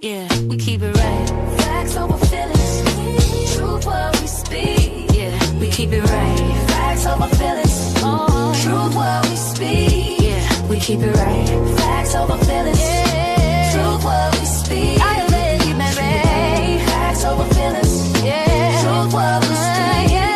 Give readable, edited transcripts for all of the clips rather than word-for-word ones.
Yeah, we keep it right. Facts over feelings. Truth what we speak. Yeah, we keep it right. Facts over feelings. Oh, truth what we speak. Yeah, we keep it right. Facts over feelings. Yeah, truth what we speak. I bet you, baby. Facts over feelings. Yeah, truth what we speak. Yeah.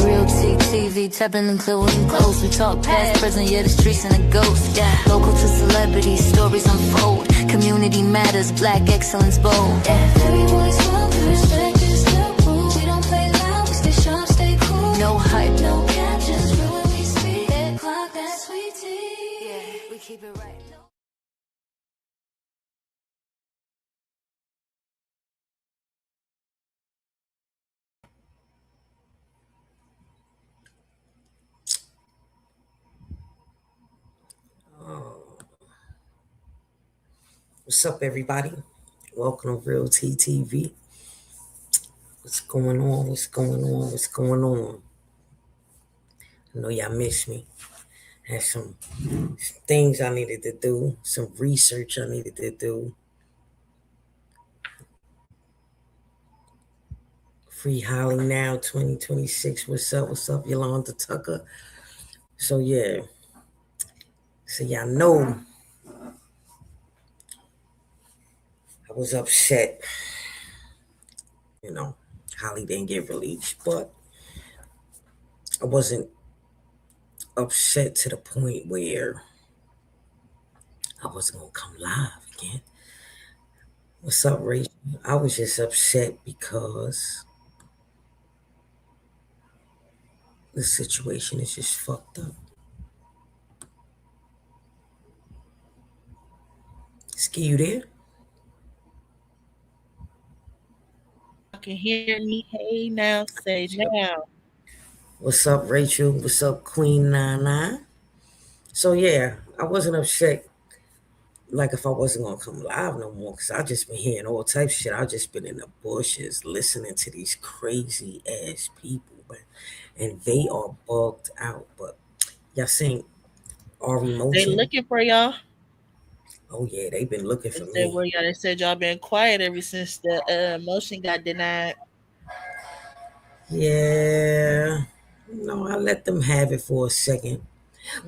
Real TV, tapping and clearing close. We talk past, present, yeah, the streets and the ghosts. Yeah, local to celebrities, stories unfold. Community matters, black excellence bold. Yeah. Every voice will respect is the rule. We don't play loud, we stay sharp, stay cool. No hype, no cap, just real when we speak. That clock, that sweet tea. Yeah, we keep it right. What's up, everybody? Welcome to Real TTV. What's going on? What's going on? What's going on? I know y'all miss me. Had some things I needed to do, some research I needed to do. Free Holly now, 2026. What's up? What's up, Yolanda Tucker? So yeah, so y'all know I was upset. You know, Holly didn't get released, but I wasn't upset to the point where I wasn't gonna come live again. What's up, Rachel? I was just upset because the situation is just fucked up. Skee, you there? Y'all can hear me. Hey now, say now. What's up, Rachel? What's up, Queen Nana? So yeah, I wasn't upset like if I wasn't gonna come live no more because I just been hearing all types of shit. I just been in the bushes listening to these crazy ass people, man, and they are bugged out. But y'all seen our They emotion? looking for y'all. Oh yeah, they been looking They for said me. where y'all. They said y'all been quiet ever since the motion got denied. Yeah, no, I let them have it for a second,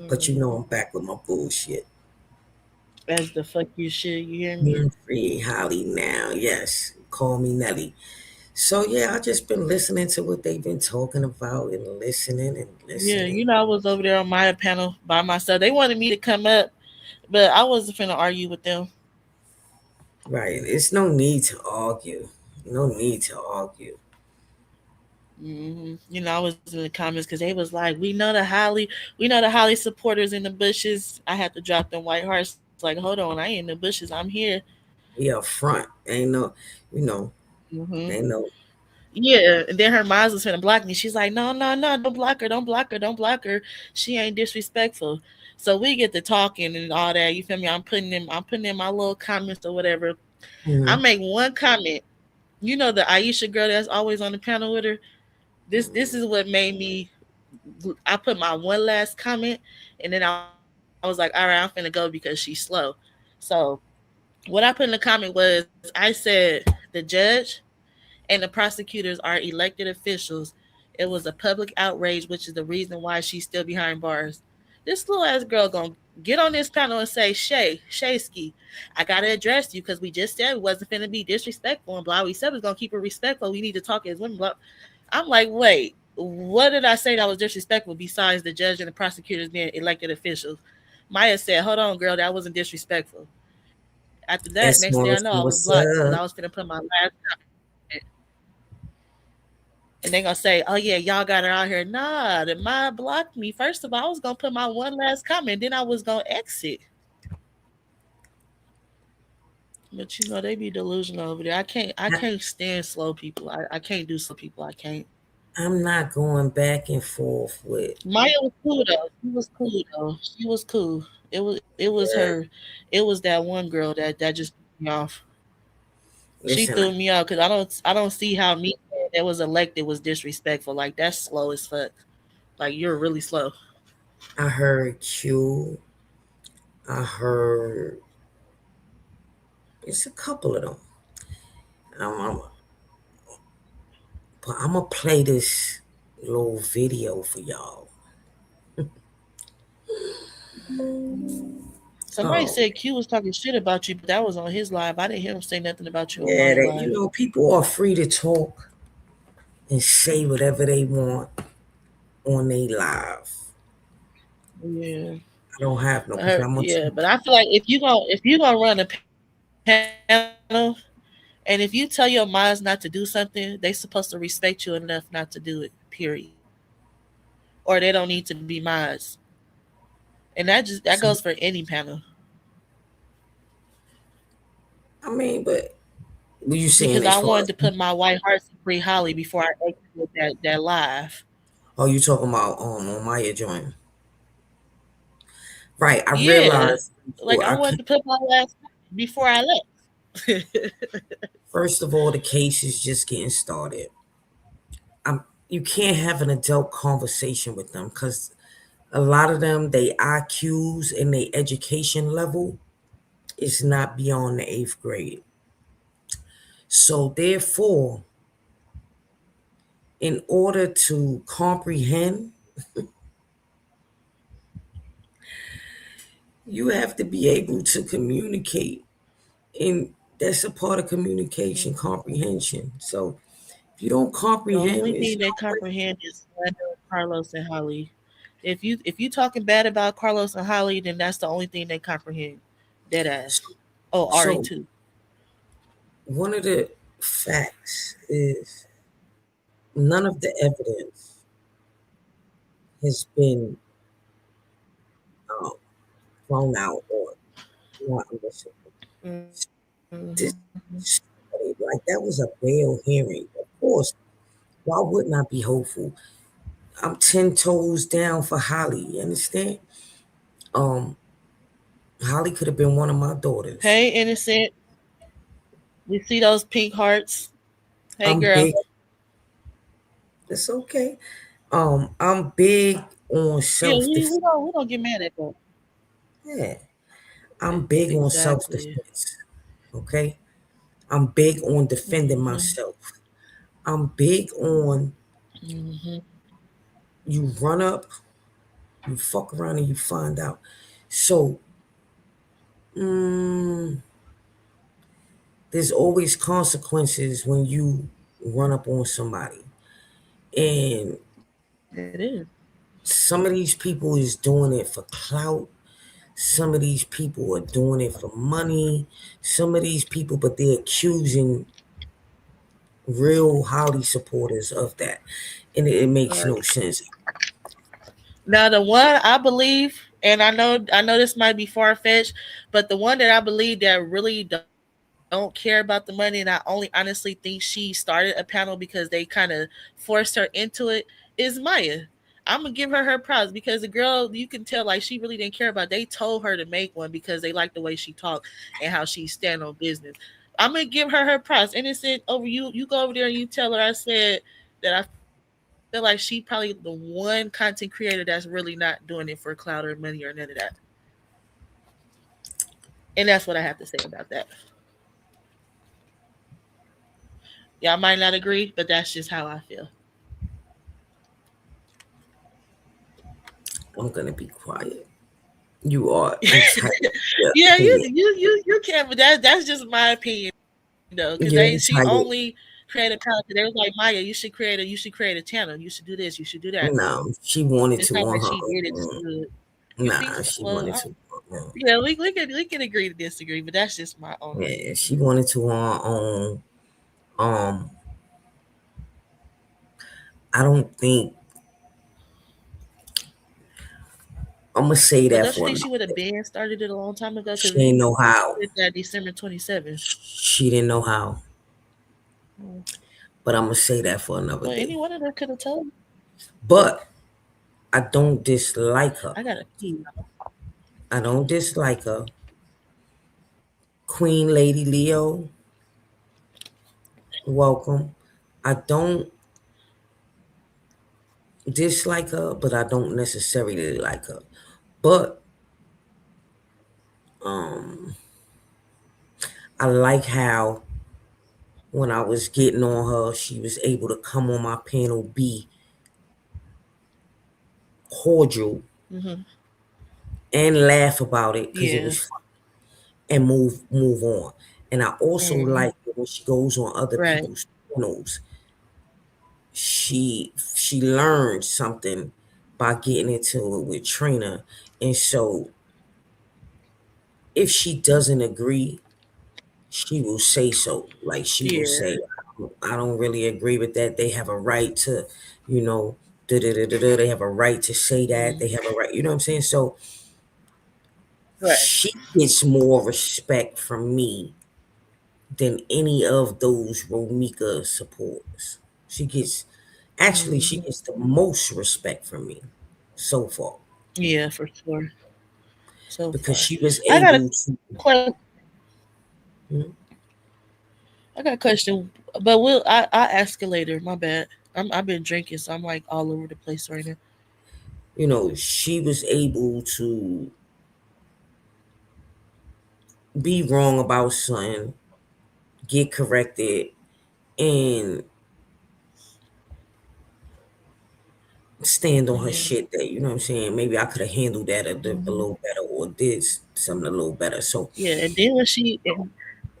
but Hmm. I'm back with my bullshit. As the fuck you should. You hear me? Free Holly now, yes. Call me Nelly. So yeah, I just been listening to what they've been talking about and listening and Yeah, listening. I was over there on my panel by myself. They wanted me to come up, but I wasn't finna argue with them. Right. It's no need to argue. No need to argue. I was in the comments because they was like, we know the Holly supporters in the bushes. I had to drop them white hearts. Like, hold on, I ain't in the bushes. I'm here. We up front. Ain't no, you know, Hmm. ain't no. Yeah, and then her mom was finna block me. She's like, no, no, no, don't block her, don't block her, don't block her. She ain't disrespectful. So we get to talking and all that. You feel me? I'm putting in my little comments or whatever. I Mhm. make one comment. You know the Aisha girl that's always on the panel with her. This is what made me. I put my one last comment, and then I was like, all right, I'm finna go because she's slow. So what I put in the comment was I said the judge and the prosecutors are elected officials. It was a public outrage, which is the reason why she's still behind bars. This little ass girl gonna get on this panel and say, Shay Skee, I gotta address you because we just said we wasn't finna be disrespectful and blah. We said we was gonna keep it respectful. We need to talk as women. Blah. I'm like, wait, what did I say that was disrespectful besides the judge and the prosecutors being elected officials? Maya said, hold on, girl, that wasn't disrespectful. After that, S. next thing I know, Morrison, I was what's blocked because I up? was finna put my last and they gonna say, "Oh yeah, y'all got her out here." Nah, the mob blocked me. First of all, I was gonna put my one last comment, then I was gonna exit. But they be delusional over there. I I, can't stand slow people. I can't do slow people. I can't. I'm not going back and forth with. Maya was cool though. She was cool though. She was cool. It was her. Yeah, It was that one girl that just threw me off. She listen, threw me off because I don't see how me that was elected was disrespectful. Like that's slow as fuck. Like you're really slow. I heard Q. I heard It's a couple of them. I'm, but I'm gonna play this little video for y'all. Somebody Oh, said Q was talking shit about you, but that was on his live. I didn't hear him say nothing about you on yeah, my that live. people are free to talk and say whatever they want on their live. Yeah. I don't have no because I'm gonna Yeah, but I feel like if you gonna run a panel and if you tell your minds not to do something, they supposed to respect you enough not to do it. Period. Or they don't need to be minds. And that goes for see. any panel. I mean, but what you saying Because as I far wanted as to put my white hearts in Free Holly before I exited that live. oh you talking about on Maya joint? Right. I Yeah. realized Like I I wanted can't to put my last before I left. first of all the case is just getting started. I'm you can't have an adult conversation with them because a lot of them they IQs and their education level is not beyond the eighth grade. So therefore, in order to comprehend, you have to be able to communicate. And that's a part of communication, comprehension. So if you don't The comprehend, only it's thing they no way. comprehend is Carlos and Holly. If you talking bad about Carlos and Holly, then that's the only thing they comprehend. Dead So, ass. Oh, Ari so too. one of the facts is none of the evidence has been um, thrown out or not listened. Mm-hmm. This like that was a bail hearing. Of course, why wouldn't I be hopeful? I'm 10 toes down for Holly. You understand? Um, Holly could have been one of my daughters. Hey, innocent. We see those pink hearts. Hey, I'm girl. big. It's okay. I'm big on Yeah, self we, defense. we don't we don't get mad at that. Yeah, I'm big on self Exactly. defense. Okay, I'm big on defending Mm-hmm. myself. I'm big on Mm-hmm. you run up, you fuck around, and you find out. So, mm, there's always consequences when you run up on somebody, and It is. some of these people is doing it for clout. Some of these people are doing it for money. Some of these people, but they're accusing real Holly supporters of that, and it makes Right. no sense. Now the one I believe, and I know this might be far fetched, but the one that I believe that really don't care about the money, and I only honestly think she started a panel because they kind of forced her into it, is Maya. I'm gonna give her props because the girl, you can tell like she really didn't care about. They told her to make one because they like the way she talked and how she stand on business. I'm gonna give her props. Innocent over you. You go over there and you tell her I said that I feel like she probably the one content creator that's really not doing it for clout or money or none of that. And that's what I have to say about that. Y'all might not agree, but that's just how I feel. I'm gonna be quiet. You are entitled to your Yeah, you opinion. you can, but that's just my opinion though, because she You're only entitled. created a panel. They was like, Maya, you should create a channel. You should do this. You should do that. No, she It's wanted not to that on she her did it just own. good. You think Nah, so? she Well, wanted to. yeah, we can agree to disagree, but that's just my own Yeah, opinion. she wanted to on her own. Um, I don't think I'm gonna say But that don't you for think another she would have day. been started it a long time ago? She Because didn't know how. it's that December 27th. She didn't know how. Mm. But I'm gonna say that for another Well, any day. one of them could have told me. But I don't dislike her. I gotta pee. I don't dislike her. Queen Lady Leo, welcome. I don't dislike her, but I don't necessarily like her. But um, I like how when I was getting on her, she was able to come on my panel, be cordial Mm-hmm. and laugh about it because it Yeah. was fun, and move on. And I also Mm-hmm. like when she goes on other Right. people's panels, she learned something by getting into it with Trina. And so if she doesn't agree, she will say so. Like she will Yeah. say, I don't really agree with that. They have a right to, you know, da da da da da. They have a right to say that. They Mm-hmm. have a right. You know what I'm saying? So Right. she gets more respect from me than any of those Romika supporters. She gets, actually, she Mm-hmm. gets the most respect from me so far Yeah, for sure. So because far, she was I got a able to. question. Hmm, I got a question, but I ask it later. My bad. I've been drinking, so I'm like all over the place right now. she was able to be wrong about something, get corrected, and stand on her Yeah. shit that, you know what I'm saying? Maybe I could have handled that a Hmm. little better or did something a little better. So, Yeah,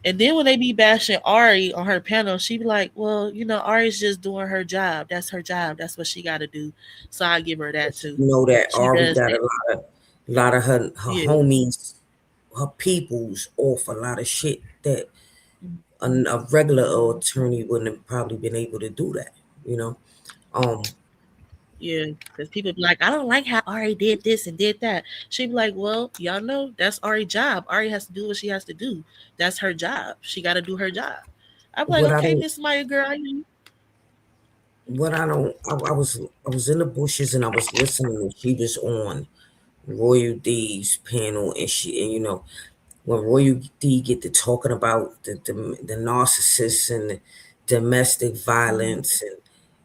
and then when they be bashing Ari on her panel, she be like, "Well, Ari's just doing her job. That's her job. That's what she got to do." So I give her that too. that She Ari does got that. a lot of her Yeah. homies, her peoples off a lot of shit that a regular Mm-hmm. attorney wouldn't have probably been able to do that, you know? Um, Yeah, because people be like, I don't like how Ari did this and did that. She be like, well, y'all know that's Ari's job. Ari has to do what she has to do. That's her job. She got to do her job. I'm like, what I okay, don't, Miss Maya, girl, I know. I was in the bushes and I was listening and she was on Royal D's panel and when Royal D get to talking about the narcissists and the domestic Mhm. violence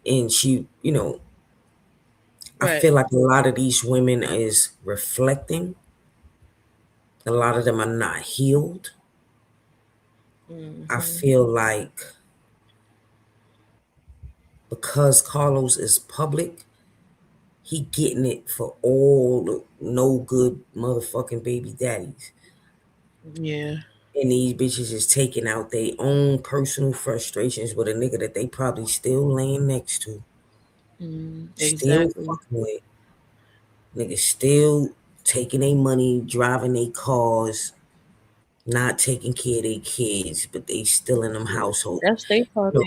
and she, I Right. feel like a lot of these women is reflecting. A lot of them are not healed. I Hmm. feel like because Carlos is public, he getting it for all the no good motherfucking baby daddies. Yeah. And these bitches is taking out their own personal frustrations with a nigga that they probably still laying next to, still Exactly. fucking with. Niggas still taking their money, driving their cars, not taking care of their kids, but they still in them Yeah. households. That's they part. Look,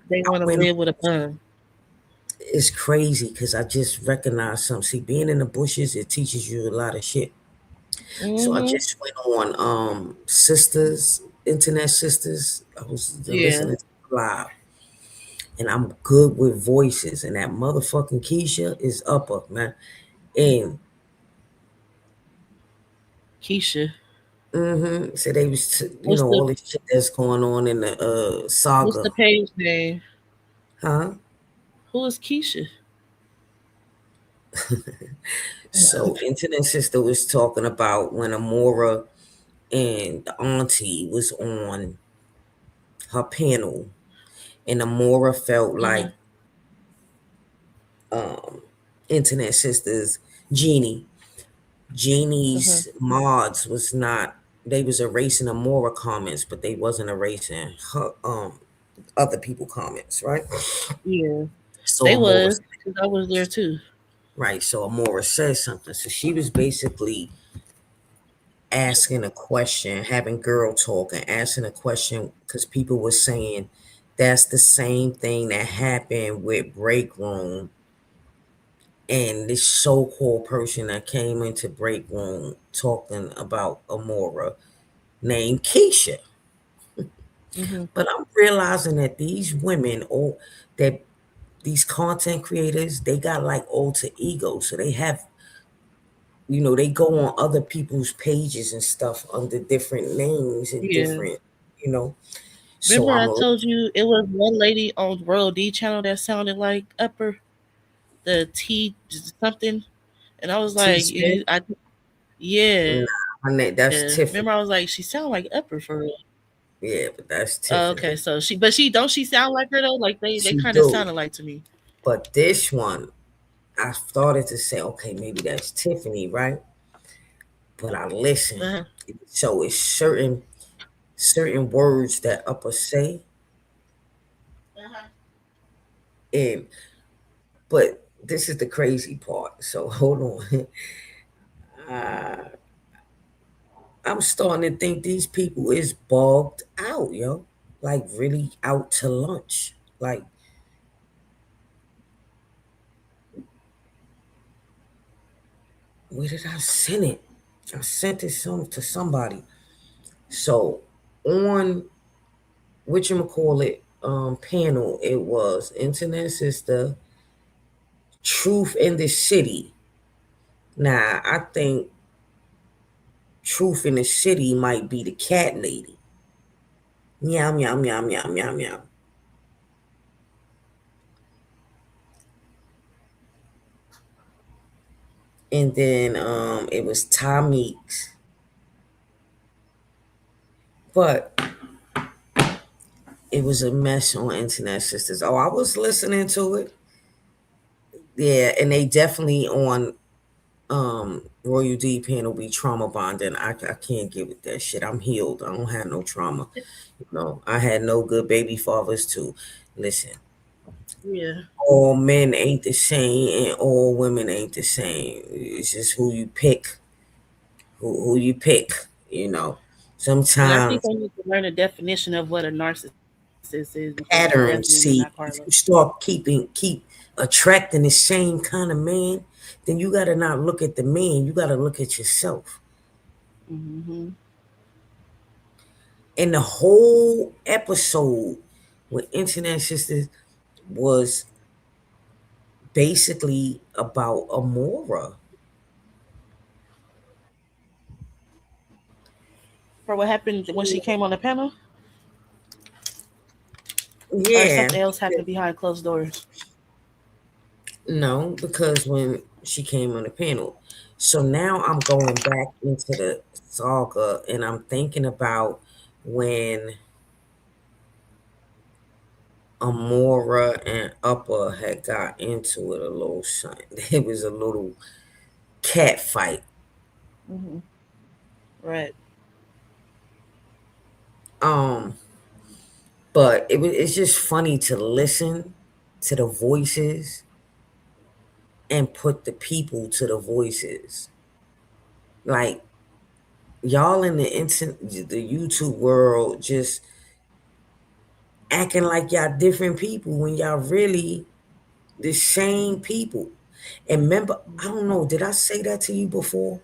They I wanna went. live with a bum. It's crazy because I just recognized something. See, being in the bushes, it teaches you a lot of shit. So I Hmm. just went on Sisters, Internet Sisters. I was Yeah. listening to live. And I'm good with voices. And that motherfucking Keisha is upper, man. And Keisha. so they was, What's the all this shit that's going on in the what's saga, the page name? huh? Who is Keisha? So Internet Sister was talking about when Amora and the auntie was on her panel, and Amora felt Hmm. like um, Internet Sisters Jeannie. Uh-huh. Jeannie's mods was not. They was erasing Amora comments, but they wasn't erasing her other people comments, right? Yeah. So They Amora, was because I was there too. right? So Amora says something. So she was basically asking a question, having girl talk and asking a question because people were saying that's the same thing that happened with Break Room and this so-called person that came into Break Room talking about Amora named Keisha. Hmm. But I'm realizing that these women, or that these content creators, they got like alter egos. So they have, they go on other people's pages and stuff under different names and Yeah. different, you know. So Remember I'm I a told you it was one lady on Royal D channel that sounded like Upper, the T something, and I was T like, Smith. yeah. Nah, that's Remember I Tiffany. was like, she sounded like Upper for real. Yeah, but that's Okay, Tiffany. so she don't she sound like her though? Like they She kind of do. sounded like to me. But this one, I started to say, okay, maybe that's Tiffany, right? But I listen. Uh-huh. So it's certain words that Upper say, Uh-huh. and but this is the crazy part. So hold on. uh, I'm starting to think these people is bogged out, yo. Like really out to lunch. Like, where did I send it? I sent it to somebody. So on panel, it was Internet Sister, Truth in the City. Now I think Truth in the City might be the cat lady. Meow meow meow meow meow meow. And then it was Tom Meeks. But it was a mess on Internet Sisters. Oh, I was listening to it. Yeah, and they definitely on Royal D panel be trauma bonding. I can't give it that shit. I'm healed. I don't have no trauma. No, I had no good baby fathers too. Listen, Yeah. all men ain't the same and all women ain't the same. It's just who you pick, who you pick, you know. And I think Sometimes they need to learn a definition of what a narcissist is because it's definitely not patterns. Carla. See, if you start keep attracting the same kind of man, then you gotta not look at the man. You gotta look at yourself. Mm-hmm. And the whole episode with Internet Sisters was basically about Amora. For what happened when she came on the panel, or Yeah, something else happened behind closed doors. no, because when she came on the panel. So now I'm going back into the saga and I'm thinking about when Amora and Upper had got into it a little something. It was a little cat fight. Mm-hmm. Right. Um, but it's just funny to listen to the voices and put the people to the voices. Like y'all in the YouTube world just acting like y'all different people when y'all really the same people. And remember, I don't know, did I say that to you before?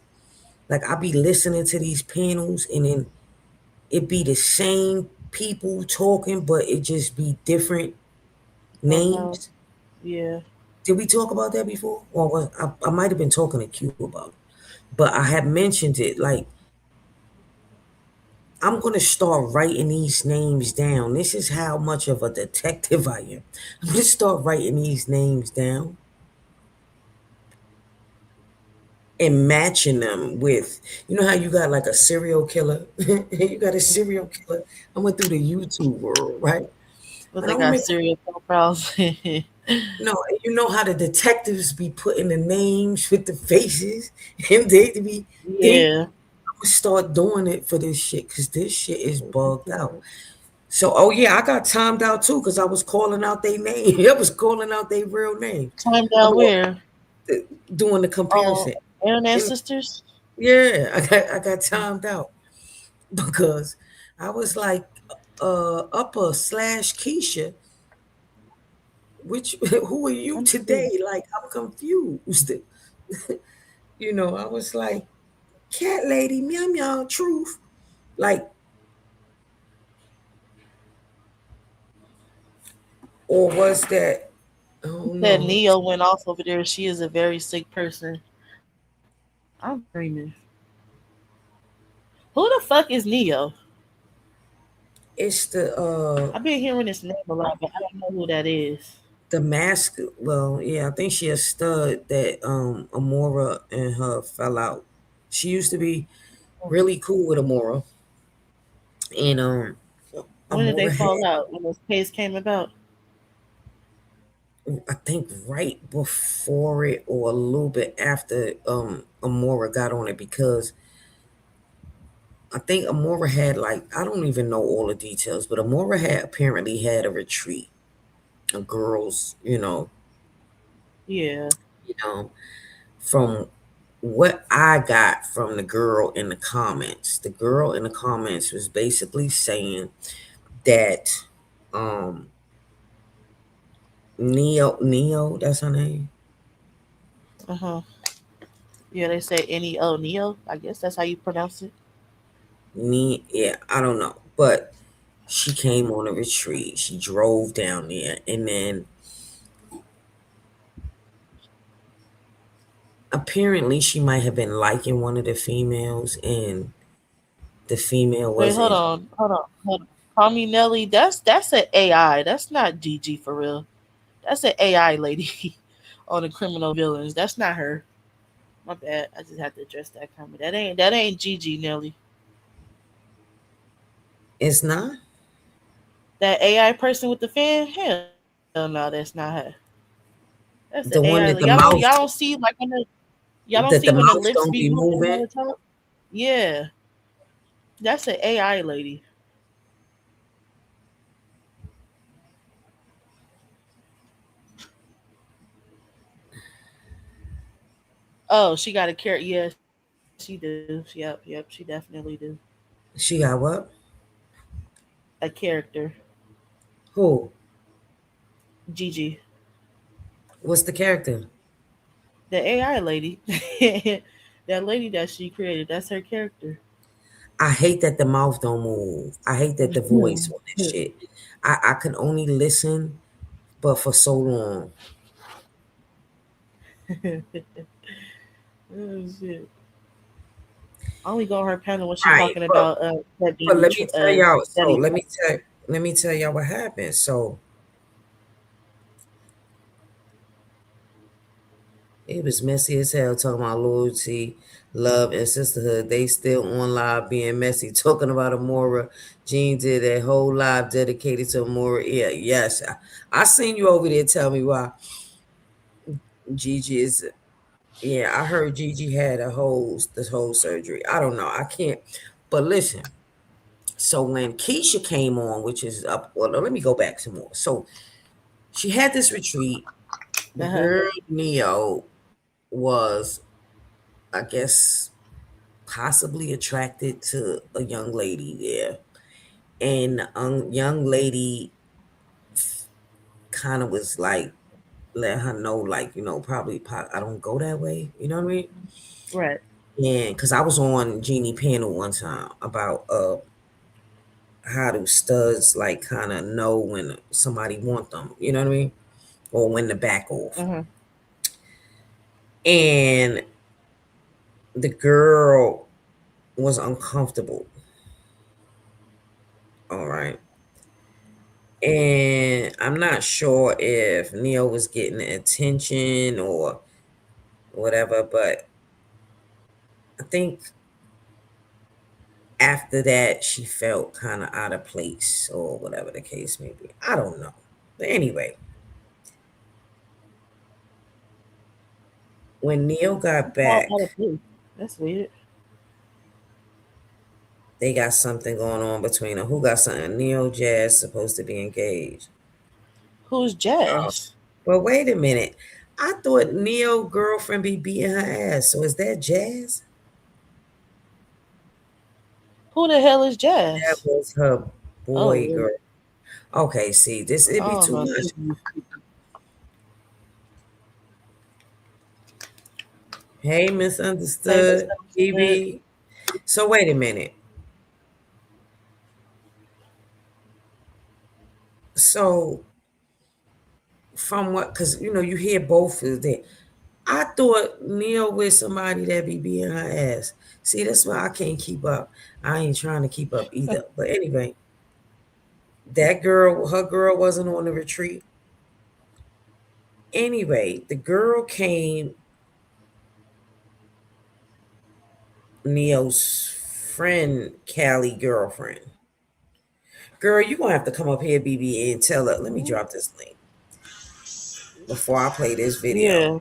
Like I be listening to these panels and then it be the same people talking, but it just be different Uh-huh. names. Yeah. Did we talk about that before? Or I might have been talking to Q about it. But I have mentioned it. Like, I'm going to start writing these names down. This is how much of a detective I am. I'm going to start writing these names down and matching them with, you know how you got like a serial killer? You got a serial killer. I went through the YouTube world, right? But And they I'm gonna got make serial profiles. no, you know how the detectives be putting the names with the faces, and they Yeah. would start doing it for this shit because this shit is bugged out. So, oh yeah, I got timed out too because I was calling out their name. I was calling out their real name. Time I down was where? doing the Oh, comparison. Internet And Sisters? yeah, I got timed out because I was like, upper slash Keisha, which who are you I'm today? confused. Like I'm confused. I was like, cat lady, meow meow, truth. Like, or was that? Oh Said no, Neo went off over there. She is a very sick person. I'm screaming. Who the fuck is Neo? it's the I've been hearing this name a lot, but I don't know who that is. the mask. Well, yeah, I think she a stud that Amora and her fell out. She used to be really cool with Amora, and When did they Amora fall had, out? When this case came about? I think, right before it or a little bit after Amora got on it, because I think Amora had, like, I don't even know all the details, but Amora had apparently had a retreat, a girls, Yeah. you know, from what I got from the girl in the comments. The girl in the comments was basically saying that um Neo, that's her name. Uh huh. Yeah, they say Neo. I guess that's how you pronounce it. Yeah, I don't know, but she came on a retreat. She drove down there, and then apparently she might have been liking one of the females, and the female Wait, hold wasn't. on, hold on, hold on. Call me Nelly. That's an AI. That's not Gigi for real. That's an AI lady on the criminal villains. That's not her. My bad. I just had to address that comment. That ain't Gigi Nelly. It's not That AI person with the fan? Hell no, that's not her. That's an AI. the one that the Y'all mouth don't see like y'all don't see that when the the mouth lips be don't be moving all moving. the time. Yeah, that's an AI lady. Oh, she got a character. Yeah, she do. Yep, she definitely do. She got what? A character, Who? Gigi, What's the character? the AI lady. That lady that she created. That's her character. I hate that the mouth don't move. I hate that the voice on this shit. I could only listen, but for so long. Oh, shit. I only go on her panel when she Right, talking about that but being let me tell y'all. So steady. let me tell y'all what happened. So it was messy as hell talking about loyalty, love, and sisterhood. They still on live being messy, talking about Amora. Jean did a whole live dedicated to Amora. Yeah, yes. I seen you over there tell me why Gigi is. Yeah, I heard Gigi had this whole surgery. I don't know. I can't. But listen. So when Keisha came on, which is up, well, let me go back some more. So she had this retreat. The Uh huh. girl Neo was, I guess, possibly attracted to a young lady there, and the young lady kind of was like, let her know, like, probably I don't go that way. You know what I mean? Right. And because I was on Jeannie panel one time about how do studs like kind of know when somebody want them. You know what I mean? Or when to back off. Uh huh. And the girl was uncomfortable. All right. And I'm not sure if Neo was getting attention or whatever, but I think after that she felt kind of out of place or whatever the case may be. I don't know. But anyway, when Neo got All back, out of place. That's weird. they got something going on between them. Who got something? Neo Jazz supposed to be engaged. Who's Oh, Jazz? but wait a minute. I thought Neo girlfriend be beating her ass. So is that Jazz? Who the hell is That Jazz? was her Oh boy Lord. girl. Okay, see, this it'd be Oh too no. much. Hey, Hey, misunderstood, misunderstood. BB. So wait a minute. So from what? Because you hear both of that. I thought Neil with somebody that be beating her ass. See, that's why I can't keep up. I ain't trying to keep up either. But anyway, that girl, her girl wasn't on the retreat. Anyway, the girl came, Neo's friend, Callie girlfriend. Girl, you gonna have to come up here, BB, and tell her. Let me Mhm. drop this link before I play this video. Yeah.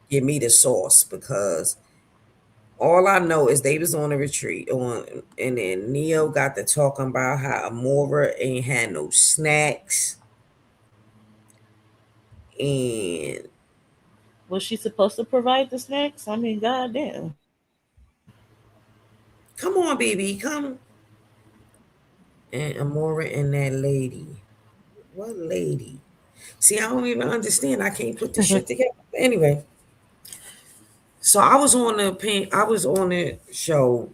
Give me the source because all I know is they was on a retreat on, and then Neo got to talking about how Amora ain't had no snacks, and Was she supposed to provide the snacks? I mean, goddamn. come on, BB, come. And Amora and that lady, what lady? See, I don't even understand. I can't put this shit together. Anyway, so I was on the show,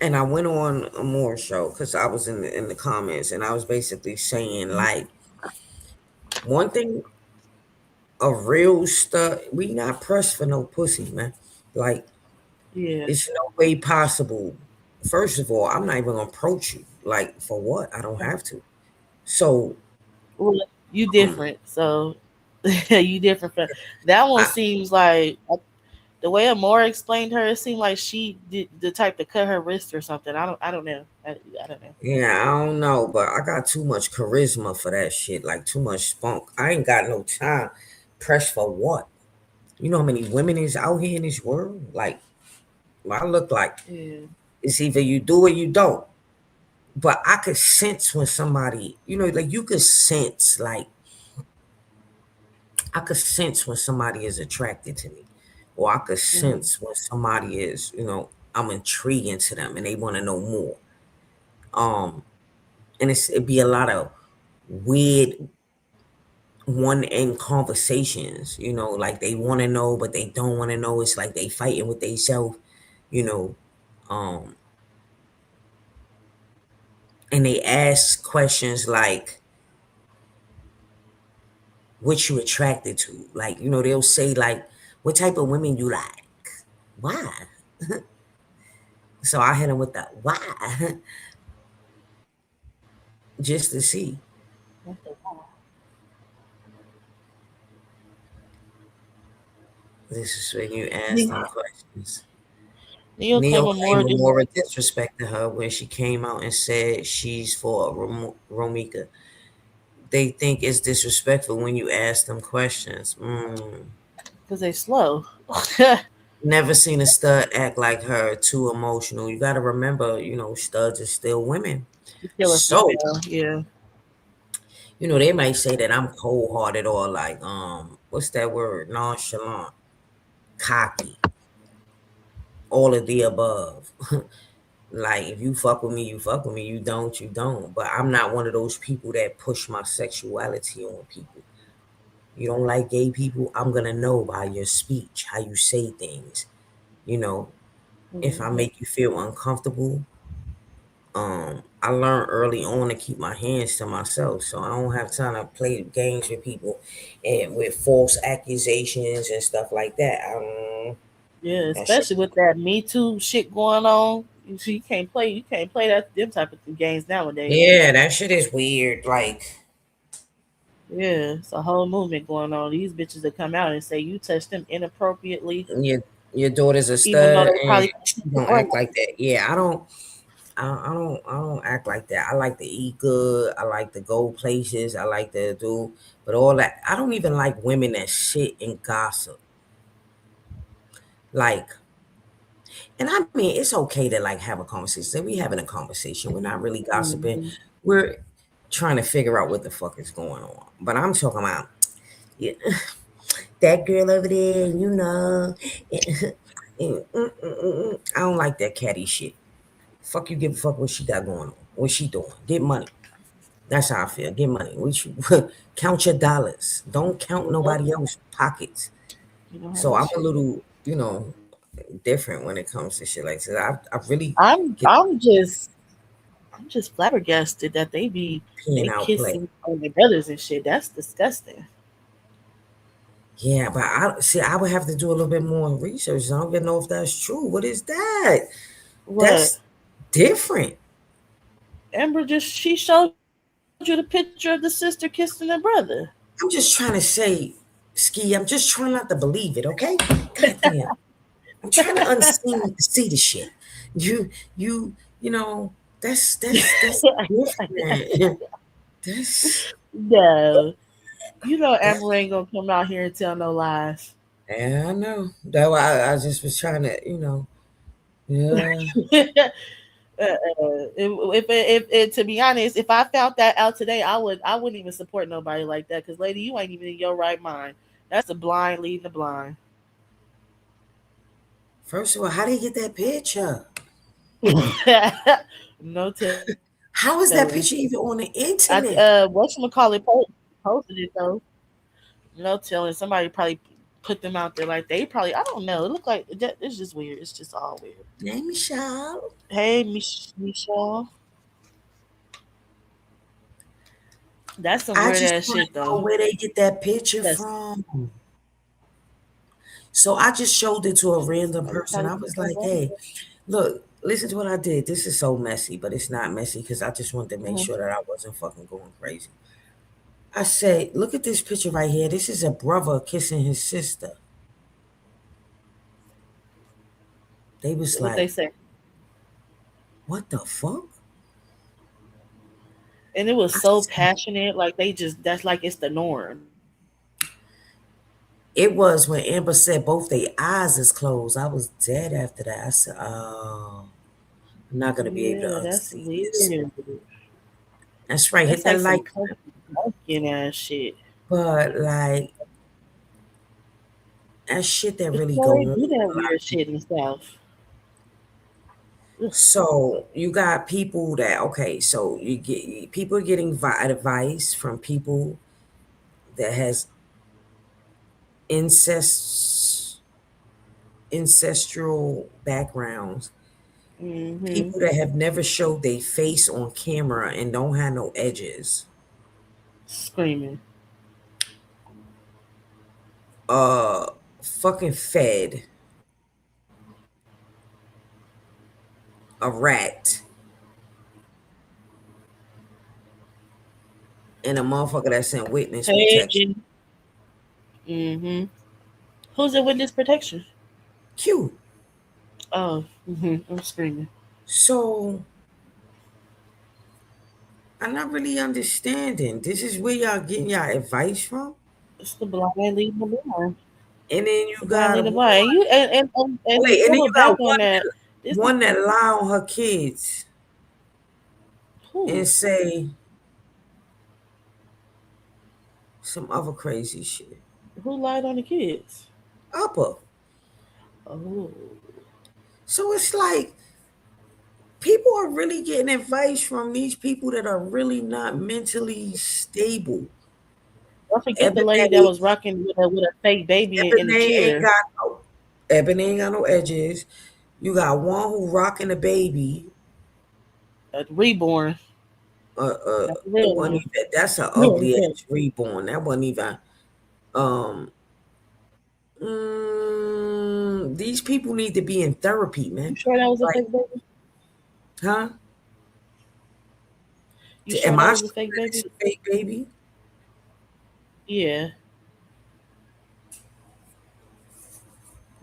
and I went on a more show because I was in the comments, and I was basically saying like one thing, a real stud, we not pressed for no pussy, man. Like Yeah. it's no way possible. First of all, I'm not even gonna approach you. Like for what? I don't have to. So Well, you um, different, so you different from that one. I Seems like the way Amora explained her, it seemed like she did the type to cut her wrist or something. I don't know. I don't know. yeah, I don't know, but I got too much charisma for that shit. Like too much spunk. I ain't got no time. Pressed for what? You know how many women is out here in this world? Like I look like Yeah. it's either you do or you don't. But I could sense when somebody, like you could sense, like I could sense when somebody is attracted to me, or I could Hmm. sense when somebody is, I'm intriguing to them and they want to know more. Um, and it'd be a lot of weird one end conversations, like they want to know but they don't want to know. It's like they fighting with themselves, you know. Um, and they ask questions like, "What you attracted to?" Like, they'll say like, "What type of women you like?" Why? So I hit them with that why, just to see. This is when you ask them questions. Neil Neil claimed claimed Amora didn't. Memora disrespected her when she came out and said she's for Romika. They think it's disrespectful when you ask them questions. Because they slow. Never seen a stud act like her, too emotional. You got to remember, studs are still women. Still a So, female. Yeah. they might say that I'm cold hearted or like, what's that word? Nonchalant, cocky, all of the above. Like, if you fuck with me, you fuck with me. You don't, you don't. But I'm not one of those people that push my sexuality on people. You don't like gay people? I'm going to know by your speech, how you say things. You know, if I Hmm. make you feel uncomfortable, I learned early on to keep my hands to myself. So I don't have time to play games with people and with false accusations and stuff like that. Yeah, That shit. especially with that Me Too shit going on. You can't play. You can't play that them type of games nowadays. Yeah, that shit is weird. Like, Yeah, it's a whole movement going on. These bitches that come out and say you touched them inappropriately, your daughter's a even though stud they and probably she don't act like that. Yeah, I don't act like that. I like to eat good. I like to go places. I like to do, but all that. I don't even like women that shit and gossip. Like, and I mean, it's okay to like have a conversation. We having a conversation. We're not really gossiping. Mhm. We're trying to figure out what the fuck is going on. But I'm talking about, yeah, that girl over there. I don't like that catty shit. Fuck you. Give a fuck what she got going on. What she doing? Get money. That's how I feel. Get money. Count your dollars. Don't count Yep. nobody else's pockets. You don't have So that I'm a shit. little, different when it comes to shit like that. I really I'm get I'm just I'm just flabbergasted that peeing they out play. kissing on their brothers and shit. That's disgusting. Yeah, but I see. I would have to do a little bit more research. I don't even know if that's true. What is that? What? That's different. Amber just she showed you the picture of the sister kissing her brother. I'm just trying to say, Ski. I'm just trying not to believe it. Okay. God damn. I'm trying to unseen see the shit. You, you know. That's different. That's No, you know Amber ain't gonna come out here and tell no lies. yeah, I know. That why I just was trying to, yeah. If to be honest, if I found that out today, I wouldn't even support nobody like that. Cause lady, you ain't even in your right mind. That's the blind leading the blind. First of all, how did he get that picture? No telling. How is that picture even on the I internet? whatchamacallit posted it though. No telling. Somebody probably put them out there like they probably. I don't know. It looked like it's just weird. It's just all weird. Name Michelle. Hey, Michelle. That's some I weird just ass want shit to know though. where they get that picture That's from. So I just showed it to a random somebody person. probably I put was their like, brother hey, there. look, listen to what I did. This is so messy, but it's not messy because I just wanted to make Mhm. sure that I wasn't fucking going crazy. I said, look at this picture right here. This is a brother kissing his sister. They was What they like, say, what the fuck? and it was I so said, passionate. Like they just that's like it's the norm. it was when Amber said both their eyes is closed. I was dead after that. I said, oh, I'm not going to be able to Yeah, that's unsee this. weird. That's right. Hit That's that like like some button. fucking ass shit. But like, that shit that really Well, go they on do with that a lot weird of shit people. in the South. Ugh. So you got people that okay, so you get people getting advice from people that has incest ancestral backgrounds, Mm-hmm. people that have never showed their face on camera and don't have no edges, Screaming. uh, fucking fed a rat and a motherfucker that sent witness Hey, protection. Jen. Mm-hmm. Who's in witness protection? Q. Oh, I'm screaming. So I'm not really understanding. This is where y'all getting y'all advice from, It's the blind leading the blind. and then It's you the blind got leading the one. blind. And to Wait, and then double you got back on that, this one that lie on her kids who and say some other crazy shit. who lied on the kids. Upper. Oh, So it's like people are really getting advice from these people that are really not mentally stable. don't forget the lady that Ebony, was rocking with a fake baby in the Ebony ain't chair. got no Ebony ain't got no edges. You got one who rocking a baby. Reborn. Not the It real wasn't one. even, that's an ugly ass reborn. That wasn't even um these people need to be in therapy, man. You sure that was a Like, fake baby? huh? You sure Am that I was a sure fake that it's baby? a fake baby? Yeah.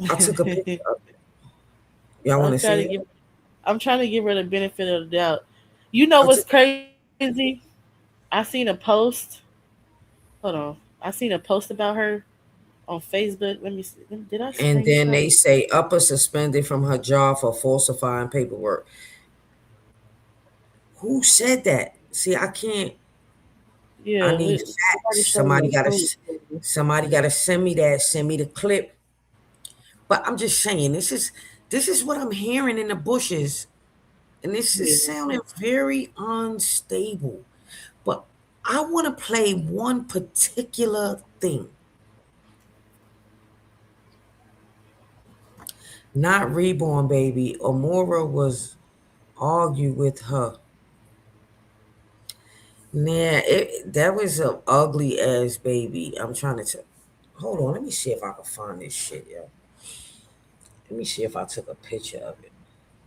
I took a picture of it. Y'all want I'm to trying see to it? give I'm trying to give her the benefit of the doubt. You know I what's took, crazy? I seen a post. Hold on. I seen a post about her on Facebook. Let me see. Did I and screenshot then it? they say upper suspended from her job for falsifying paperwork. Who said that? See, I can't. I Yeah, need somebody facts. showed me. Show it to me. Somebody got to send me that. Send me the clip. But I'm just saying, this is what I'm hearing in the bushes, and this is Yeah. sounding very unstable. But I want to play one particular thing. Not reborn baby. Amora was argue with her. Nah, that was a ugly ass baby. I'm trying to hold on. Let me see if I can find this shit, yo. Let me see if I took a picture of it.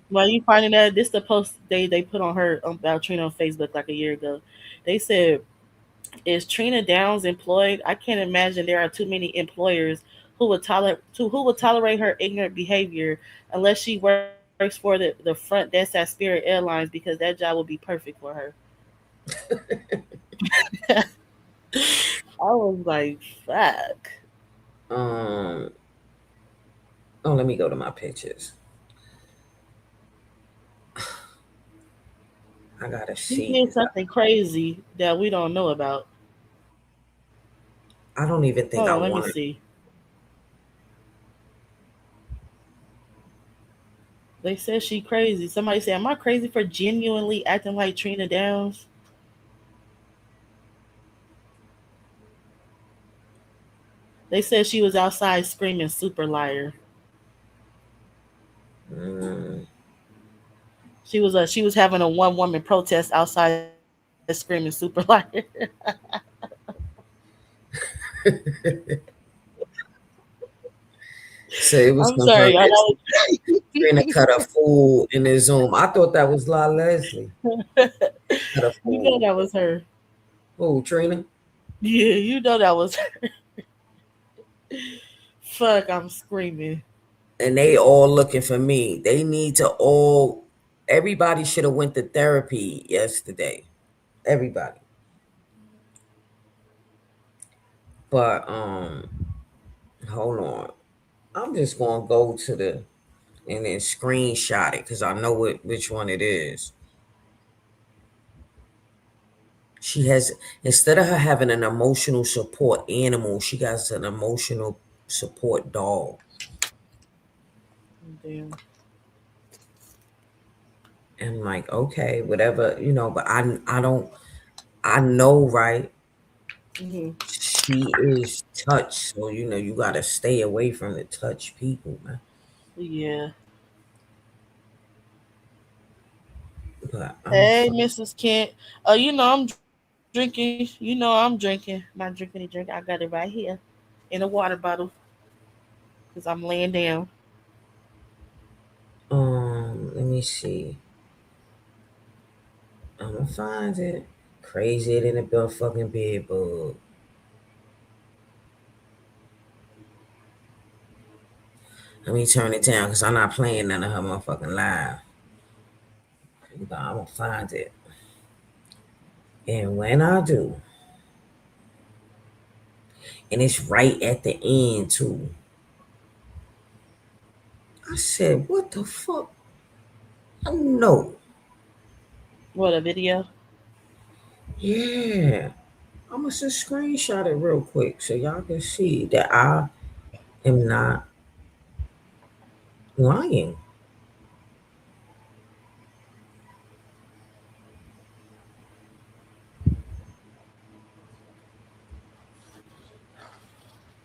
While you finding that, this the post they put on her about Trina on Facebook like a year ago. They said, "Is Trina Downs employed? I can't imagine there are too many employers who would tolerate her ignorant behavior unless she works works for the front desk at Spirit Airlines because that job would be perfect for her. I was like, fuck. Um. Oh, let me go to my pictures. I gotta He see. did something crazy that we don't know about. I don't even think Hold I on, let me wanted. see. They said she crazy. Somebody said, "Am I crazy for genuinely acting like Trina Downs?" They said she was outside screaming "super liar." Mm. She was having a one woman protest outside screaming "super liar." So it was I'm sorry, y'all. converted. Trina cut a fool in the Zoom. I thought that was La Leslie. Cut a You know fool. that was her. Oh, Trina. Yeah, you know that was her. Fuck, I'm screaming. And they all looking for me. They need to all. Everybody should have went to therapy yesterday. Everybody. But hold on. I'm just gonna go to the and then screenshot it because I know which one it is. She has, instead of her having an emotional support animal, she got an emotional support dog. Damn. And like, okay, whatever, but I don't I know, right? Hmm. She is touch, so you gotta stay away from the touch people, man. Yeah. But I'm Hey, fine. Mrs. Kent. I'm drinking. I'm drinking. Not drinking any drink. I got it right here in a water bottle because I'm laying down. Let me see. I'm gonna find it. Crazier than a bill fucking bed bug. Let me turn it down because I'm not playing none of her motherfucking live. But I'm gonna find it. And when I do, and it's right at the end too. I said, what the fuck? I know. What, a video? Yeah. I'm gonna just screenshot it real quick so y'all can see that I am not lying.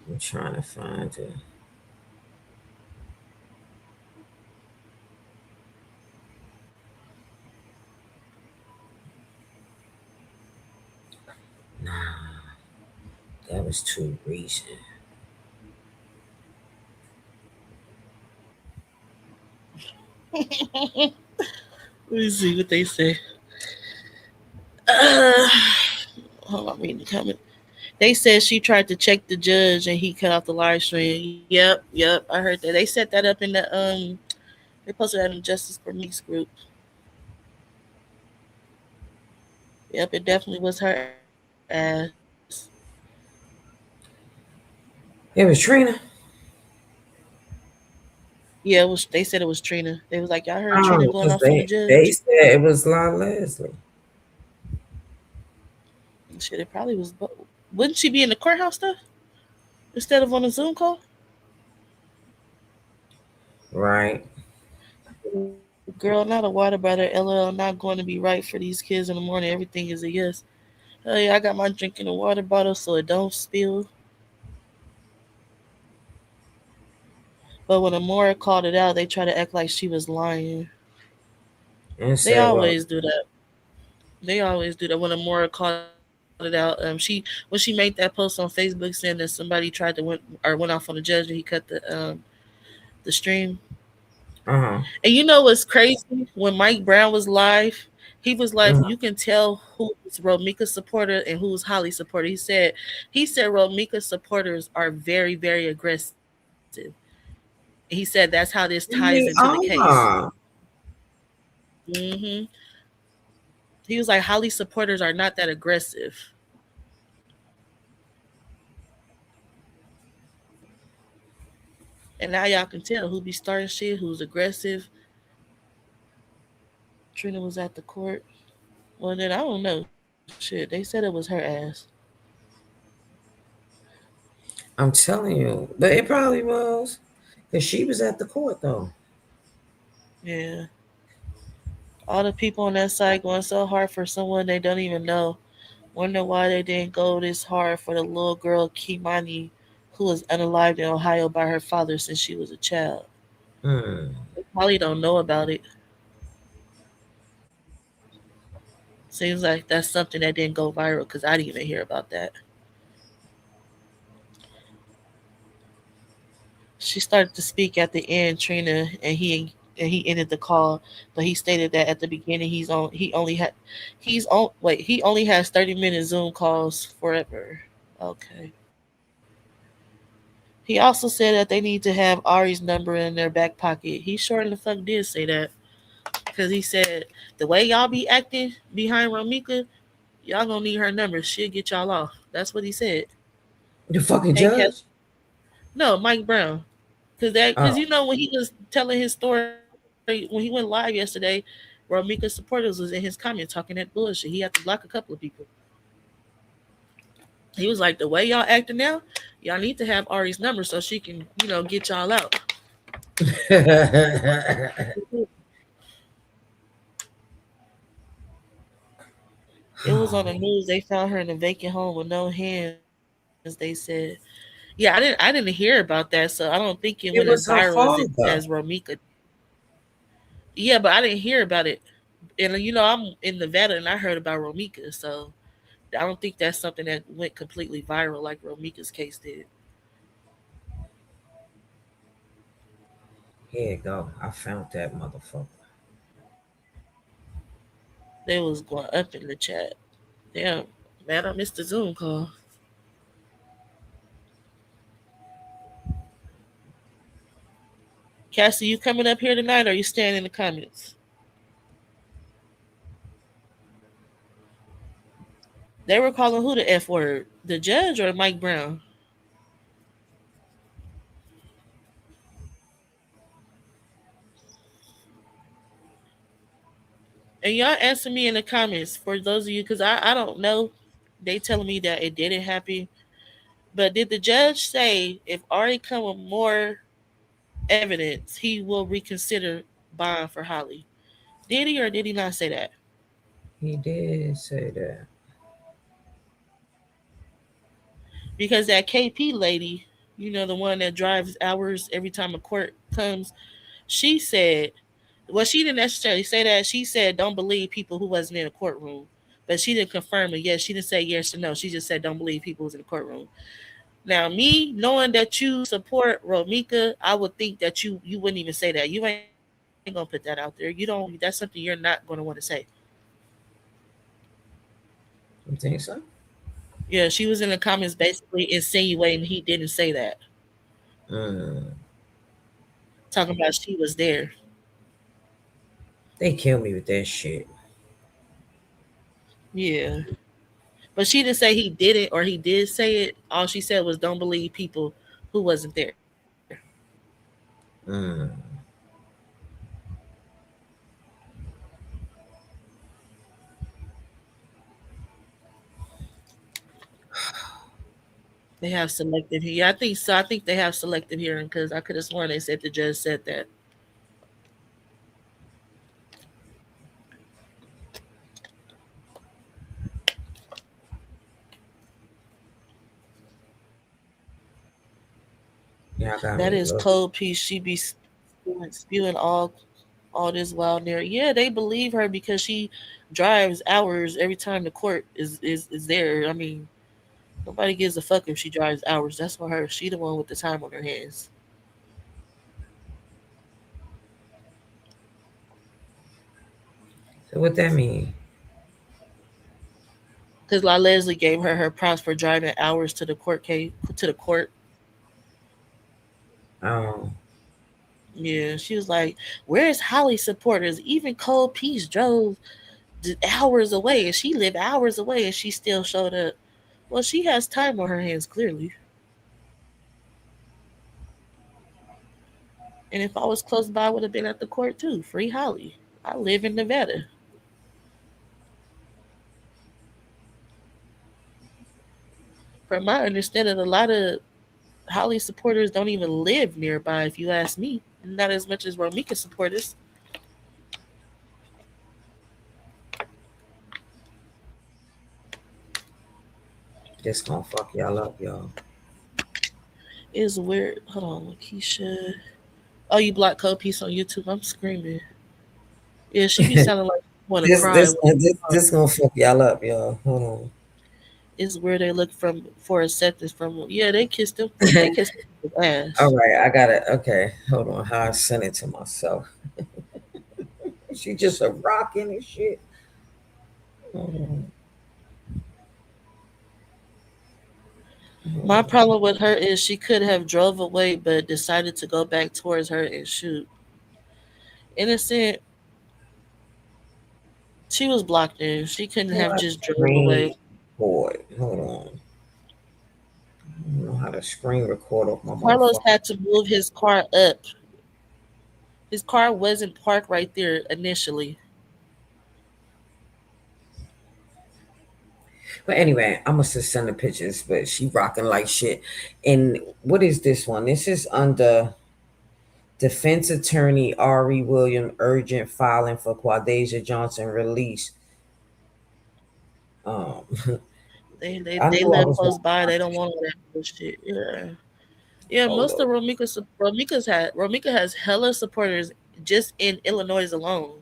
I'm trying to find it. Nah, that was too recent. Let me see what they say. Uh, Hold on, reading the comment. They said she tried to check the judge and he cut off the live stream. Yep, I heard that. They set that up in the they posted that in the Justice for Meeks group. Yep, it definitely was her ass. It was Trina. Yeah, they said it was Trina. They was like, y'all heard Trina going Oh, off on the because they judge. said it was La Leslie. Shit, it probably was. Wouldn't she be in the courthouse stuff instead of on a Zoom call? Right. Girl, not a water brother. LL, not going to be right for these kids in the morning. Everything is a yes. Oh yeah, I got my drink in a water bottle so it don't spill. But when Amora called it out, they try to act like she was lying. And They said, well, always do that. They always do that. When Amora called it out, she when she made that post on Facebook saying that somebody tried to went off on the judge and he cut the stream. uh-huh. And you know what's crazy? When Mike Brown was live, he was like, Uh-huh. you can tell who's Romika's supporter and who's Holly's supporter. He said Romika's supporters are very, very aggressive. He said that's how this ties into the case. They are. Hmm. He was like, Holly supporters are not that aggressive. And now y'all can tell who be starting shit, who's aggressive. Trina was at the court. Well, then I don't know. Shit, they said it was her ass. I'm telling you, but it probably was because she was at the court though. Yeah. All the people on that side going so hard for someone they don't even know. Wonder why they didn't go this hard for the little girl Kimani, who was unalived in Ohio by her father since she was a child. Hmm. They probably don't know about it. Seems like that's something that didn't go viral because I didn't even hear about that. She started to speak at the end, Trina, and he ended the call, but he stated that at the beginning he only has 30-minute Zoom calls forever. Okay. He also said that they need to have Ari's number in their back pocket. He sure in the fuck did say that. Because he said, the way y'all be acting behind Romika, y'all gonna need her number. She'll get y'all off. That's what he said. The fucking Hey, Kev. judge. No, Mike Brown. Because Oh, you know when he was telling his story when he went live yesterday, Romika's supporters was in his comments talking that bullshit. He had to block a couple of people. He was like, the way y'all acting now, y'all need to have Ari's number so she can, get y'all out. It was on the news. They found her in a vacant home with no hands. They said, "Yeah, I didn't hear about that, so I don't think it went as it viral was her as father. Romika." Yeah, but I didn't hear about it, and I'm in Nevada and I heard about Romika, so I don't think that's something that went completely viral like Romika's case did. Here you go. I found that motherfucker. They was going up in the chat. Damn, man, I missed the Zoom call. Cassie, you coming up here tonight, or you staying in the comments? They were calling who the F word? The judge or Mike Brown? And y'all answer me in the comments for those of you, because I don't know. They telling me that it didn't happen. But did the judge say if Ari come with more evidence, he will reconsider bond for Holly? Did he or did he not say that? He did say that. Because that KP lady, the one that drives hours every time a court comes, she said, well, she didn't necessarily say that. She said, don't believe people who wasn't in a courtroom. But she didn't confirm it. Yes, she didn't say yes or no. She just said, don't believe people who was in the courtroom. Now, me knowing that you support Romika, I would think that you wouldn't even say that. You ain't gonna put that out there. You don't. That's something you're not gonna want to say. You think so? Yeah, she was in the comments basically insinuating he didn't say that, Mm. talking about she was there. They kill me with that shit. Yeah, but she didn't say he didn't or he did say it. All she said was, "Don't believe people who wasn't there." Mm. They have selective hearing. Yeah, I think so. I think they have selective hearing because I could have sworn they said the judge said that. Y'all got That me is looking. cold piece. She be spewing all this wild narrative. Yeah, they believe her because she drives hours every time the court is there. I mean, nobody gives a fuck if she drives hours. That's for her. She the one with the time on her hands. So what that mean? Because La Leslie gave her props for driving hours to the court case to the court. Um, Yeah, she was like, "Where's Holly's supporters? Even Cold Peace drove hours away, and she lived hours away, and she still showed up." Well, she has time on her hands, clearly. And if I was close by, I would have been at the court too. Free Holly. I live in Nevada. From my understanding, a lot of Holly supporters don't even live nearby. If you ask me, not as much as Romika supporters. This gonna fuck y'all up, y'all. It's weird. Hold on, Lakeisha. Oh, you blocked Code Piece on YouTube. I'm screaming. Yeah, she be sounding like want to this cry. this this this gonna fuck y'all up, y'all. Hold It's where they look from for acceptance from. Yeah, they kissed him. They on. kissed his All ass. right, I got it. Okay, hold on. How I sent it to myself. She just a rocking and shit. Hold on. My problem with her is she could have drove away, but decided to go back towards her and shoot. Innocent. She was blocked in. She couldn't How have I just drove screen away. record? Hold on. I don't know how to screen record off my Carlos motherfucker. had to move his car up. His car wasn't parked right there initially. But anyway, I must have sent the pictures, but she rocking like shit. And what is this one? This is under defense attorney Ari William urgent filing for Quadasia Johnson release. Um, They they, I they knew I live was gonna close by. find They don't this. want all that bullshit. Yeah. Yeah, Hold most of up. Romika has hella supporters just in Illinois alone.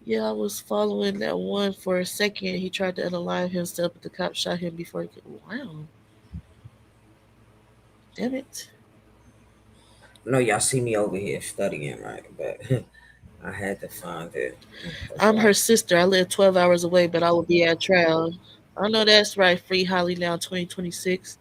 Yeah, I was following that one for a second. He tried to unalive himself, but the cop shot him before he could. Wow, damn it! No, y'all see me over here studying, right? But I had to find it. That's I'm why. her sister. I live 12 hours away, but I will be at trial. I know that's right. Free Holly now, 2026.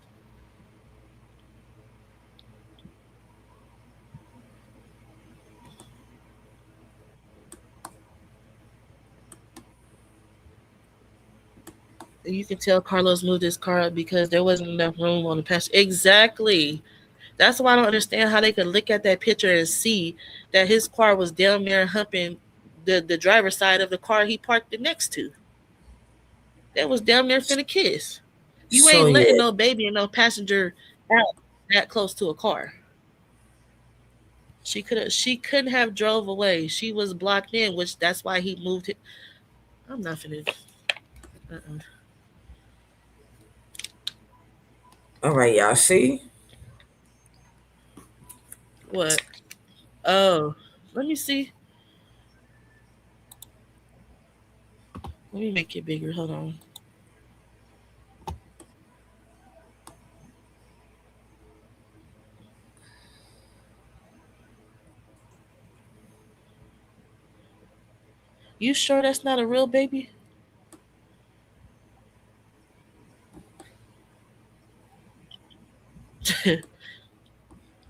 You can tell Carlos moved his car up because there wasn't enough room on the passenger. Exactly. That's why I don't understand how they could look at that picture and see that his car was down there humping the driver's side of the car he parked it next to. That was down there finna kiss. You So ain't letting yeah, no baby and no passenger out that close to a car. She couldn't have drove away. She was blocked in, which that's why he moved it. I'm not finna. Uh-uh. all right, y'all see. What? Oh, let me see. Let me make it bigger. Hold on. You sure that's not a real baby?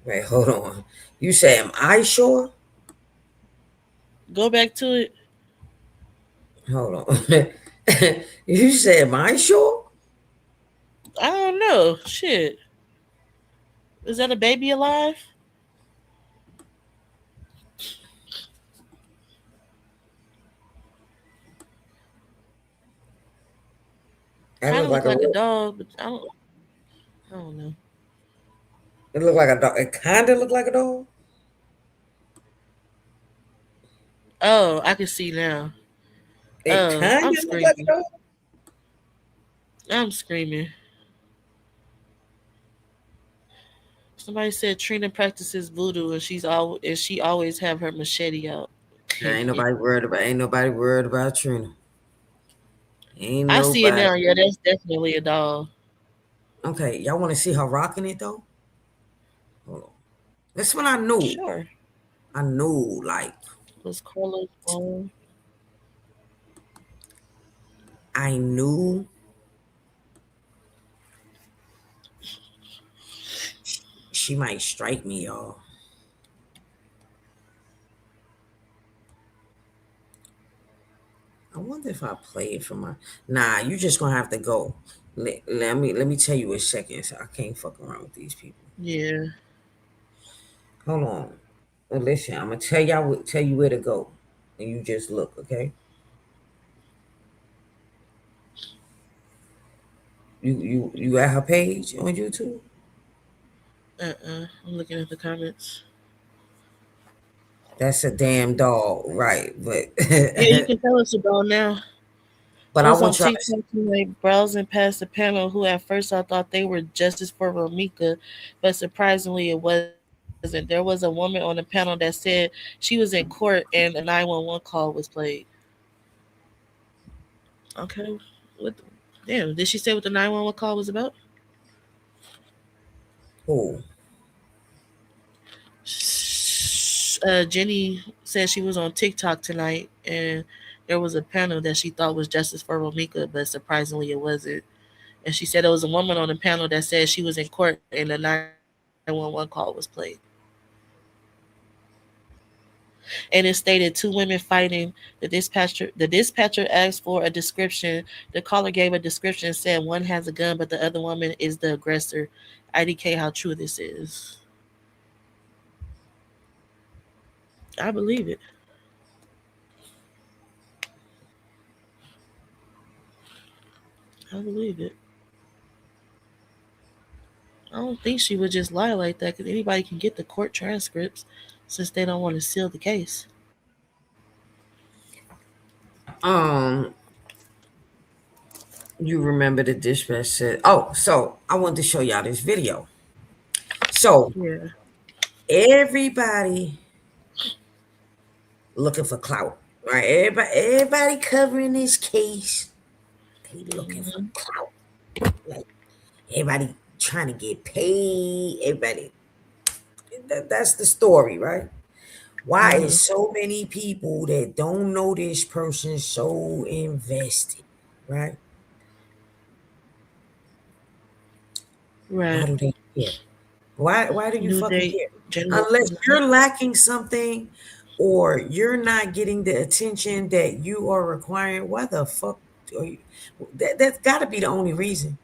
Wait, hold on. You say, am I sure? Go back to it. Hold on. You say, am I sure? I don't know. Shit. Is that a baby alive? That Kind look of look like a like a real. dog, but I don't know. It look like a dog. It kind of look like a dog. Oh, I can see now. It Oh, kind I'm of look like a screaming. dog. I'm screaming. Somebody said Trina practices voodoo and she always have her machete out. Ain't nobody worried about Trina. Ain't I see it nobody. now. Yeah, that's definitely a doll. Okay, y'all want to see her rocking it though? Hold on. That's what I knew. Sure. I knew, like, Was Carlos on? I knew she might strike me, y'all. I wonder if I play it for my. Nah, you just gonna have to go. Let me tell you in seconds. I can't fuck around with these people. Yeah. Hold on. Well, listen, I'm gonna tell you where to go, and you just look, okay? You at her page on YouTube? I'm looking at the comments. That's a damn dog, right? But Yeah, you can tell us about now. but I I was on want y'all to. TikTok tonight browsing past the panel who at first I thought they were justice for Romika, but surprisingly it wasn't. There was a woman on the panel that said she was in court and a 911 call was played. Okay. What damn, did she say what the 911 call was about? Who? Jenny said she was on TikTok tonight and there was a panel that she thought was justice for Romika, but surprisingly it wasn't. And she said there was a woman on the panel that said she was in court and the 911 call was played. And it stated two women fighting. The dispatcher asked for a description. The caller gave a description and said one has a gun, but the other woman is the aggressor. IDK, how true this is. I believe it. I believe it. I don't think she would just lie like that because anybody can get the court transcripts since they don't want to seal the case. Um, you remember the dispatch said? Oh, so I wanted to show y'all this video. So Yeah. everybody looking for clout, right? Everybody covering this case. They looking for Hmm. clout. Like everybody trying to get paid. Everybody. That's the story, right? Why Uh-huh. is so many people that don't know this person so invested, right? Why Right. do they care? Why do you New fucking date, care? January Unless 29th. you're lacking something or you're not getting the attention that you are requiring, why the fuck are you that's gotta be the only reason.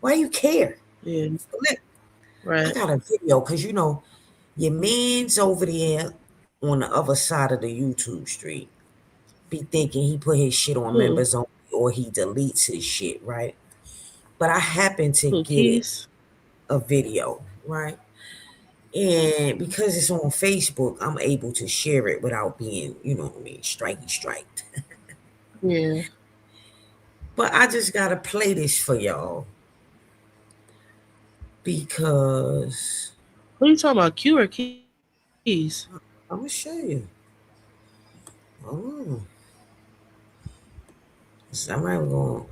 Why you care? Yeah. Look, I Right. got a video because your man's over there on the other side of the YouTube street be thinking he put his shit on Who? members only or he deletes his shit, right? But I happen to Who? get it Keys? a video, right? And because it's on Facebook, I'm able to share it without being, you know what I mean, strikey striked. Yeah. But I just gotta play this for y'all because What are you talking about? Q or Keys? I'm gonna show you. Oh, somebody going.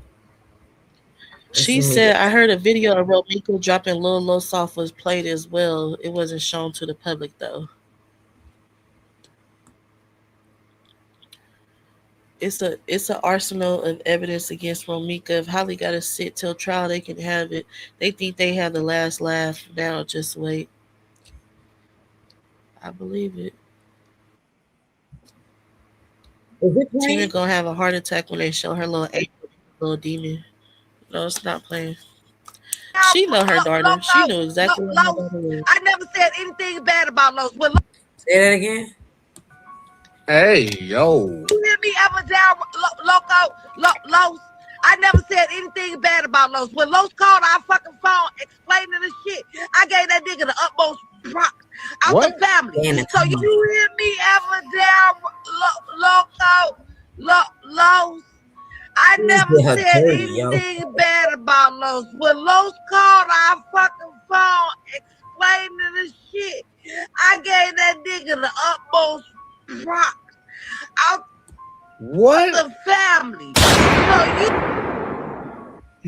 Let's She see me. said, I heard a video of Romiko dropping Lil Low Soft was played as well. It wasn't shown to the public though. It's a arsenal of evidence against Romika. If Holly gotta sit till trial, they can have it. They think they have the last laugh. Now just wait. I believe it. Is it Tina playing? gonna have a heart attack when they show her little angel, little demon. No, it's not playing. She know her daughter. She knew exactly what her Los. daughter was. I never said anything bad about Los. When Say that again. Hey, yo. you hear me ever down, Los, I never said anything bad about Los. When Los called our fucking phone explaining the shit, I gave that nigga the utmost props out the What? family. Damn, So you hear me ever down, Los? I please never get her said dirty, yo. anything bad about Los. When Los called our fucking phone explaining the shit, I gave that nigga the utmost props out What? the family. So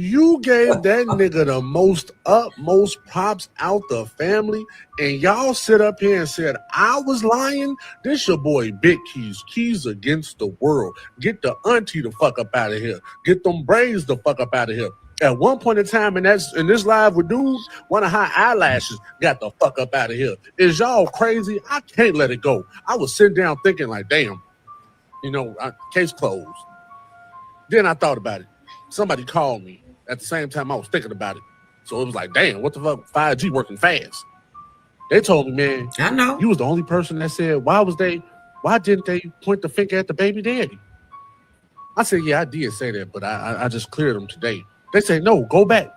You gave that nigga the most utmost props out the family, and y'all sit up here and said, I was lying? This your boy Big Keys. Keys against the world. Get the auntie the fuck up out of here. Get them braids the fuck up out of here. At one point in time, in this live with dude, one of her eyelashes got the fuck up out of here. Is y'all crazy? I can't let it go. I was sitting down thinking like, damn, case closed. Then I thought about it. Somebody called me at the same time I was thinking about it. So it was like, damn, what the fuck? 5G working fast. They told me, man, I know. you was the only person that said, why didn't they point the finger at the baby daddy? I said, yeah, I did say that, but I just cleared them today. They say, no, go back.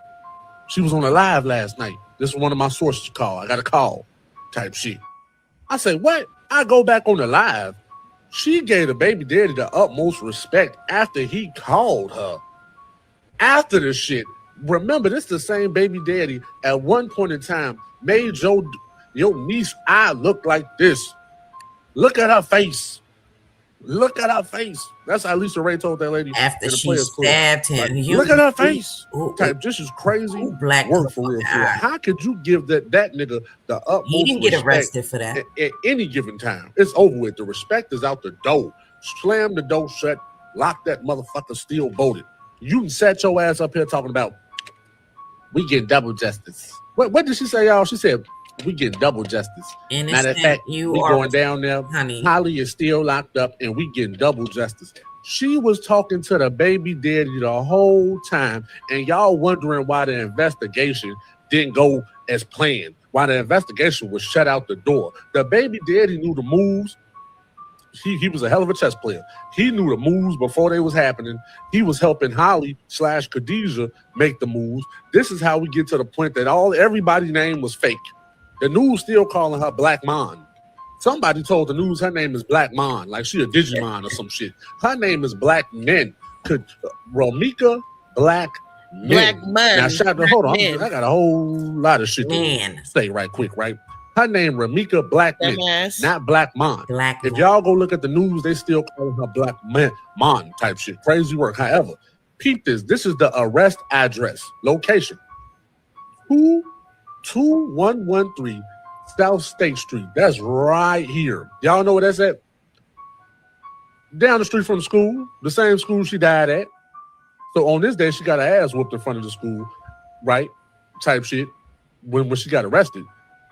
She was on a live last night. This is one of my sources call. I got a call type shit. I say, what? I go back on the live. She gave the baby daddy the utmost respect after he called her. After the shit. Remember, this is the same baby daddy at one point in time made your niece eye look like this. Look at her face. Look at her face. That's how Lisa Ray told that lady. After she stabbed him. Like, look at her face. Type, this is crazy black work for real. How could you give that nigga the utmost He didn't get arrested for that. At any given time? It's over with. The respect is out the door. Slam the door shut. Lock that motherfucker steel bolted. You sat your ass up here talking about we get double justice. What did she say, y'all? She said we get double justice. Matter of fact, we going down there. Honey. Holly is still locked up, and we getting double justice. She was talking to the baby daddy the whole time, and y'all wondering why the investigation didn't go as planned. Why the investigation was shut out the door. The baby daddy knew the moves. He was a hell of a chess player. He knew the moves before they was happening. He was helping Holly / Khadijah make the moves. This is how we get to the point that everybody's name was fake. The news still calling her Black Mon. Somebody told the news her name is Black Mon, like she a Digimon or some shit. Her name is Black Men. Romika Black Men. Black Men. Now, hold on. I got a whole lot of shit to say right quick, right? Her name Ramika Black Men, not Black Mon. If y'all go look at the news, they still calling her Black Mon type shit. Crazy work. However, peep this. This is the arrest address. Location. 2113 South State Street. That's right here. Y'all know where that's at? Down the street from the school. The same school she died at. So on this day, she got her ass whooped in front of the school. Right? Type shit. When she got arrested.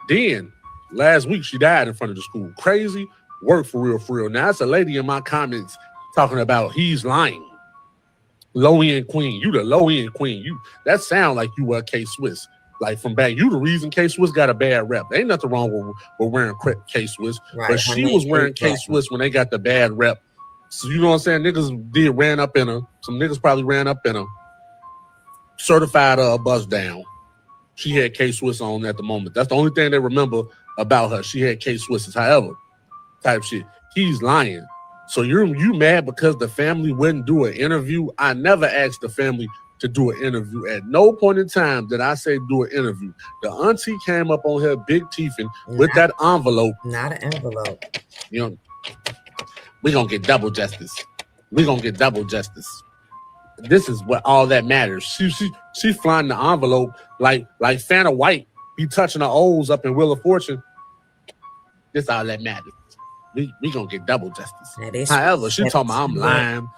Then, last week, she died in front of the school. Crazy work for real. Now, that's a lady in my comments talking about he's lying. Low-end queen. You the low-end queen. That sound like you were K-Swiss. Like, from back, you the reason K-Swiss got a bad rep. There ain't nothing wrong with wearing K-Swiss. Right, but she was wearing K-Swiss when they got the bad rep. So, you know what I'm saying? Niggas ran up in her. Some niggas probably ran up in her. Certified her a bust down. She had K-Swiss on at the moment. That's the only thing they remember about her. She had K-Swisses. However, type shit. He's lying. So you mad because the family wouldn't do an interview? I never asked the family to do an interview. At no point in time did I say do an interview. The auntie came up on her big teething with that envelope. Not an envelope. We're going to get double justice. We're going to get double justice. This is what all that matters. She flying the envelope like Fanta White be touching her O's up in Wheel of Fortune. This all that matters. We gonna get double justice. However, she talking about I'm lying.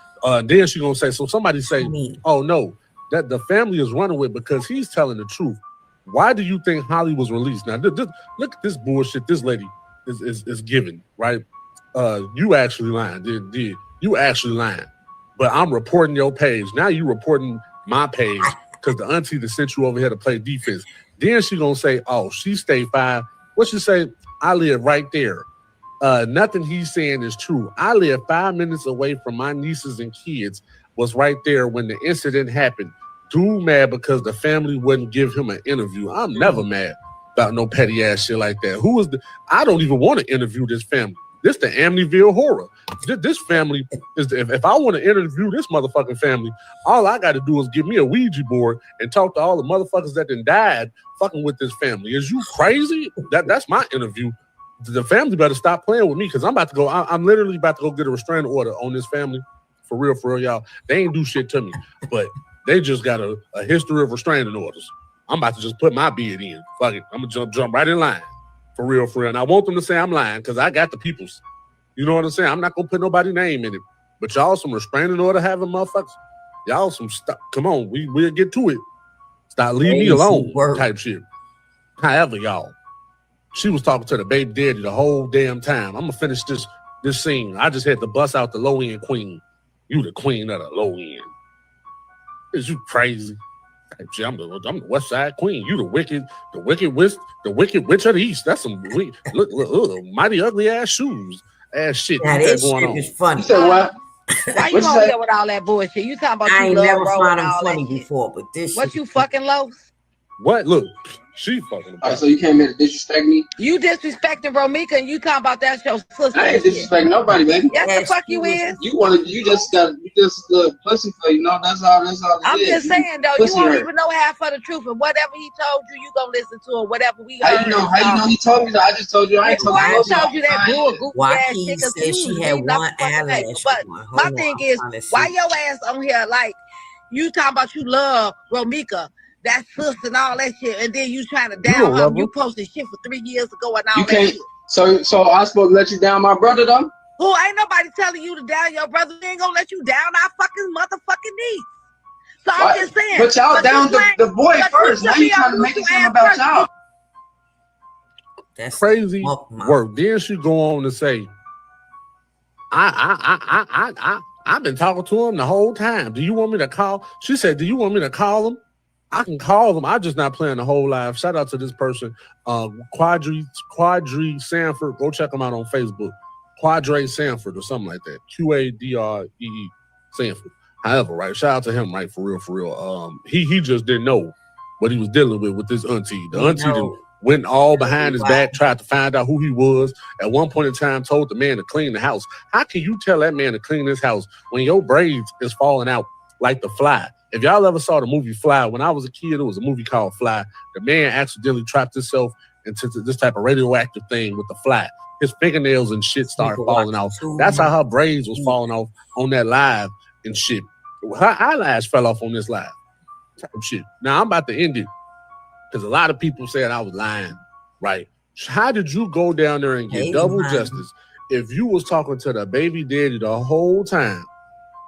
Then she gonna say, so somebody say, oh no, that the family is running with because he's telling the truth. Why do you think Holly was released? Now look at this bullshit this lady is giving, right? You actually lying. Did you actually lying? But I'm reporting your page. Now you reporting my page because the auntie that sent you over here to play defense. Then she gonna say, oh, she stayed 5. What she say? I live right there. Nothing he's saying is true. I live 5 minutes away from my nieces and kids. Was right there when the incident happened. Dude mad because the family wouldn't give him an interview. I'm never mad about no petty ass shit like that. I don't even want to interview this family. This the Amityville horror. This family is if I want to interview this motherfucking family, all I got to do is give me a Ouija board and talk to all the motherfuckers that done died fucking with this family. Is you crazy? That's my interview. The family better stop playing with me because I'm about to go. I'm literally about to go get a restraining order on this family. For real, y'all. They ain't do shit to me. But They just got a history of restraining orders. I'm about to just put my bid in. Fuck it. I'm gonna jump right in line. For real. And I want them to say I'm lying because I got the peoples. You know what I'm saying? I'm not gonna put nobody's name in it. But y'all some restraining order having motherfuckers. Y'all some stuff. Come on, we'll get to it. Stop, leave me alone type shit. However, y'all, she was talking to the baby daddy the whole damn time. I'm gonna finish this scene. I just had to bust out the low end queen. You the queen of the low end. Is you crazy? I'm the West Side Queen. You the wicked witch of the East. That's some look mighty ugly ass shoes. Ass shit. Now this shit is funny. You said what? Why you on here with all that bullshit? You talking about I you ain't love never found him funny before, but this what shit you fucking low? What? Look, she fucking about. All right, so you came here to disrespect me? You disrespecting Romika and you talking about that's your sister. I ain't disrespecting nobody, baby. Yes, the fuck you is. You just pussy for that's all I'm just saying though, you won't even know half of the truth, and whatever he told you, you gonna listen to it. Whatever we heard. How you know he told me that? I just told you I ain't told you. I told you that goofy ass shit said she had one eyelash. But my thing is, why your ass on here like you talking about you love Romika, that sister and all that shit, and then you trying to down her. You posted shit for 3 years ago and all that shit. So I supposed to let you down my brother though? Who ain't nobody telling you to down your brother? We ain't gonna let you down our fucking motherfucking knees. So I'm just saying. But y'all down the boy first. Now you trying to make it something about y'all. That's crazy work. Then she go on to say, I've been talking to him the whole time. Do you want me to call? She said, do you want me to call him? I can call them. I'm just not playing the whole live. Shout out to this person, Quadri Sanford. Go check them out on Facebook. Quadre Sanford or something like that. Quadree Sanford. However, right, shout out to him, right, for real. He just didn't know what he was dealing with this auntie. The auntie went all behind his back, tried to find out who he was. At one point in time, told the man to clean the house. How can you tell that man to clean his house when your braids is falling out like the Fly? If y'all ever saw the movie Fly, when I was a kid, it was a movie called Fly. The man accidentally trapped himself into this type of radioactive thing with the fly. His fingernails and shit started falling off. That's how her braids was falling off on that live and shit. Her eyelash fell off on this live. Type of shit. Now I'm about to end it because a lot of people said I was lying, right? How did you go down there and get double justice if you was talking to the baby daddy the whole time,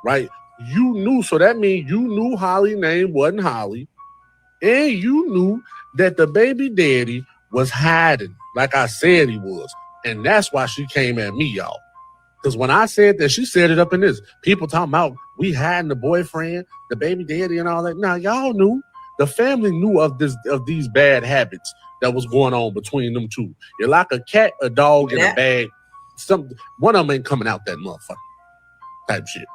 right? You knew, so that means you knew Holly's name wasn't Holly, and you knew that the baby daddy was hiding, like I said he was. And that's why she came at me, y'all. Because when I said that, she said it up in this. People talking about we hiding the boyfriend, the baby daddy, and all that. Now, y'all knew. The family knew of these bad habits that was going on between them two. You're like a cat, a dog, in a bag. One of them ain't coming out that motherfucker. Type shit.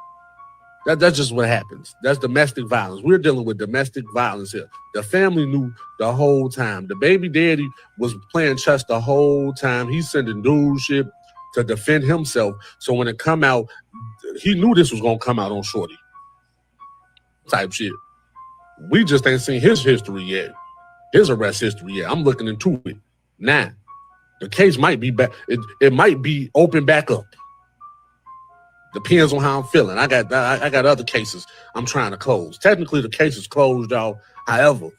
That's just what happens. That's domestic violence. We're dealing with domestic violence here. The family knew the whole time. The baby daddy was playing chess the whole time. He's sending dude shit to defend himself. So when it come out, he knew this was going to come out on Shorty. Type shit. We just ain't seen his history yet. His arrest history yet. I'm looking into it. Now, the case might be back. It might be open back up. Depends on how I'm feeling. I got other cases I'm trying to close. Technically, the case is closed, y'all. However,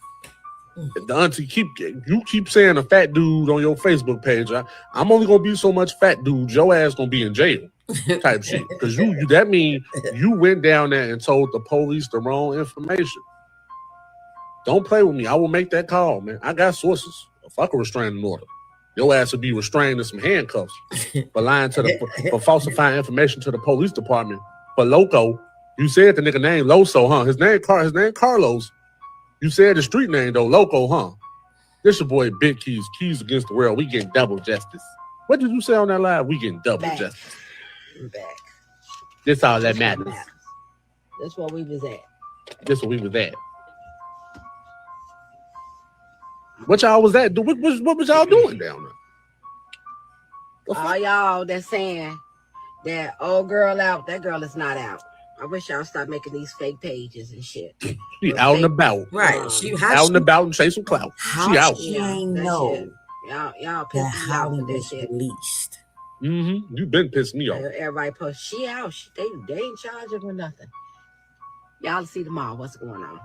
if the auntie keep saying a fat dude on your Facebook page, I'm only gonna be so much fat dude. Your ass gonna be in jail, type shit. Because that mean you went down there and told the police the wrong information. Don't play with me. I will make that call, man. I got sources. Fuck a restraining order. Your ass would be restrained in some handcuffs for lying for falsifying information to the police department. For Loco, you said the nigga name Loso, huh? His name Carlos. You said the street name though, Loco, huh? This your boy Big Keys Against the World. We getting double justice. What did you say on that live? We getting double justice. I'm back. This all that matters. That's where we was at. This where we was at. What y'all was at? What was y'all doing down there? All y'all that's saying that old girl out, that girl is not out. I wish y'all stop making these fake pages and shit. She out and about. Right. She out and about and chasing clout. She out. She ain't know. Y'all pissed me off with that shit. Released. Mm-hmm. You been pissing me off. Everybody post, she out. They ain't charging for nothing. Y'all see tomorrow what's going on.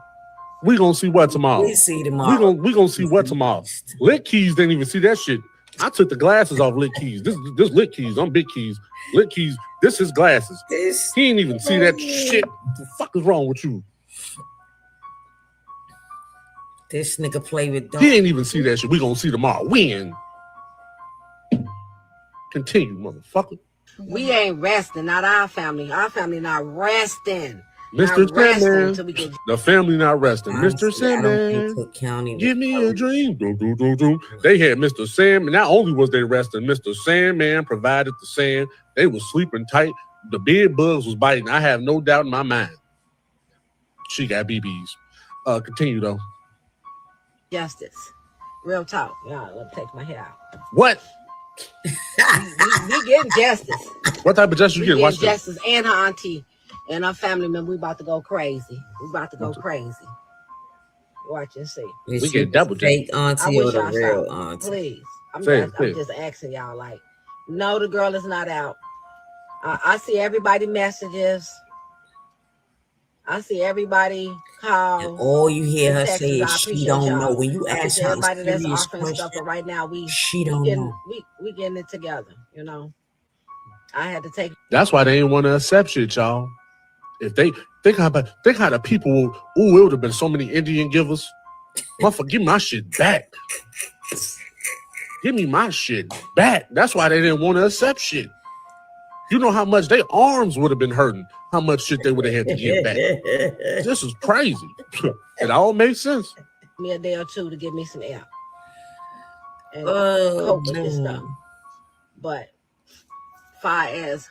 We gonna see what tomorrow. We see tomorrow. We gonna see what tomorrow. Lit Keys didn't even see that shit. I took the glasses off Lit Keys. This Lit Keys. I'm Big Keys. Lit Keys. This is glasses. He ain't even see that shit. What the fuck is wrong with you? This nigga play with dope. He ain't even see that shit. We gonna see tomorrow. Win. Continue, motherfucker. We ain't resting. Not our family. Our family not resting. Mr. Simmons. Till we get... The family not resting. Honestly, Mr. Simmons. Cook County Give me a dream. They had Mr. Sandman. Not only was they resting, Mr. Sandman provided the sand. They was sleeping tight. The bed bugs was biting. I have no doubt in my mind. She got BBs. Continue though. Justice. Real talk. Y'all, let me take my hair out. What? we getting justice. What type of justice you get? Watch justice this. And her auntie and her family member. We about to go crazy. We about to go crazy. Watch and see. We get double fake auntie or the real stop. auntie. Please. I'm just asking y'all, like, no, the girl is not out. I see everybody messages. I see everybody call. And all you hear her say is she don't know. When you ask her everybody that's serious offering question, stuff, but right now she don't know. We getting it together, you know. I had to take. That's why they ain't want to accept shit, y'all. If they think how the people, it would have been so many Indian givers. Motherfucker, give my shit back. Give me my shit back. That's why they didn't want to accept shit. You know how much their arms would have been hurting, how much shit they would have had to give back. This is crazy. It all makes sense. Me a day or two to give me some air. And cope with this stuff. But far as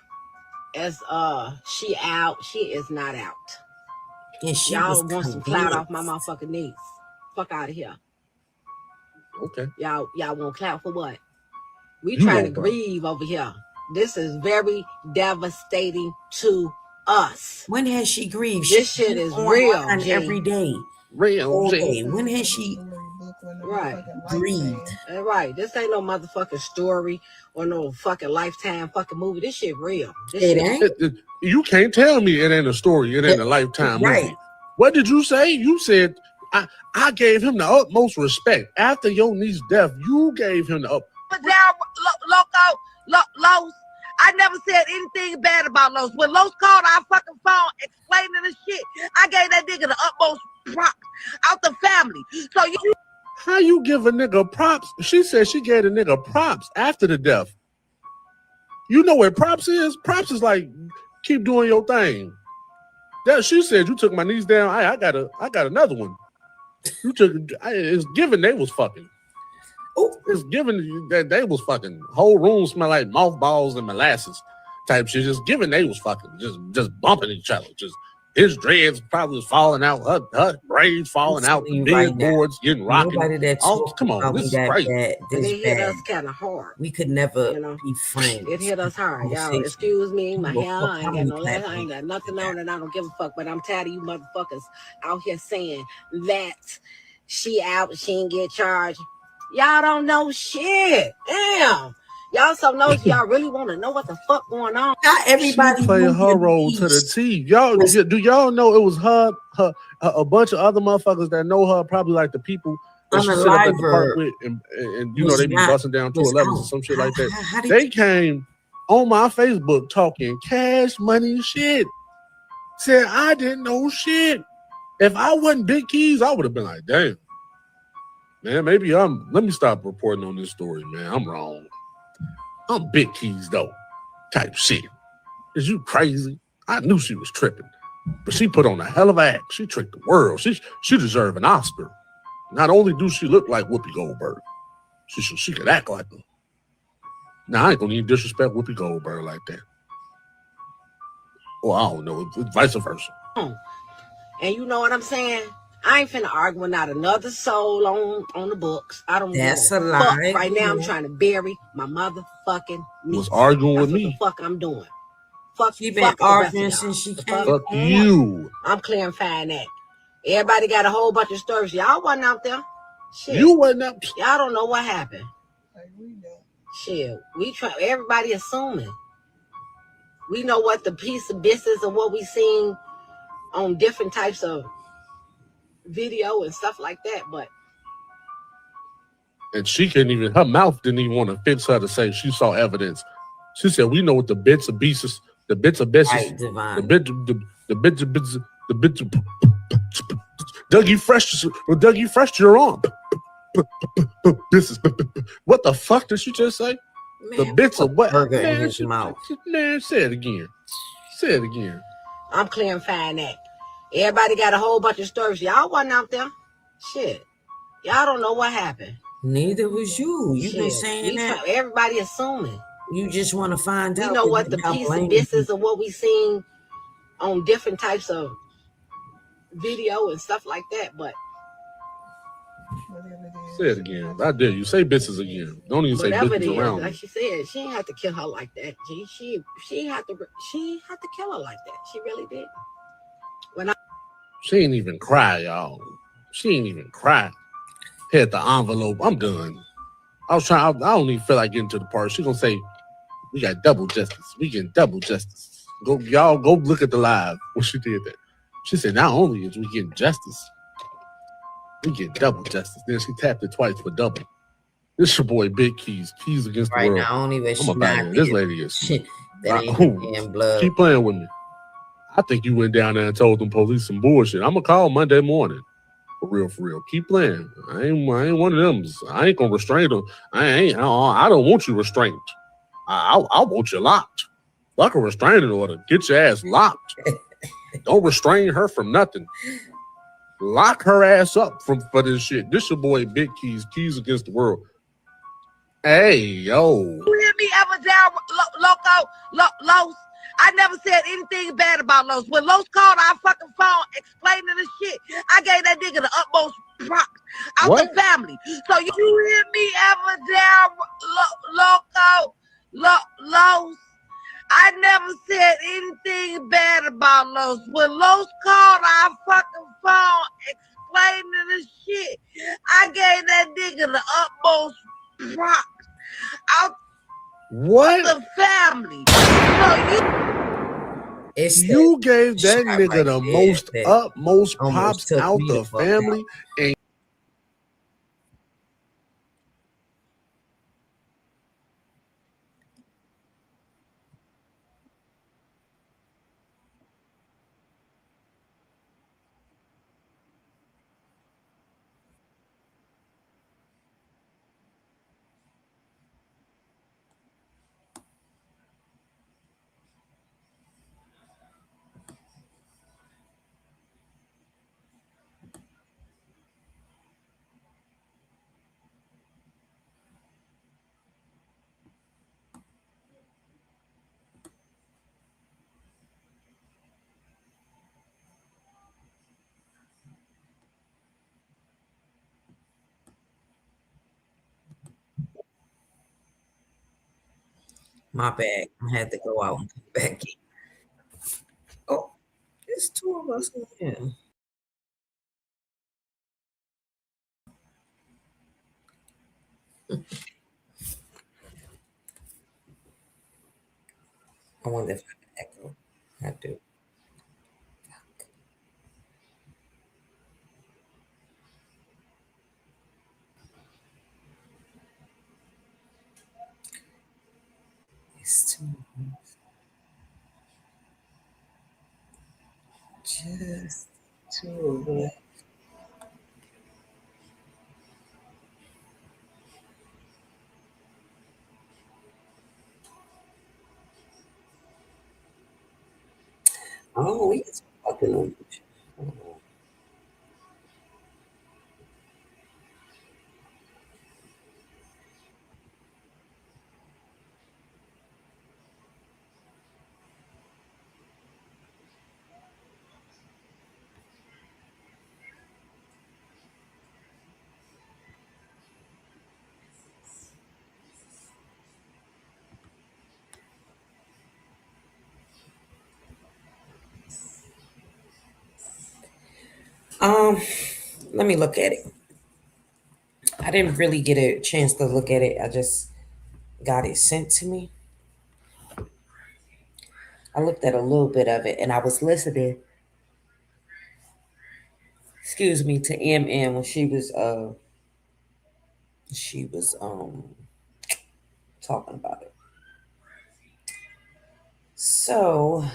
she out, she is not out. And y'all want some clout off my motherfucking knees. Fuck out of here. Okay. Y'all want clout for what? We trying to grieve over here. This is very devastating to us. When has she grieved? This shit is real. Every day. Real. All day. When has she grieved? Right. This ain't no motherfucking story or no fucking Lifetime fucking movie. This shit real. You can't tell me it ain't a story. It ain't a Lifetime movie. Right. What did you say? You said I gave him the utmost respect. After your niece's death, you gave him the But down, Los, I never said anything bad about Los. When Los called our fucking phone explaining the shit, I gave that nigga the utmost props out the family. So you... How you give a nigga props? She said she gave a nigga props after the death. You know what props is? Props is like, keep doing your thing. That she said you took my niece down. I got another one. You took it's given they was fucking. It's given that they was fucking. Whole room smell like mothballs and molasses type shit. Just given they was fucking. Just bumping each other. Just his dreads probably falling out. Her braids falling out. The bed boards getting rocked. Come on, this is crazy. It hit us kind of hard. We could never be friends. It hit us hard, y'all. Excuse me, my hair. I ain't got no laugh. I ain't got nothing on, and I don't give a fuck. But I'm tired of you motherfuckers out here saying that she out, she ain't get charged. Y'all don't know shit. Damn. Y'all so nosy. Y'all really want to know what the fuck going on. Not everybody playing her role to the T. Y'all, do y'all know it was her, a bunch of other motherfuckers that know her, probably like the people that she sit up at the park with, and you know they be busting down 211s or some shit like that. They came on my Facebook talking cash money shit. Said I didn't know shit. If I wasn't Big Keys, I would have been like, damn. Man, let me stop reporting on this story, man. I'm wrong. I'm Big Keys, though, type shit. Is you crazy? I knew she was tripping, but she put on a hell of an act. She tricked the world. She deserved an Oscar. Not only do she look like Whoopi Goldberg, she could act like her. Now, I ain't gonna even disrespect Whoopi Goldberg like that. Well, I don't know. It's vice versa. And you know what I'm saying? I ain't finna argue with not another soul on the books. I don't That's give a fuck. lie. Right now, I'm trying to bury my motherfucking niece. Was arguing That's with what me. The fuck I'm doing. Fuck you. Been arguing since she came. Fuck you. I'm clarifying that. Everybody got a whole bunch of stories. Y'all wasn't out there. Shit. You wasn't out. Y'all don't know what happened. Shit. We try. Everybody assuming. We know what the piece of business and what we seen on different types of video and stuff like that, but and she couldn't even, her mouth didn't even want to fix her to say she saw evidence. She said, we know what the bits of pieces, the bits of besses, Right, Divine. the bits of Dougie Fresh your arm. This is what the fuck did she just say? Man, The bits of what? burger in Man, his mouth. man, say it again. Say it again. I'm clarifying that. Everybody got a whole bunch of stories. Y'all wasn't out there. Shit. Y'all don't know what happened. Neither was you. You've been Shit. saying that. Everybody assuming. You just want to find We out. know what the piece of business of what we seen on different types of video and stuff like that, but say it again. I dare you. Say business again. Don't even say whatever it business is, around like me. she said, she didn't have to kill her like that. She had to kill her like that. She really did. She ain't even cry, y'all. She ain't even cry. Had the envelope. I'm done. I don't even feel like getting to the part. She gonna say, we got double justice. We getting double justice. Y'all go look at the live when she did that. She said, not only is we getting justice, we get double justice. Then she tapped it twice for double. This your boy Big Keys. Keys against the world. Right now, only I'm about here. This lady is. that ain't in blood. Keep playing with me. I think you went down there and told them police some bullshit. I'm gonna call Monday morning. For real. Keep playing. I ain't one of them. I ain't gonna restrain them. I don't want you restrained. I want you locked. Like a restraining order. Get your ass locked. Don't restrain her from nothing. Lock her ass up for this shit. This your boy Big Keys. Keys against the world. Hey, yo. You hear me ever down, Los? I never said anything bad about Los. When Los called our fucking phone explaining the shit, I gave that nigga the utmost props out What? the family. So you hear me ever down, Los? I never said anything bad about Los. When Los called our fucking phone explaining the shit, I gave that nigga the utmost props out What? the family. So you gave that nigga the most utmost props out the family, and My bad. I had to go out and come back in. Oh, there's two of us in here. I wonder if I can echo. I do. It's two of us. Just two of us. Oh, we just fucking on. Let me look at it. I didn't really get a chance to look at it. I just got it sent to me. I looked at a little bit of it and I was listening excuse me, to M when she was talking about it. So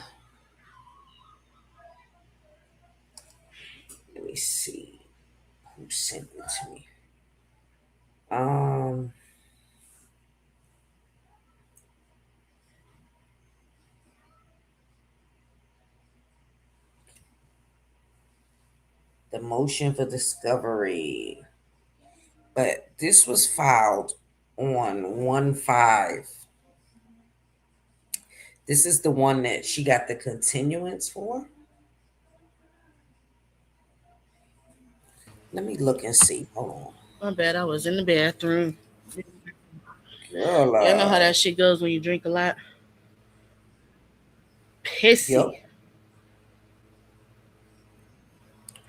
let me see who sent it to me. Um, the motion for discovery, but this was filed on 1/5. This is the one that she got the continuance for. Let me look and see. Hold My bad. I was in the bathroom. on, girl. You know how that shit goes when you drink a lot. Yep. Pissy.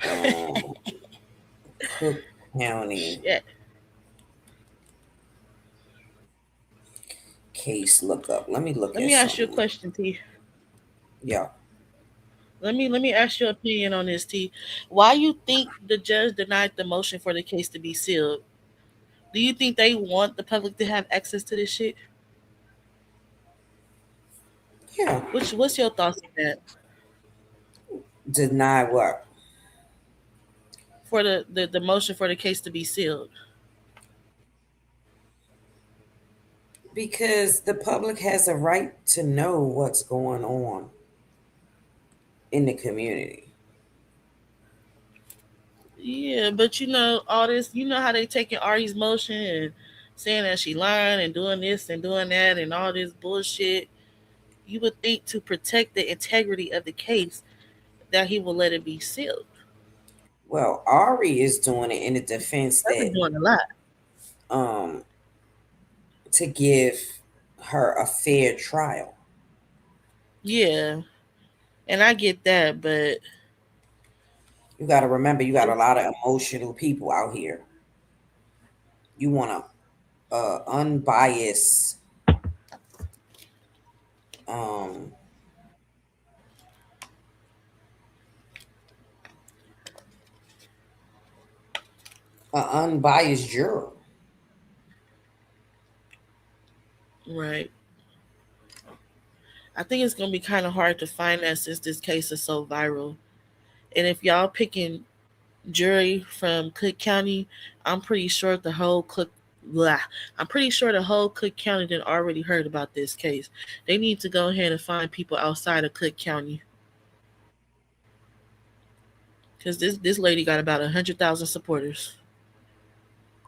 Um, Cook County Shit. case lookup. Let me look Let at me ask you a something. question, T. Yeah. Let me ask your opinion on this, T. Why you think the judge denied the motion for the case to be sealed? Do you think they want the public to have access to this shit? Yeah. What's your thoughts on that? Deny what? For the motion for the case to be sealed. Because the public has a right to know what's going on in the community. Yeah, but you know all this. You know how they taking Ari's motion and saying that she lying and doing this and doing that and all this bullshit. You would think to protect the integrity of the case that he will let it be sealed. Well, Ari is doing it in the defense I've been that doing a lot. um to give her a fair trial. Yeah, and I get that, but You got to remember, you got a lot of emotional people out here. You want um a unbiased juror. right. I think it's gonna be kind of hard to find that since this case is so viral. And if y'all picking jury from Cook County, I'm pretty sure the whole Cook blah, I'm pretty sure the whole Cook County did already heard about this case. They need to go ahead and find people outside of Cook County because this lady got about 100,000 supporters.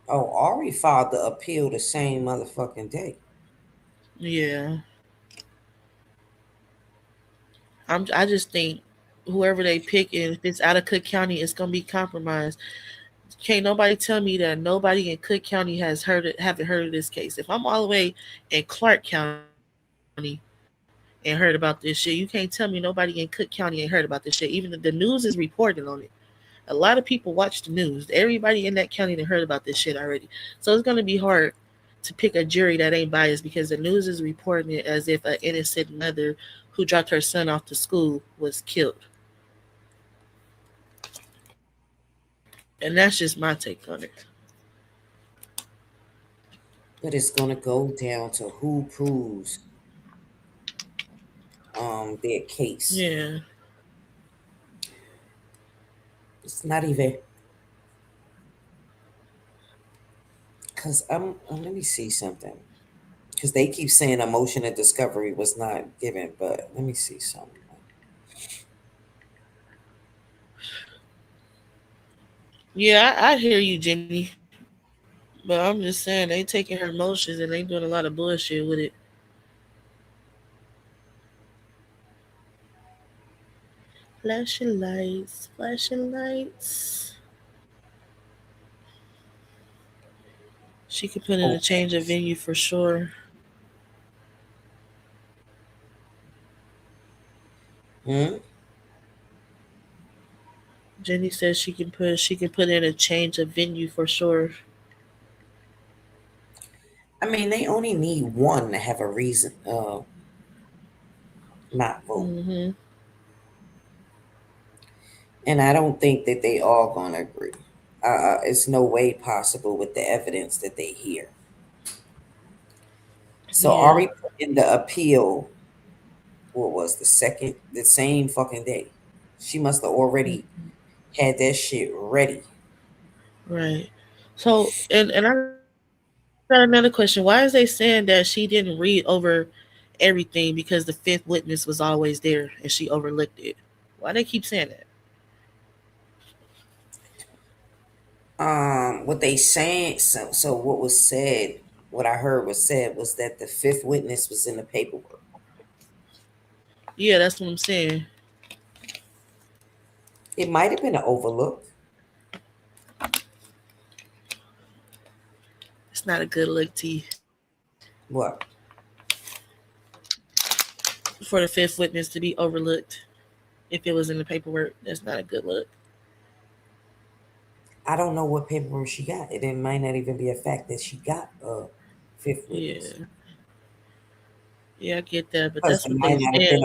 Oh, Ari filed the appeal the same motherfucking day. Yeah, I just think whoever they pick, and if it's out of Cook County, it's gonna be compromised. Can't nobody tell me that nobody in Cook County haven't heard of this case. If I'm all the way in Clark County and heard about this shit, you can't tell me nobody in Cook County ain't heard about this shit. Even the news is reporting on it. A lot of people watch the news. Everybody in that county that heard about this shit already. So it's gonna be hard to pick a jury that ain't biased because the news is reporting it as if an innocent mother who dropped her son off to school was killed. And that's just my take on it. But it's gonna go down to who proves their case. Yeah. It's not even because let me see something. Because they keep saying a motion of discovery was not given, but let me see something. Yeah, I hear you, Jimmy. But I'm just saying they taking her motions and they doing a lot of bullshit with it. Flashing lights, flashing lights. She could put in a Okay. change of venue for sure. Hmm? Jenny says she can put in a change of venue for sure. I mean, they only need one to have a reason not vote. Hmm. And I don't think that they all gonna agree. It's no way possible with the evidence that they hear. So Yeah. Ari put in the appeal. What was the same fucking day? She must have already had that shit ready. Right. So, and I got another question. Why is they saying that she didn't read over everything because the fifth witness was always there and she overlooked it? Why they keep saying that? What they saying? So what was said? What I heard was said was that the fifth witness was in the paperwork. Yeah, that's what I'm saying. It might have been an overlook. It's not a good look, T, What? for the fifth witness to be overlooked. If it was in the paperwork, that's not a good look. I don't know what paperwork she got. It might not even be a fact that she got a fifth witness. Yeah, yeah, I get that, but Because that's what they said.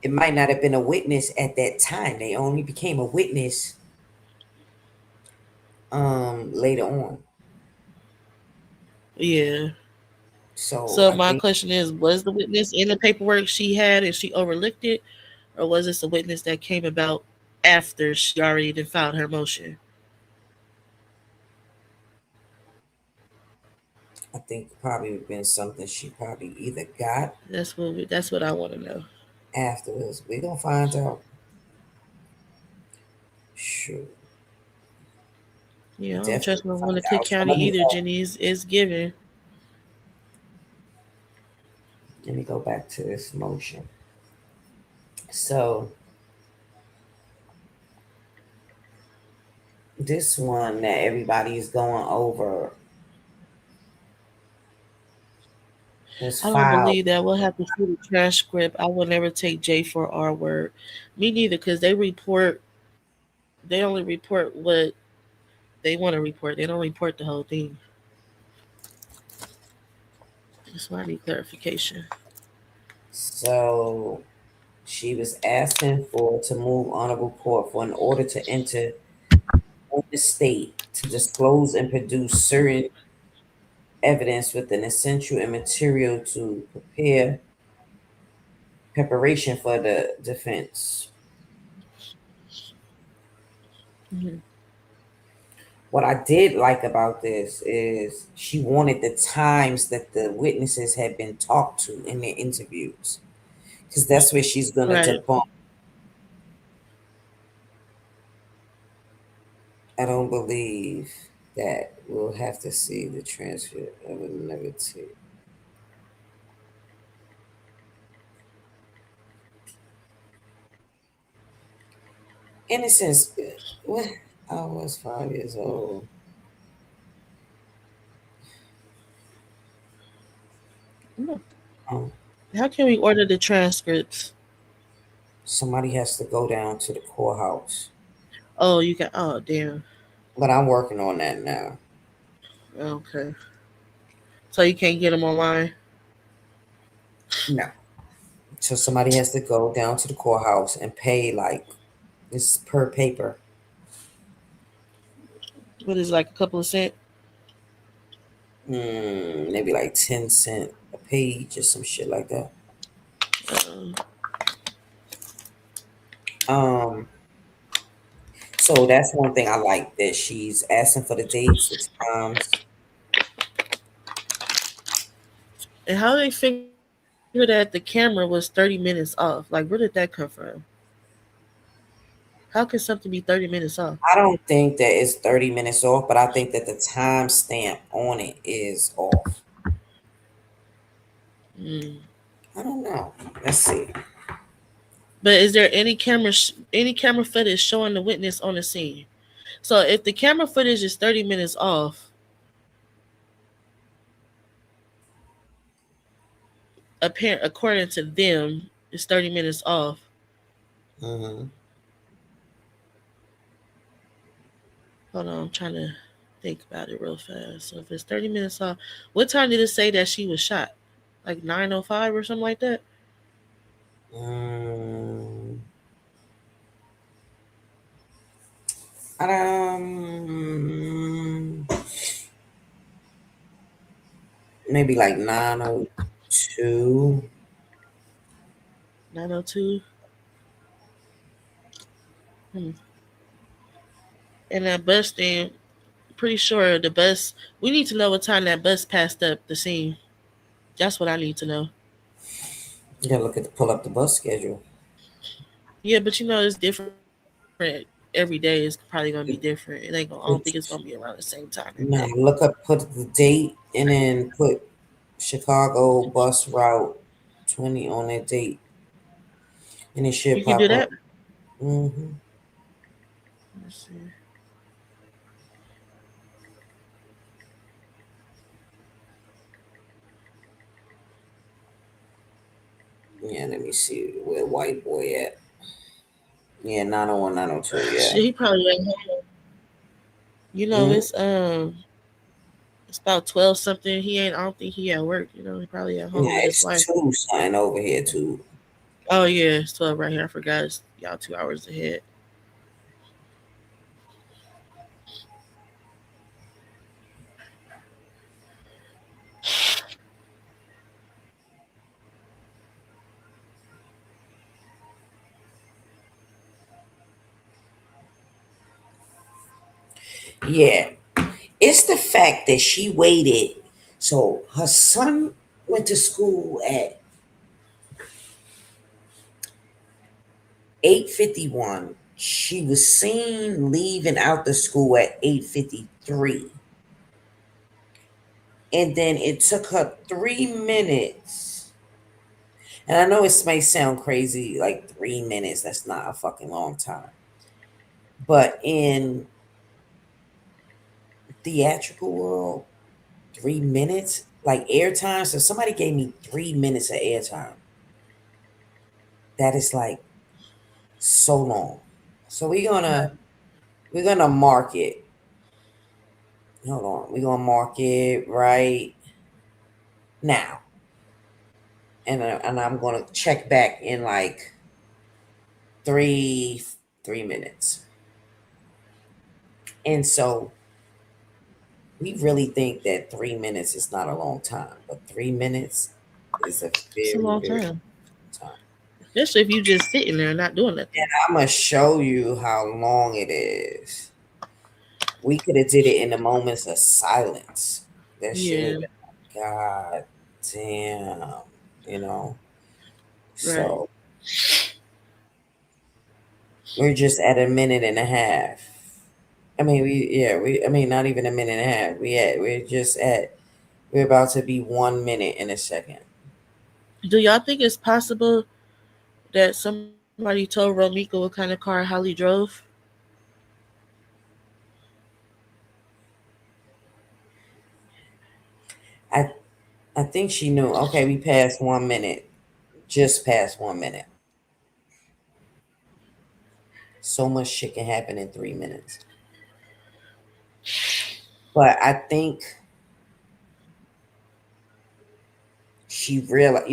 it might not have been a witness at that time. They only became a witness later on. Yeah. So So I my think question is, was the witness in the paperwork she had and she overlooked it, or was this a witness that came about after she already did filed her motion? I think probably been something she probably either got That's what I want to know. afterwards. We're gonna find out. Sure. Yeah, I don't Definitely trust no one find in Cook out. So County either. Jenny is given. let me go back to this motion. So this one that everybody's going over was I don't filed. believe that. We'll have to see the transcript. I will never take J for our word. Me neither, because they only report what they want to report. They don't report the whole thing. That's why I need clarification. So she was asking for to move honorable court for an order to enter on the state to disclose and produce certain evidence with an essential and material to preparation for the defense. Mhm. What I did like about this is she wanted the times that the witnesses had been talked to in their interviews, because that's where she's gonna Right. debunk. I don't believe that. We'll have to see the transcript of a negative. Innocence. What? I was 5 years old. Um, How can we order the transcripts? somebody has to go down to the courthouse, Oh, you can. Oh, damn. but I'm working on that now. Okay. So you can't get them online. No. So somebody has to go down to the courthouse and pay like it's per paper. What is it, like a couple of cents? Maybe like 10 cent a page or some shit like that. Uh, Um, so that's one thing I like that she's asking for the dates, the times. and how they figure that the camera was 30 minutes off? Like, where did that come from? How can something be 30 minutes off? I don't think that it's 30 minutes off, but I think that the time stamp on it is off. Mm. I don't know. Let's see. But is there any camera footage showing the witness on the scene? So if the camera footage is 30 minutes off, apparent according to them, it's 30 minutes off. Hmm. Hold on, I'm trying to think about it real fast. So if it's 30 minutes off, what time did it say that she was shot? Like 9:05 or something like that? Mm, Um, maybe like 902. 902. Hmm. And that bus thing, pretty sure the bus. We need to know what time that bus passed up the scene. That's what I need to know. You gotta pull up the bus schedule. Yeah, but it's different every day. It's probably gonna be different. It ain't gonna. I don't think it's gonna be around the same time every day. No, put the date and then put Chicago bus route 20 on that date, and it should You can do pop up. that. Hmm. Let's see. Yeah, let me see where white boy at. Yeah, 901, 902. Yeah. Shit, he probably ain't home. Mm-hmm. It's about 12 something. He ain't. I don't think he at work. He probably at home Yeah, with his it's wife. two sign over here too. Oh yeah, it's 12 right here. I forgot. It's y'all 2 hours ahead. Yeah, it's the fact that she waited. So her son went to school at 8:51. She was seen leaving out the school at 8:53. And then it took her 3 minutes. And I know it may sound crazy, like 3 minutes, that's not a fucking long time. But in theatrical world, 3 minutes, like airtime. So somebody gave me 3 minutes of airtime. That is like so long. So we're gonna mark it. Hold on. We're gonna mark it right now. And I'm gonna check back in like three 3 minutes. And so we really think that 3 minutes is not a long time, but 3 minutes is a It's a very, long very time, long time. especially if you just sitting there not doing nothing. And I'm gonna show you how long it is. We could have did it in the moments of silence. That shit would Yeah, have been God damn, you know. right. So we're just at a minute and a half. I mean not even a minute and a half. We're about to be 1 minute in a second. Do y'all think it's possible that somebody told Romika what kind of car Holly drove? I I think she knew. Okay, we passed 1 minute. Just past 1 minute. So much shit can happen in 3 minutes. But I think she realized,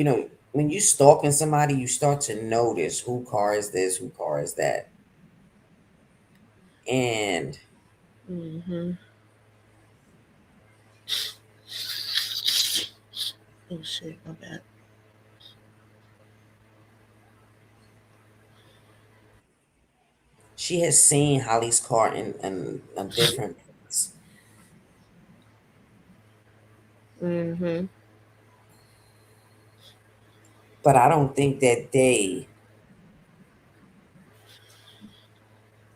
when you stalking somebody, you start to notice who car is this, who car is that. And Mm-hmm. Oh shit, my bad. she has seen Holly's car in a different place. Mm-hmm. But I don't think that day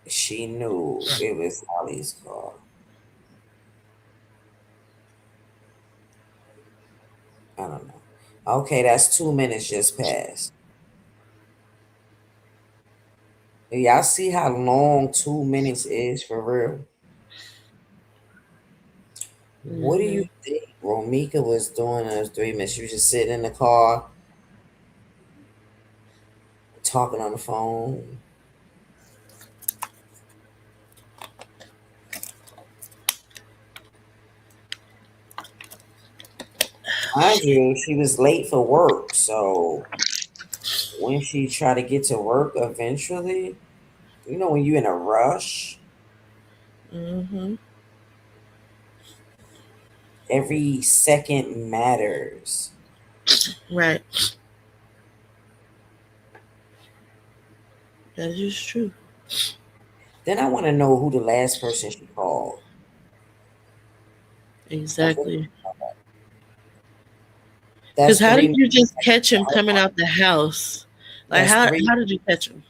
she knew it was Holly's car. I don't know. Okay, that's 2 minutes just passed. Y'all see how long 2 minutes is for real? What do you Mm-hmm. think Romika was doing in those 3 minutes? She was just sitting in the car, talking on the phone. Mind you, she was late for work. So when she tried to get to work eventually, when you're in a rush, Mm-hmm. Every second matters. Right. That is true. Then I want to know who the last person she called. I really, Exactly. Because that's how did 3 minutes. you just catch him coming out the house? Like That's three. how did you catch him?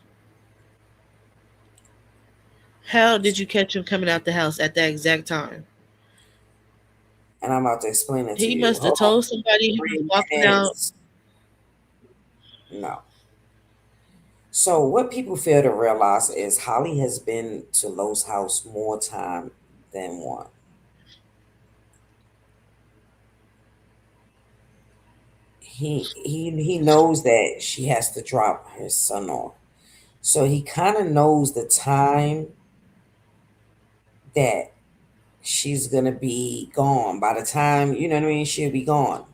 How did you catch him coming out the house at that exact time? And I'm about to explain it to He you. must have Hold on. told somebody he was Three walking out. minutes. No. So what people fail to realize is Holly has been to Lowe's house more time than one. He knows that she has to drop her son off. So he kind of knows the time that she's gonna be gone. By the time, you know what I mean, she'll be gone.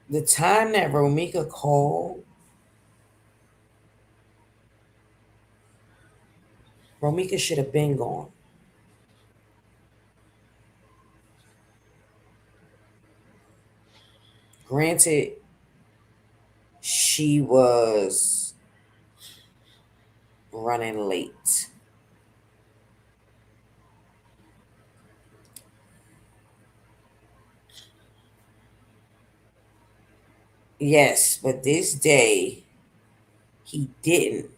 The time that Romika called, Romika should have been gone. Granted, she was running late. Yes, but this day he didn't.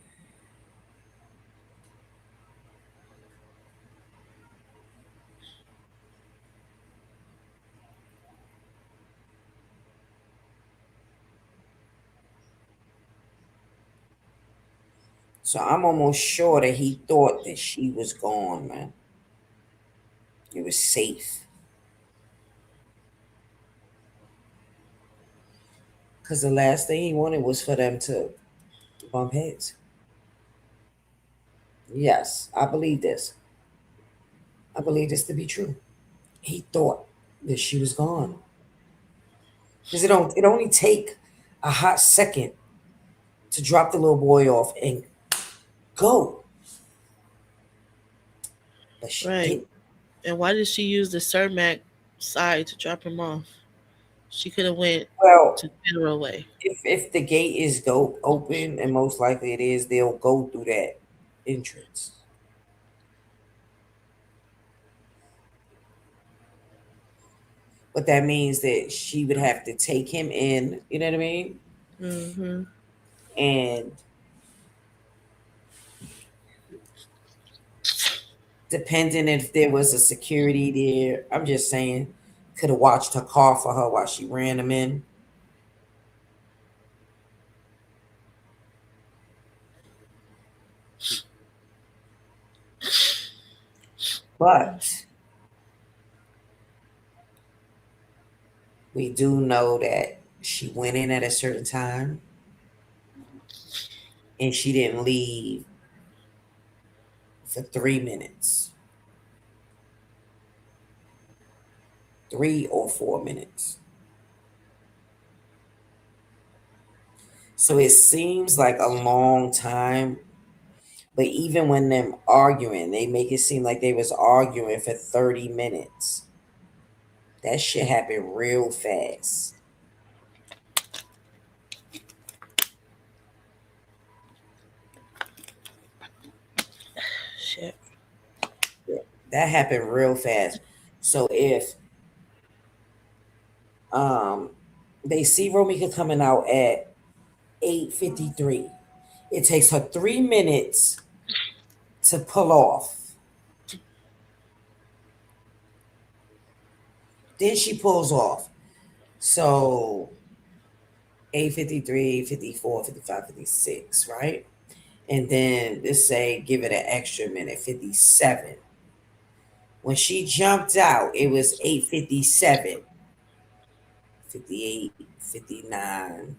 So I'm almost sure that he thought that she was gone, man. It was safe. Because the last thing he wanted was for them to bump heads. Yes, I believe this. I believe this to be true. He thought that she was gone. Because it only take a hot second to drop the little boy off and go. But she Right. didn't. And why did she use the Cermak side to drop him off? She could have went Well, to Federal Way. if the gate is go open, and most likely it is, they'll go through that entrance. But that means that she would have to take him in, you know what I mean? Mm-hmm. And depending if there was a security there, I'm just saying, could have watched her car for her while she ran him in. But we do know that she went in at a certain time and she didn't leave for 3 minutes, 3 or 4 minutes. So it seems like a long time, but even when them arguing, they make it seem like they was arguing for 30 minutes. That shit happened real fast. Shit. That happened real fast. So if um they see Romika coming out at 8:53, it takes her 3 minutes to pull off. Then she pulls off. So 8:53, 54, 55, 56, right? And then let's say give it an extra minute, 57. When she jumped out, it was 8:57, 58, 59,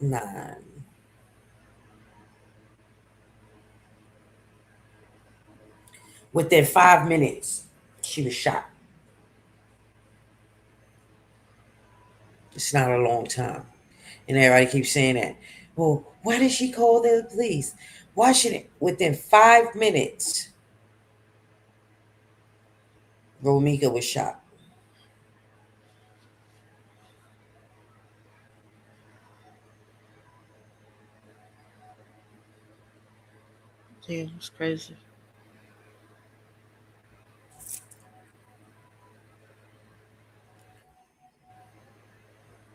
9. Within 5 minutes, she was shot. It's not a long time. And everybody keeps saying that. Well, why did she call the police? Why should it? Within 5 minutes, Romika was shot. Yeah, it's crazy.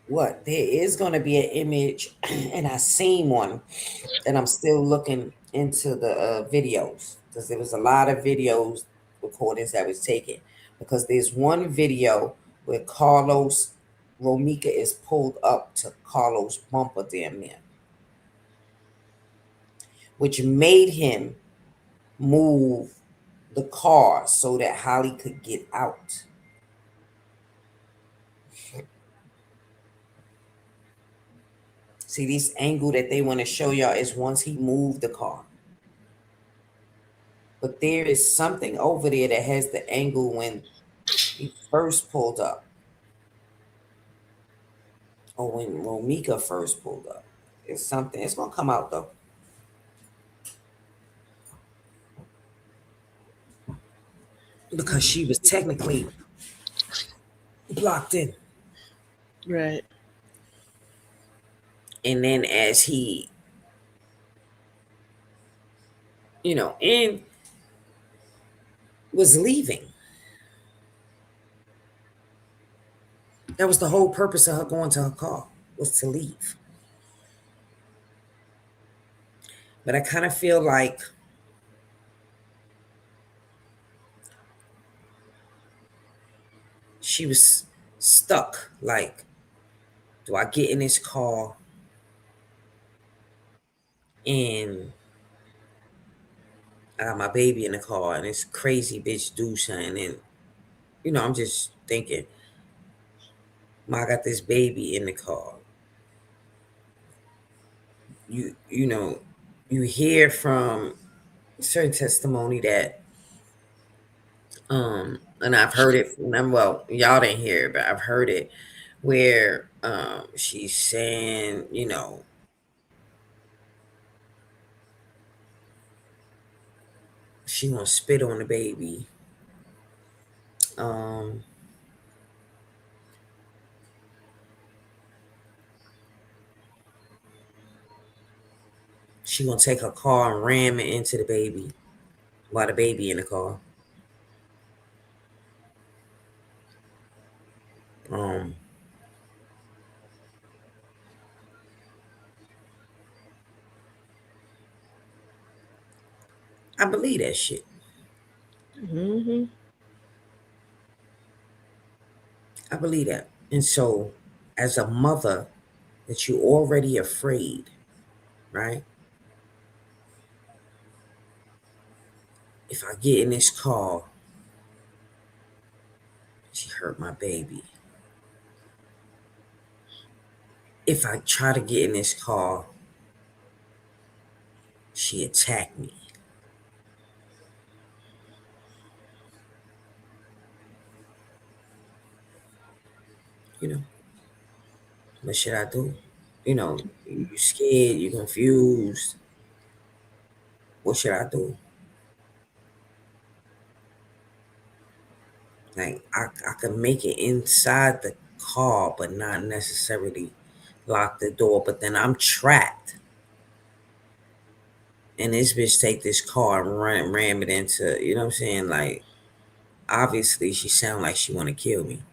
What? There is going to be an image, and I seen one, and I'm still looking into the videos because there was a lot of videos recordings that was taken. Because there's one video where Carlos Romika is pulled up to Carlos' bumper damn near, which made him move the car so that Holly could get out. See, this angle that they want to show y'all is once he moved the car. But there is something over there that has the angle when he first pulled up, or when Romika first pulled up. It's something. It's gonna come out though, because she was technically blocked in. Right. And then as he, and was leaving. That was the whole purpose of her going to her car, was to leave. But I kind of feel like she was stuck. Like, do I get in this car and I got my baby in the car and this crazy bitch do something? And, I'm just thinking, I got this baby in the car. You hear from certain testimony that, and I've heard it from, well, y'all didn't hear it, but I've heard it where she's saying, she gonna spit on the baby. Um, she gonna take her car and ram it into the baby while the baby in the car. Um, I believe that shit. Mm-hmm. I believe that. And so, as a mother, that you're already afraid, right? If I get in this car, she hurt my baby. If I try to get in this car, she attacked me. You know, what should I do? You scared, you confused. What should I do? Like, I can make it inside the car, but not necessarily lock the door. But then I'm trapped. And this bitch take this car and ram it into, you know what I'm saying? Like, obviously she sound like she want to kill me.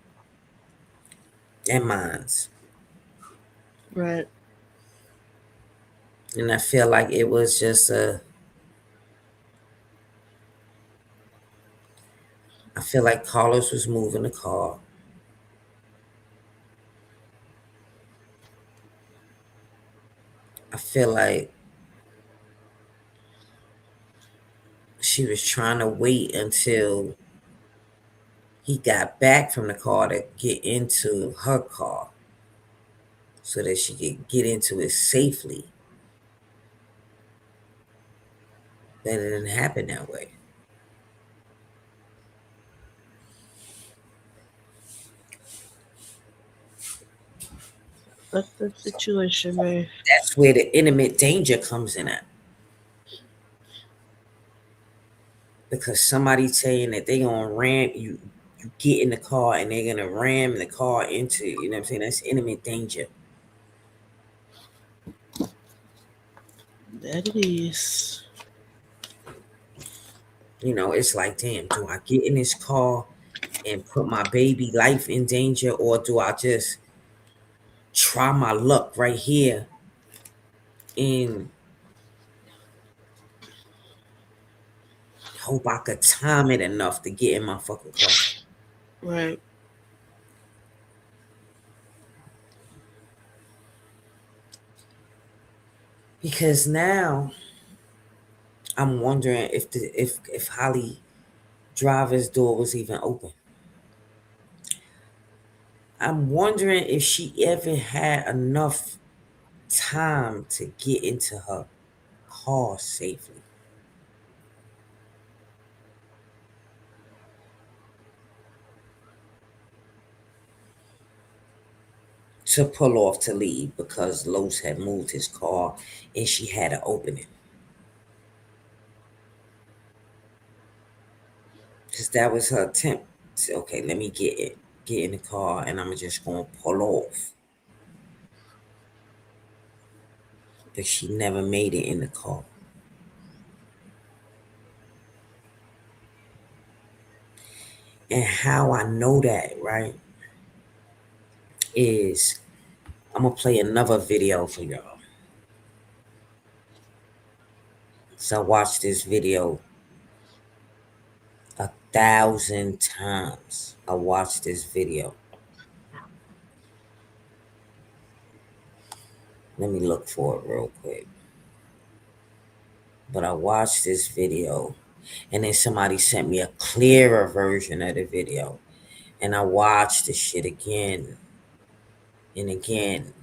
And mines. Right. And I feel like it was just I feel like Carlos was moving the car. I feel like she was trying to wait until he got back from the car to get into her car so that she could get into it safely. But it didn't happen that way. fucked up situation, man. That's where the intimate danger comes in at. Because somebody saying that they gonna ram you, you get in the car and they're gonna ram the car into, you know what I'm saying? That's intimate danger. That it is. You know, it's like, damn, do I get in this car and put my baby life in danger, or do I just try my luck right here and hope I could time it enough to get in my fucking car? Right. Because now I'm wondering if Holly driver's door was even open. I'm wondering if she ever had enough time to get into her car safely. To pull off to leave because Los had moved his car and she had to open it. Because that was her attempt. Say, okay, let me get in the car and I'm just going to pull off. But she never made it in the car. And how I know that, right, is I'm going to play another video for y'all. So I watched this video 1,000 times. I watched this video. Let me look for it real quick. But I watched this video and then somebody sent me a clearer version of the video. And I watched the shit again and again.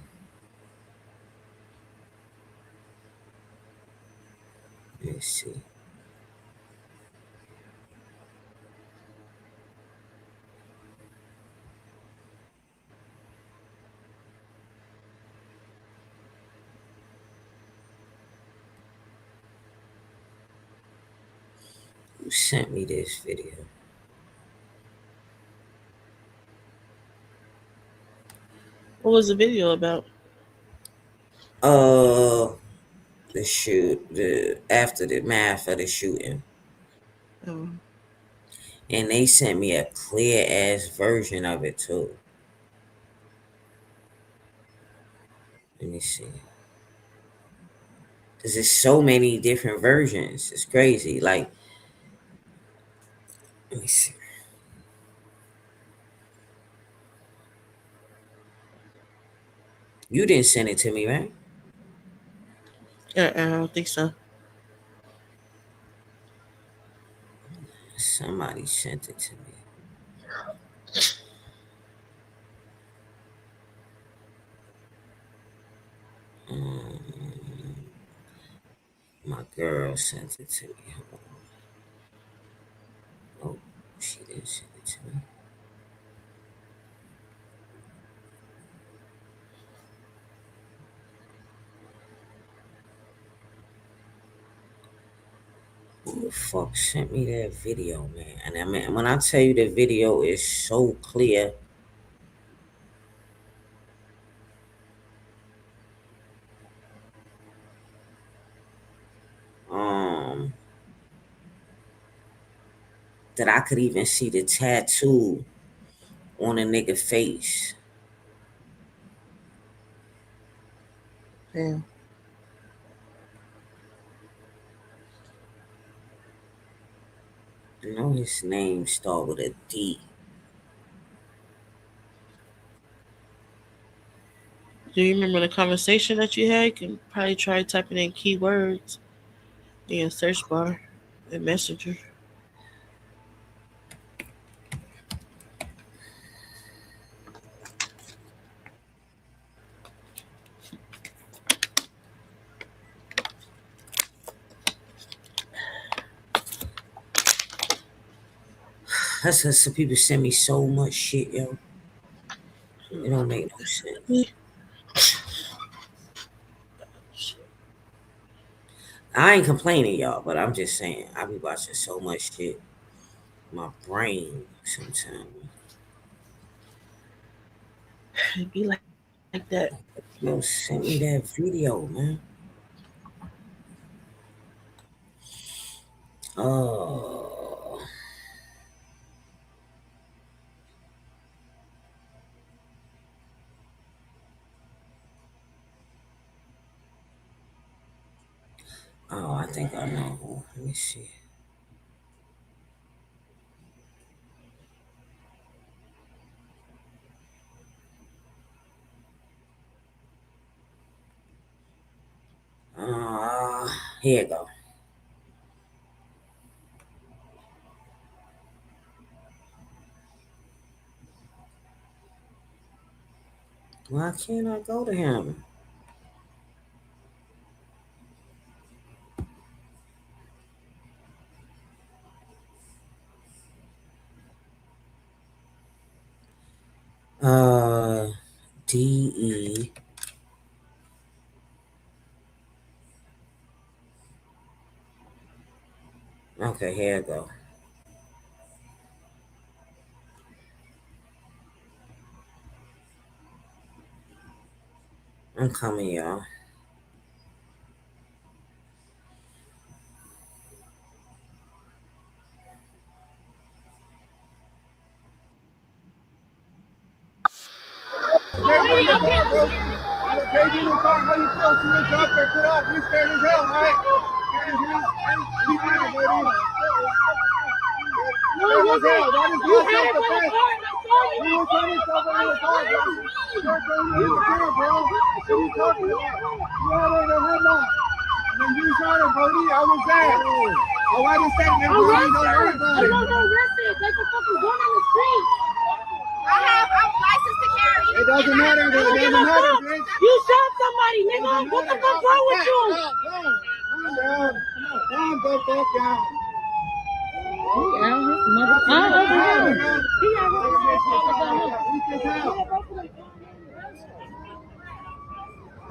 Let's see. Who sent me this video? What was the video about? The after the math of the shooting. Oh. And they sent me a clear ass version of it too. Let me see. Cause there's so many different versions. It's crazy. Like, let me see. You didn't send it to me, right? I don't think so. Somebody sent it to me. My girl sent it to me. Oh, she didn't send it to me. Who the fuck sent me that video, man? And I mean, when I tell you the video is so clear. That I could even see the tattoo on a nigga face. Damn. I know his name start with a D. Do you remember the conversation that you had? You can probably try typing in keywords in search bar and Messenger. That's just some people send me so much shit, yo. It don't make no sense. I ain't complaining, y'all, but I'm just saying I be watching so much shit. My brain sometimes. It be like that. Yo, send me that video, man. Oh, I think I know. Let me see. Here you go. Why can't I go to him? DE. Okay, here I go. I'm coming, y'all. It doesn't matter. You shot somebody, nigga. What the fuck wrong with you? Calm the fuck down.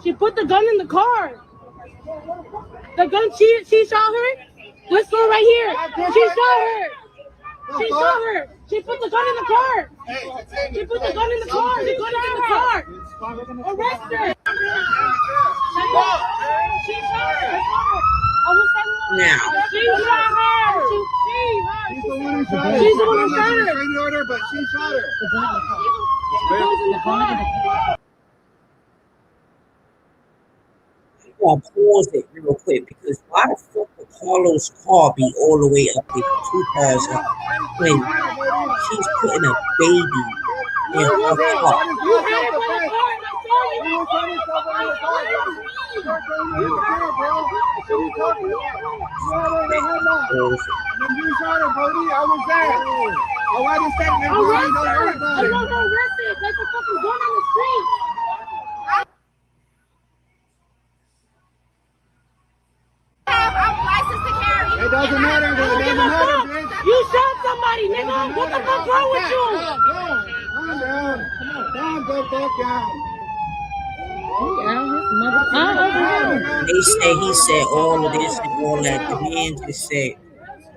She put the gun in the car. The gun, she shot her. This one right here. She shot her. She shot her. She put the gun in the car. She put the gun in the car. The gun is in the car. Arrest her. She shot her. Now. She shot her. She's the one who shot her. She's the one who shot her. But she shot her. The gun's in the car. I'm gonna pause it real quick because why the fuck would Carlos' car be all the way up there, 2 cars up, when she's putting a baby in her car? It doesn't matter. You shot somebody, nigga. What the fuck wrong with you? Calm down. Calm the fuck down. They say he said all of this and all that. The man just said,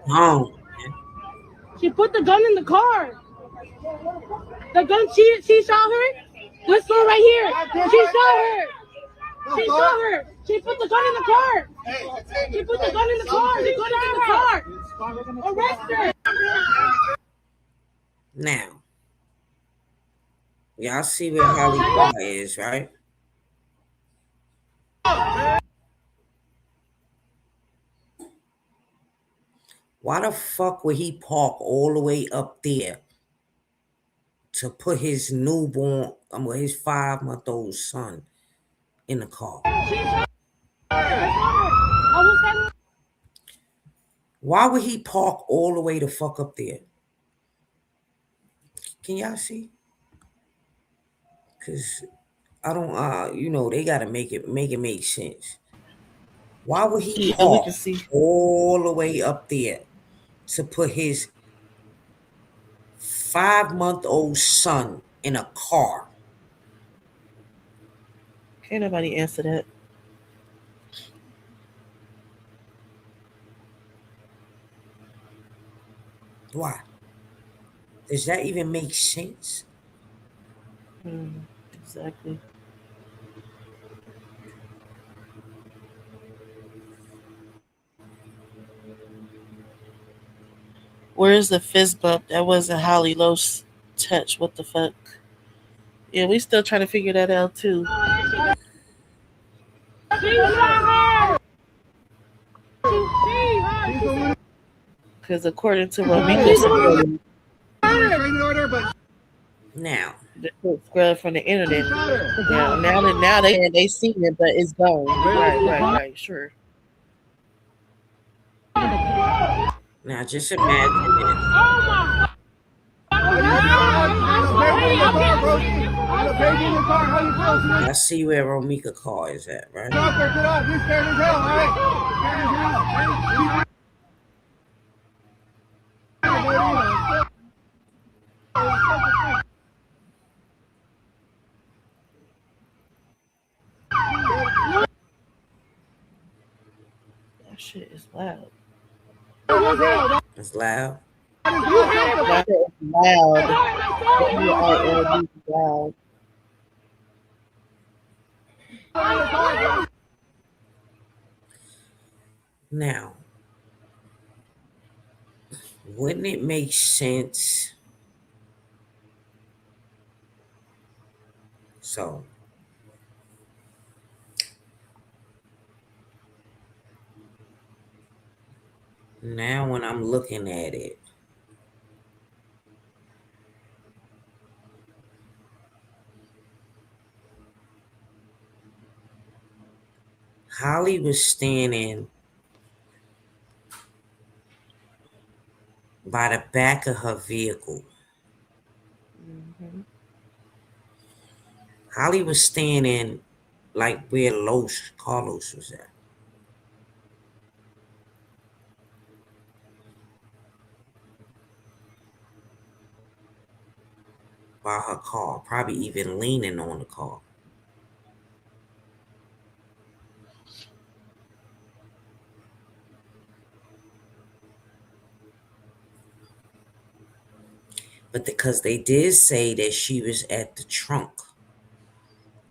no. She put the gun in the car. The gun, she shot her. This one right here. She shot her. She shot her. She put the gun in the car. She put the gun in the car. The gun is in the car. Arrest her. Now, y'all see where Holly Bar is, right? Why the fuck would he park all the way up there to put his newborn, his 5-month-old son in the car? Why would he park all the way the fuck up there? Can y'all see? Cause I don't, they gotta make it make sense. Why would he park all the way up there to put his 5-month-old son in a car? Can't nobody answer that. Why? Does that even make sense? Exactly. Where's the fist bump? That wasn't Holly Lowe's touch. What the fuck? Yeah, we still trying to figure that out too. Because according to Romika's story, Now, the shit scrubbed from the internet. Now they seen it, but it's gone. Right. Sure. now just imagine this. I see where Romika car is at, right? That shit is loud. It's loud. That shit is loud. WILD loud. Now, wouldn't it make sense? So, now when I'm looking at it, Holly was standing by the back of her vehicle. Holly was standing like where Carlos was at. By her car, probably even leaning on the car. But because they did say that she was at the trunk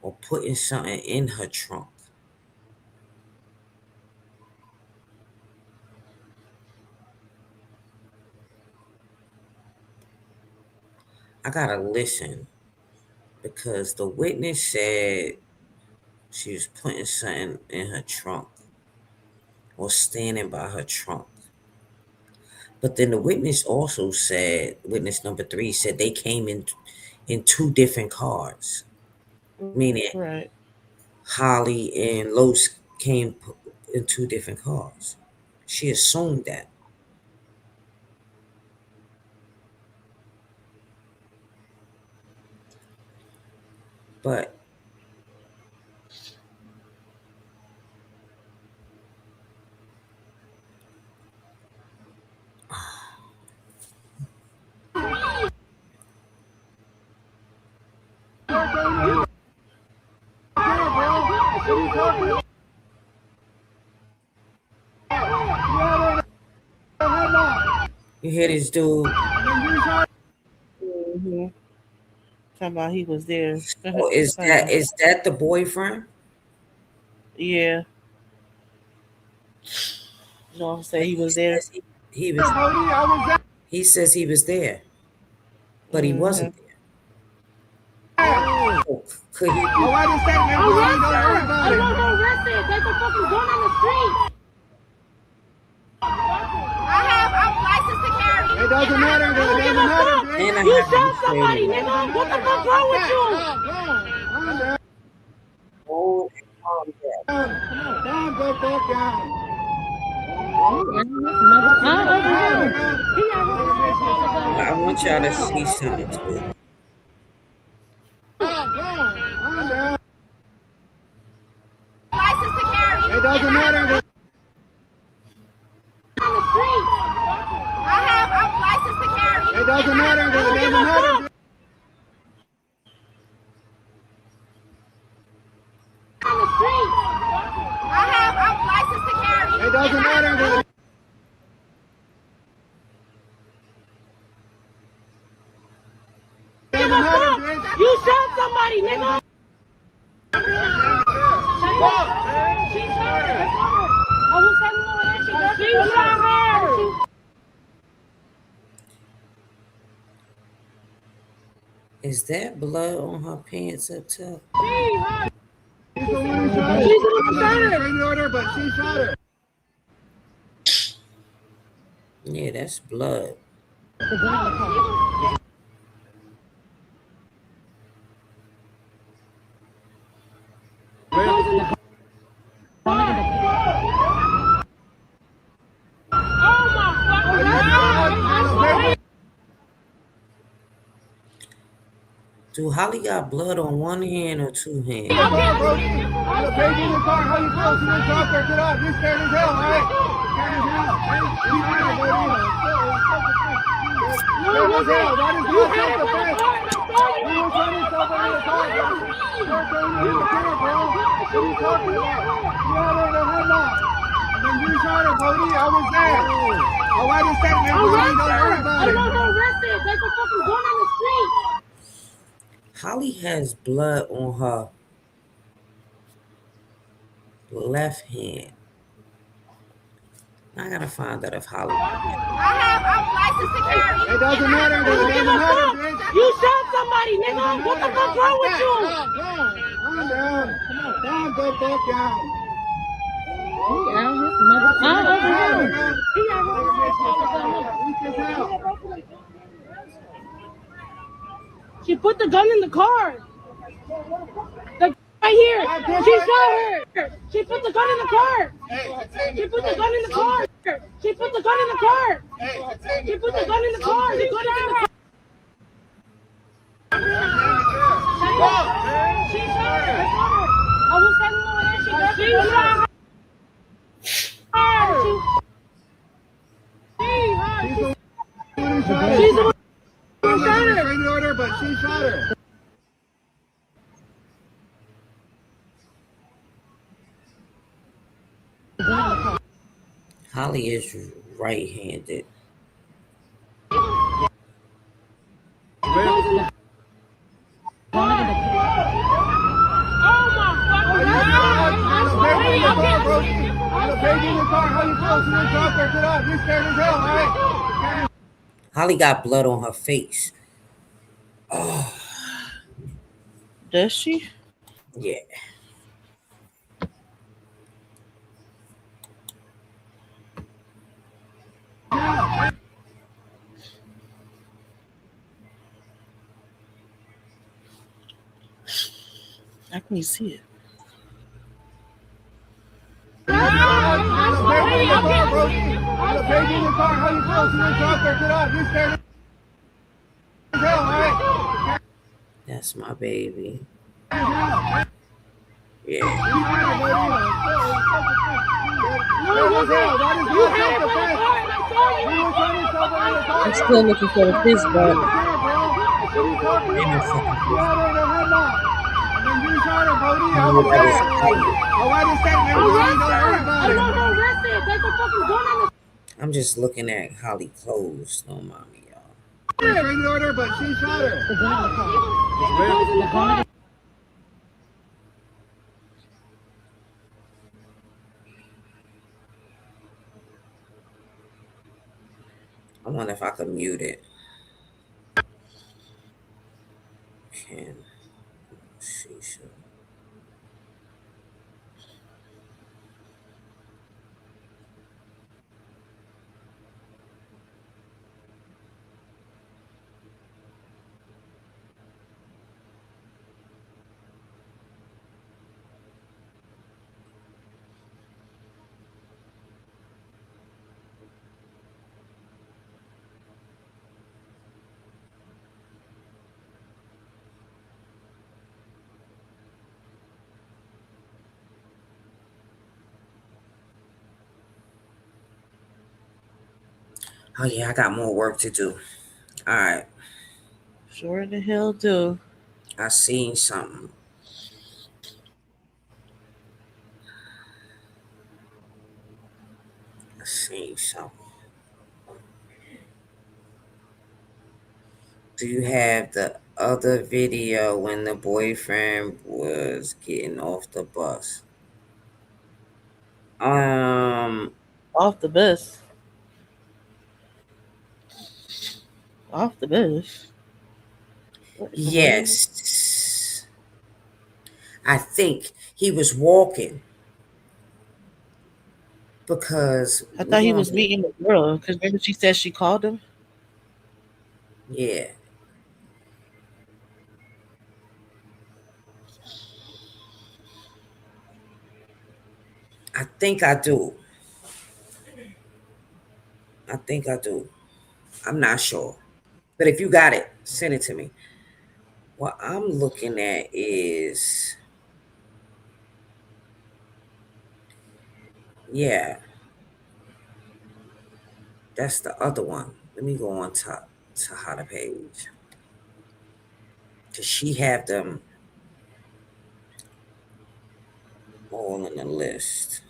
or putting something in her trunk. I gotta listen because the witness said she was putting something in her trunk or standing by her trunk. But then the witness also said, witness number 3 said they came in 2 different cars. Meaning Right. Holly and Los came in 2 different cars. She assumed that. But you hear this dude? Mm-hmm. Talking about he was there. Oh, is that the boyfriend? Yeah. No, say he was there. He was. He says he was there, but he wasn't there. Oh, could he? Arrested! There's a fucking gun on the street! I'm licensed to carry. It doesn't matter. And You shot somebody, nigga! What the fuck wrong with you? Oh, calm down. Calm the fuck down. I want y'all to see something too. License to carry. It doesn't matter. On the street. I'm licensed to carry. It doesn't matter. On the street. I'm licensed to carry. It doesn't matter. somebody, nigga. She shot her. I was telling her that she shot her. Is that blood on her pants up top? She's the one who shot her. She's the one who shot her. But she shot her. Yeah, that's blood. Do Holly got blood on one hand or two hands? Baby in the car, how you feel? She didn't talk her. Get up. You're scared as hell, right? Scared as hell. Scared as hell. That is not self-defense. You was running yourself over the car, bro. You're going to the car, bro. What are you talking about? You had her in a headlock. And then you shot her, Cody. I was there. I write a statement, Cody. Don't worry about it. I want her arrested. There's a fucking gun on the street. Holly has blood on her left hand. I gotta find out if Holly. I'm licensed to carry. It doesn't matter. It doesn't matter, bitch. You shot somebody, nigga. What the fuck wrong with you? Calm down. Calm the fuck down. She put the gun in the car. Right here. She shot her. She put the gun in the car. She put the gun in the car. She put the gun in the car. She put the gun in the car. She put it in the car. She shot her. I was telling her that she shot her. She's the one who shot her. But she shot her. Holly is right-handed. Holly got blood on her face. Oh. Does she? Yeah. How can you see it? That's my baby. Yeah. I'm still looking for the fish, but I'm just looking at Holly clothes. Don't mind me, y'all. But she shot her. I wonder if I could mute it. Can see some. Oh yeah, I got more work to do. All right. Sure the hell do. I seen something. I seen something. Do you have the other video when the boyfriend was getting off the bus. Off the bus. Off the bus. What in the world? Yes. I think he was walking because I we thought he going was meeting the girl because remember she said she called him. yeah. I think I do. I think I do. I'm not sure. But if you got it, send it to me. What I'm looking at is yeah, that's the other one. Let me go on top to how the page. Cause she have them all in the list.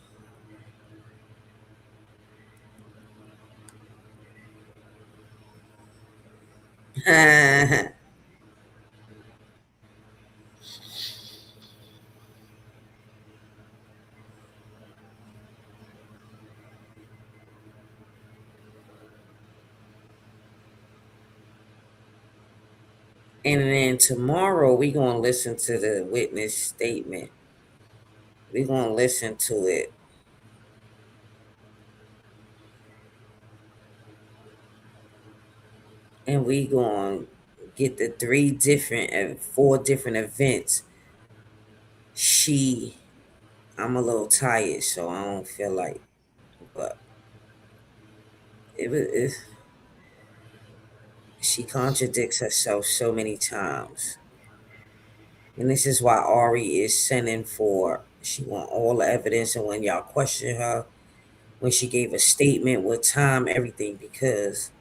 And then tomorrow we gonna listen to the witness statement. We gonna listen to it. And we gonna get the four different events. I'm a little tired, so I don't feel like, but she contradicts herself so many times. And this is why Ari is sending for, she want all the evidence. And when y'all question her, when she gave a statement, what time, everything, because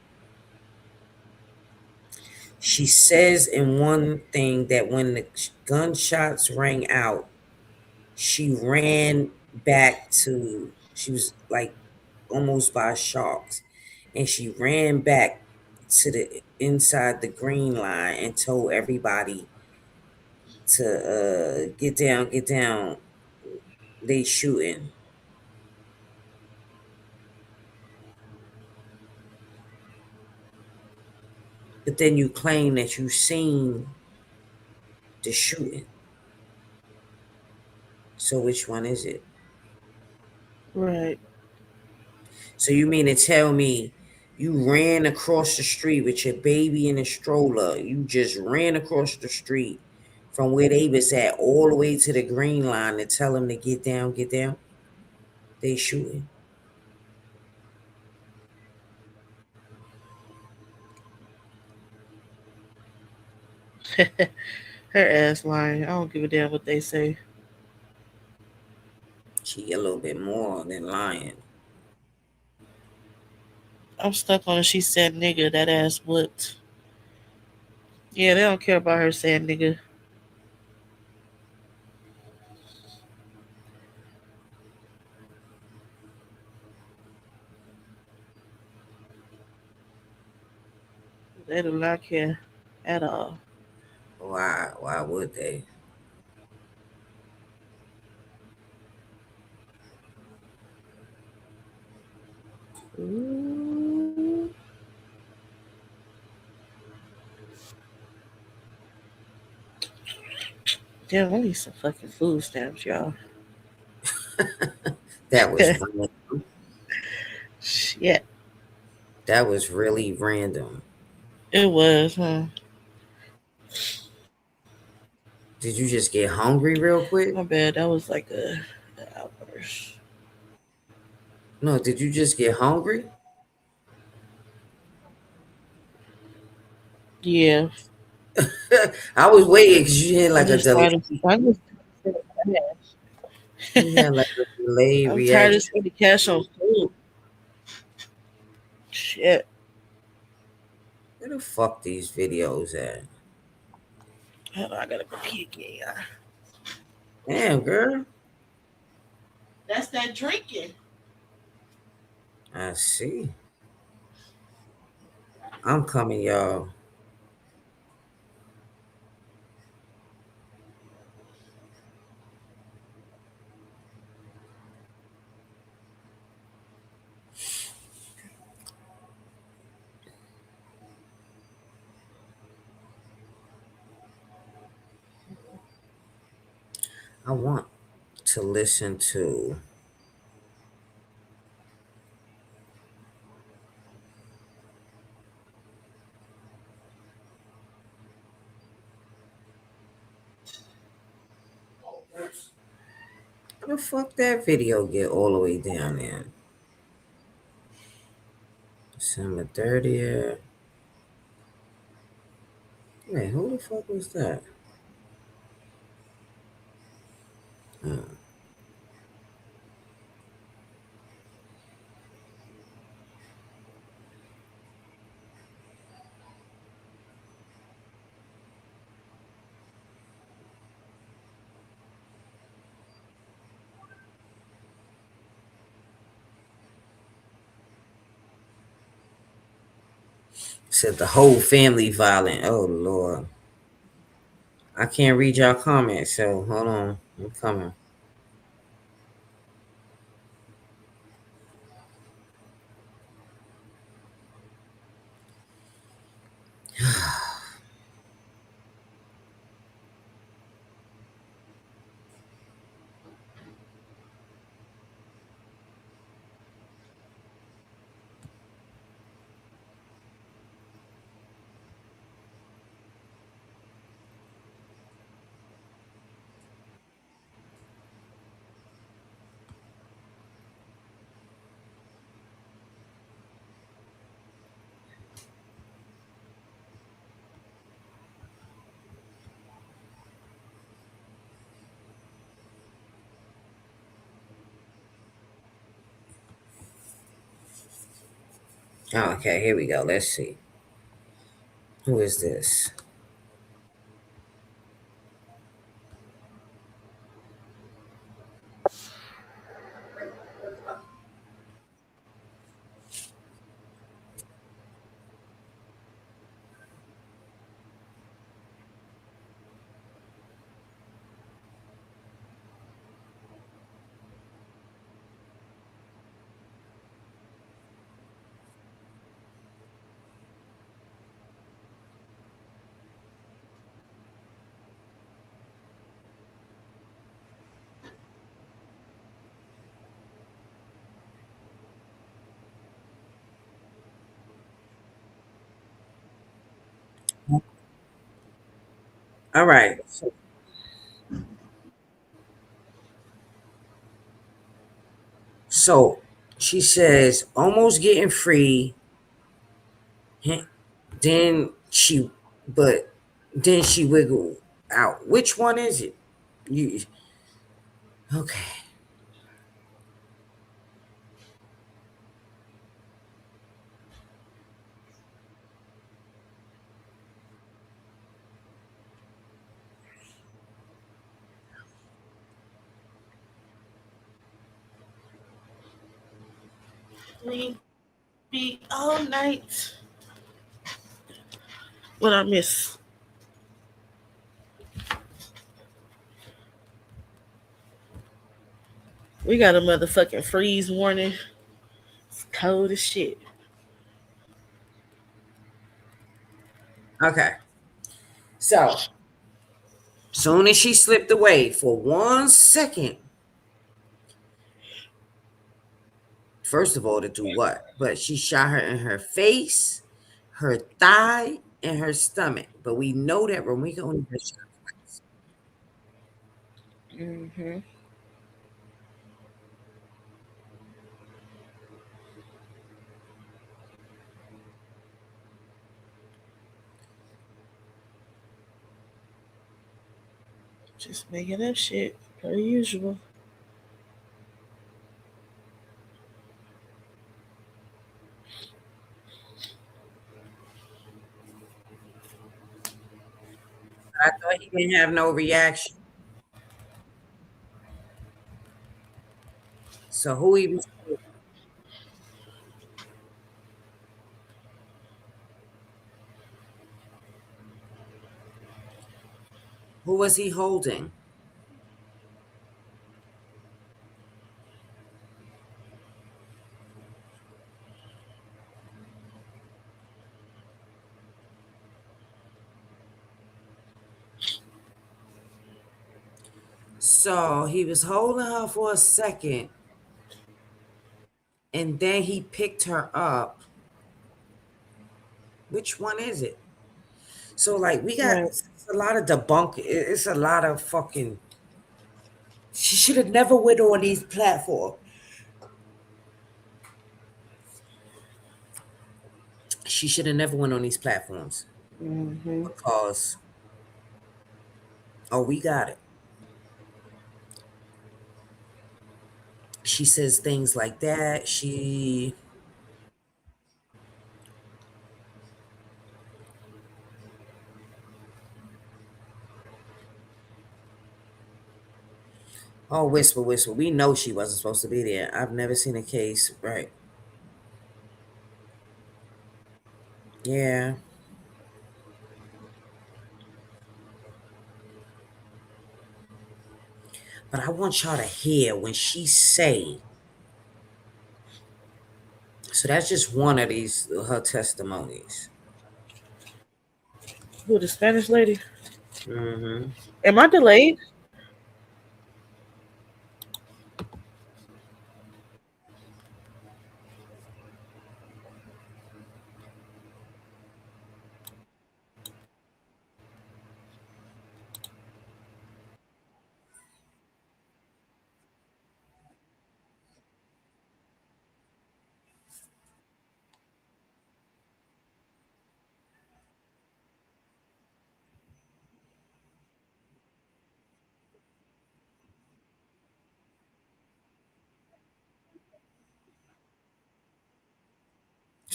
she says in one thing that when the gunshots rang out, she ran back to, she was like almost by sharks, and she ran back to the inside the green line and told everybody to get down, they shooting. But then you claim that you seen the shooting. So which one is it? Right. So you mean to tell me you ran across the street with your baby in a stroller? You just ran across the street from where they was at all the way to the green line to tell them to get down, get down? They shooting. Her ass lying. I don't give a damn what they say. She a little bit more than lying. I'm stuck on it. She said nigga, that ass whooped. Yeah, they don't care about her saying nigga. They do not care at all. Why? Why would they? Ooh. Damn, I need some fucking food stamps, y'all. That was random. Shit. That was really random. It was, huh? Did you just get hungry real quick? My bad. That was like a outburst. No, did you just get hungry? Yeah. I was waiting because you had I'm like a just delay. tired of I'm You had like a delayed I'm tired of reaction. spending cash on food. Shit. Where the fuck these videos at? Hell, I gotta go pee again, y'all. Damn, girl. That's that drinking. I see. I'm coming, y'all. I want to listen to. How the fuck that video get all the way down there? December 30th. Wait, who the fuck was that? Hmm. Said the whole family violent. Oh Lord. I can't read y'all comments, so hold on. I'm coming. Oh, okay, here we go. Let's see. Who is this? All right. So she says, almost getting free. Then she, but then she wiggled out. Which one is it? You okay? Leave me all night. What I miss? We got a motherfucking freeze warning. It's cold as shit. Okay. So soon as she slipped away for 1 second, first of all, to do what? But she shot her in her face, her thigh, and her stomach. But we know that Romika only got shot twice. Mm-hmm. Just making up shit per usual. I thought he didn't have no reaction. So who he was? Who was he holding? So he was holding her for a second, and then he picked her up. Which one is it? So like we got Right. a lot of debunk. It's a lot of fucking. She should have never went on these platforms. She should have never went on these platforms Mm-hmm. because we got it. She says things like that. Whisper, whisper. We know she wasn't supposed to be there. I've never seen a case, right? Yeah. But I want y'all to hear when she say. So that's just one of these her testimonies. Who, the Spanish lady? Mm-hmm. Am I delayed?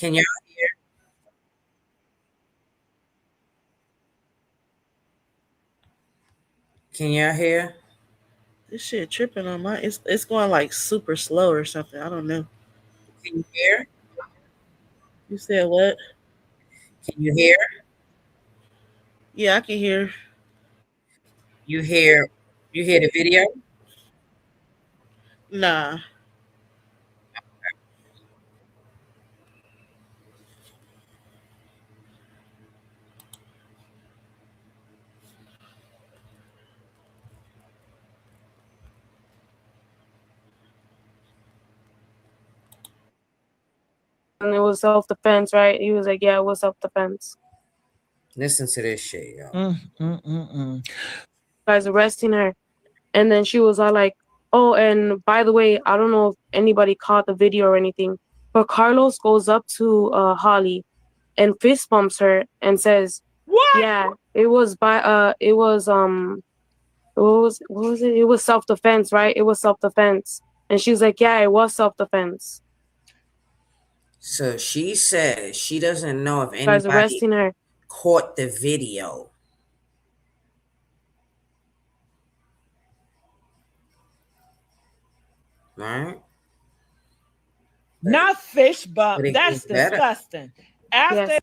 Can y'all hear? This shit tripping on my. It's going like super slow or something. I don't know. Can you hear? You said what? Can you hear? Yeah, I can hear. You hear? You hear the video? Nah. And it was self-defense, right? He was like, yeah, it was self-defense. Listen to this shit, yo. Guys arresting her. And then she was all like, oh, and by the way, I don't know if anybody caught the video or anything, but Carlos goes up to Holly and fist bumps her and says, what? Yeah, it was what was it? It was self-defense, right? It was self-defense. And she's like, yeah, it was self-defense. So she says she doesn't know if Guys anybody arresting her. caught the video. Right? Not fish bump. But it That's gets better. disgusting. After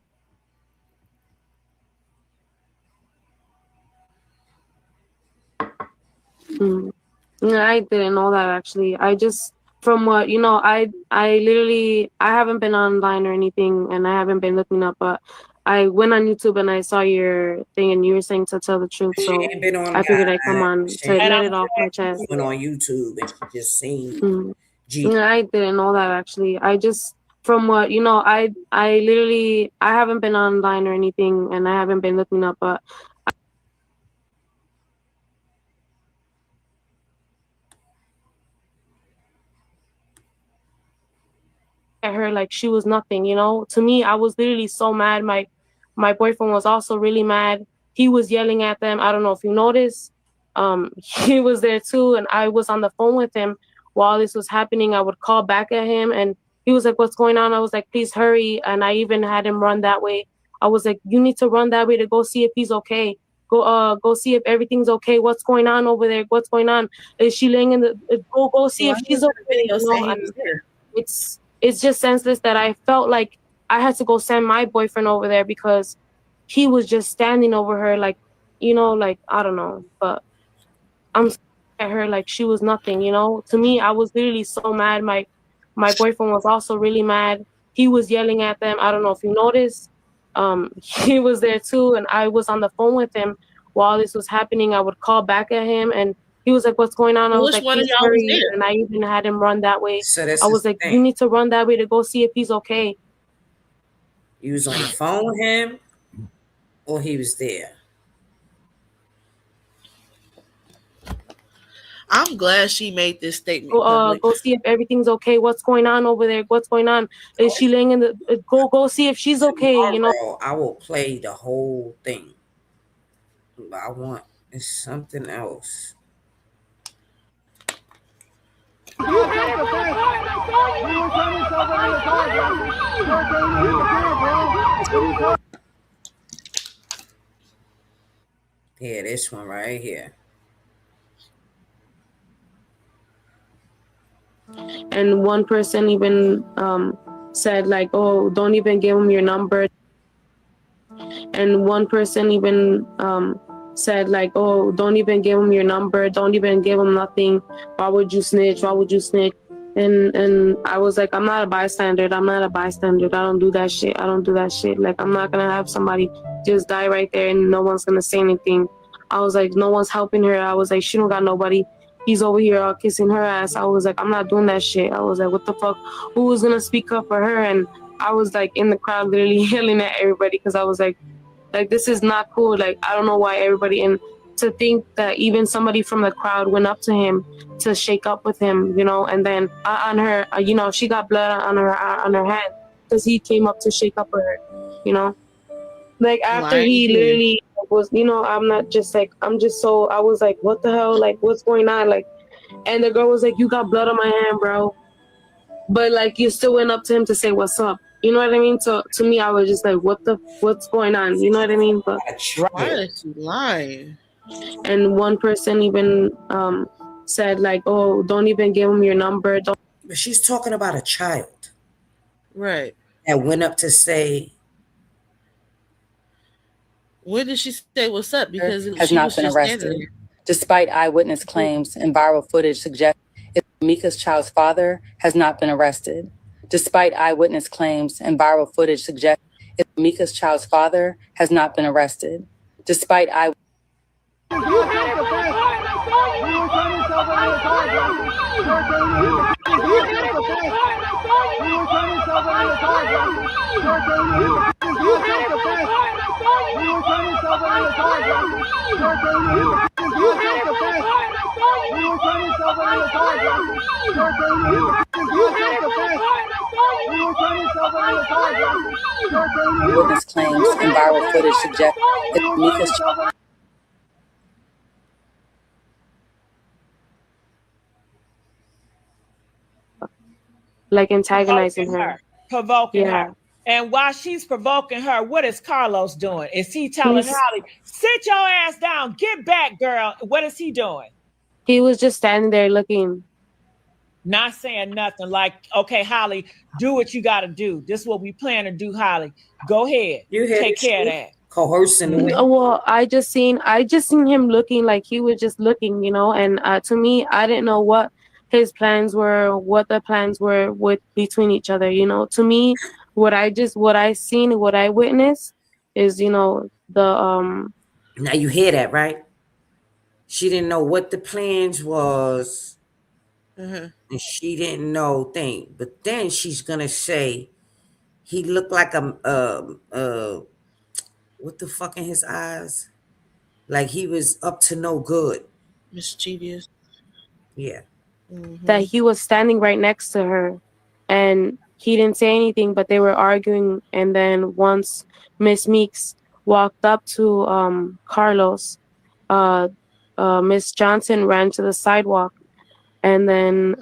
Yes. I didn't know that actually. I just from what I literally I haven't been online or anything and I haven't been looking up, but I went on YouTube and I saw your thing and you were saying to tell the truth. She So ain't been on I figured I'd come on She to ain't let it off my chest. went on YouTube and she just seen G. I didn't know that actually. I just from what I literally I haven't been online or anything and I haven't been looking up, but at her like she was nothing, to me I was literally so mad. My boyfriend was also really mad. He was yelling at them. I don't know if you noticed. He was there too and I was on the phone with him while this was happening. I would call back at him and he was like, what's going on? I was like, please hurry. And I even had him run that way. I was like, you need to run that way to go see if he's okay. Go see if everything's okay. What's going on over there? What's going on? Is she laying in the go see if she's okay? It's just senseless that I felt like I had to go send my boyfriend over there because he was just standing over her like I don't know, but I'm at her like she was nothing, to me I was literally so mad. My boyfriend was also really mad. He was yelling at them. I don't know if you noticed. He was there too and I was on the phone with him while this was happening. I would call back at him and He was like, what's going on? I was Which like, one of he's y'all was hurried. there? And I even had him run that way. So this I is was the like, thing. you need to run that way to go see if he's okay. You was on the phone with him, or he was there? I'm glad she made this statement public. Go see if everything's okay. What's going on over there? What's going on? Is she laying in the? Go see if she's okay. You know. Tomorrow, I will play the whole thing. But I want it's something else. You attacked the fence. You were turning yourself over the car, Jesse. You were trying to hit the car, bro. What are you talking? Here, this one right here. And one person even said like, oh, don't even give him your number. And one person even said like, oh, don't even give him your number. Don't even give him nothing. Why would you snitch? Why would you snitch? And I was like, I'm not a bystander. I'm not a bystander. I don't do that shit. I don't do that shit. Like, I'm not gonna have somebody just die right there and no one's gonna say anything. I was like, no one's helping her. I was like, she don't got nobody. He's over here all kissing her ass. I was like, I'm not doing that shit. I was like, what the fuck? Who was gonna speak up for her? And I was like in the crowd literally yelling at everybody because I was like, this is not cool. Like, I don't know why everybody, and to think that even somebody from the crowd went up to him to shake up with him, you know, and then on her, you know, she got blood on her hand because he came up to shake up with her, you know. Like, after he literally was, you know, I'm just so, I was like, what the hell? Like, what's going on? Like, and the girl was like, you got blood on my hand, bro. But, like, you still went up to him to say what's up. You know what I mean? So, to me, I was just like, what's going on? You know what I mean? But why is she lying? And one person even said, like, oh, don't even give him your number. Don't. But she's talking about a child. Right. That went up to say. When did she say what's up? Because has not been arrested, despite eyewitness claims and viral footage suggesting Mika's child's father has not been arrested. Despite eyewitness claims and viral footage suggesting Mika's child's father has not been arrested. Despite eye. You attacked the fence. You were turning yourself over the car, Jesse. You were trying to hit the car. You attacked the fence. You were turning yourself over the car, Jesse. You were trying to hit the car. You attacked the fence. You were turning yourself over the car, Jesse. You were trying to hit the car. You attacked the fence. You were turning yourself over the car, Jesse. You were trying to hit the car. You attacked the fence. You were turning yourself over the car, Jesse. You were trying to hit the car. Witness claims and viral footage suggest Mika's child. Like, antagonizing her. Provoking her. And while she's provoking her, what is Carlos doing? Is he telling Holly, sit your ass down, get back, girl? What is he doing? He was just standing there looking. Not saying nothing, like, okay, Holly, do what you got to do. This is what we plan to do, Holly. Go ahead. Take care of that. Coercing. Well, I just seen him looking, like he was just looking, you know, and to me, I didn't know what his plans were, what the plans were between each other, you know. To me, what I witnessed is, you know, the Now you hear that, right? She didn't know what the plans was, and she didn't know thing. But then she's gonna say he looked like what the fuck in his eyes? Like he was up to no good. Mischievous. Yeah. that he was standing right next to her, and he didn't say anything, but they were arguing. And then once Miss Meeks walked up to Carlos, Miss Johnson ran to the sidewalk, and then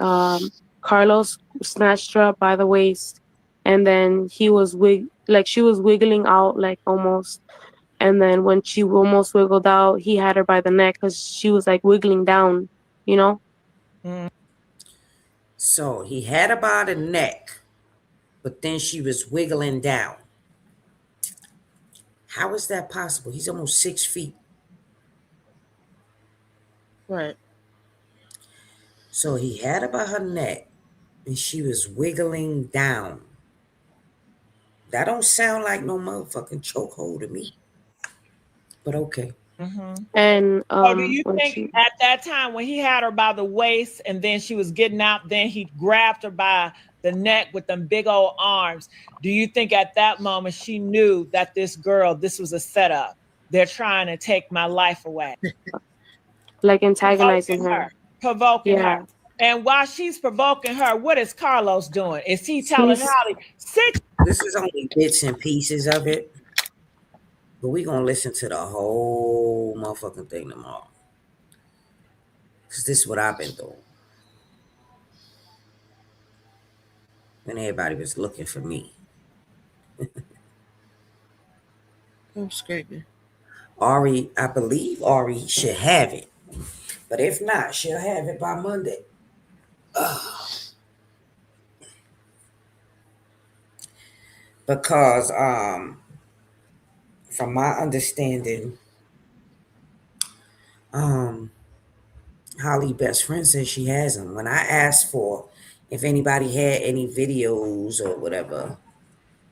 Carlos snatched her up by the waist, and then she was wiggling out, like, almost. And then when she almost wiggled out, he had her by the neck because she was like wiggling down, you know. So he had her by the neck, but then she was wiggling down. How is that possible? He's almost 6 feet. Right. So he had her by her neck, and she was wiggling down. That don't sound like no motherfucking chokehold to me. But okay. And So do you when think she at that time when he had her by the waist and then she was getting out, then he grabbed her by the neck with them big old arms? Do you think at that moment she knew that this was a setup? They're trying to take my life away, like antagonizing provoking her. her, provoking her. Yeah. And while she's provoking her, what is Carlos doing? Is he telling He's Holly, sit? This is only bits and pieces of it, but we gonna listen to the whole motherfucking thing tomorrow. Cause this is what I've been doing when everybody was looking for me. I'm screaming. Ari, I believe Ari should have it, but if not, she'll have it by Monday. Because from my understanding, um, Holly best friend says she has them. When I asked for if anybody had any videos or whatever,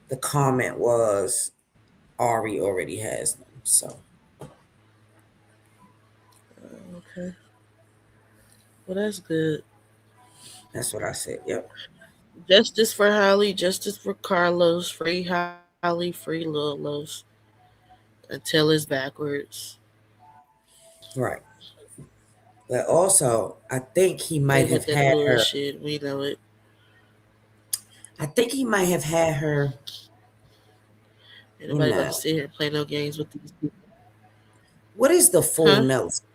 the comment was Ari already has them. So Okay. Well, that's good. that's what I said. Yep. Justice for Holly, justice for Carlos, free Holly, free Lil Los until it's backwards. Right. But also, I think he They might with have that had her. bullshit. We know it. I think he might have had her Ain't in nobody about to the. sit here and play no games with these people. What is the full Huh? Nelson?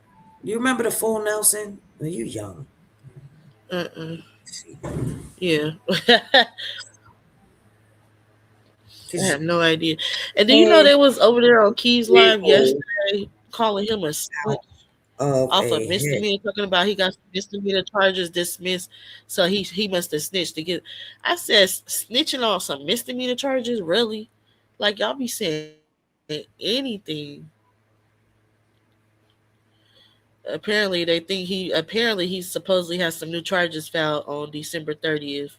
You remember the full Nelson? Well, you young. Uh-uh. Yeah. I Cause have no idea. And do you know you they was over there on Key's live had yesterday calling him a snitch of off of a head. misdemeanor, talking about he got misdemeanor charges dismissed, so he must have snitched to get. I said snitching on some misdemeanor charges, really? Like y'all be saying anything. Apparently he supposedly has some new charges filed on December 30th,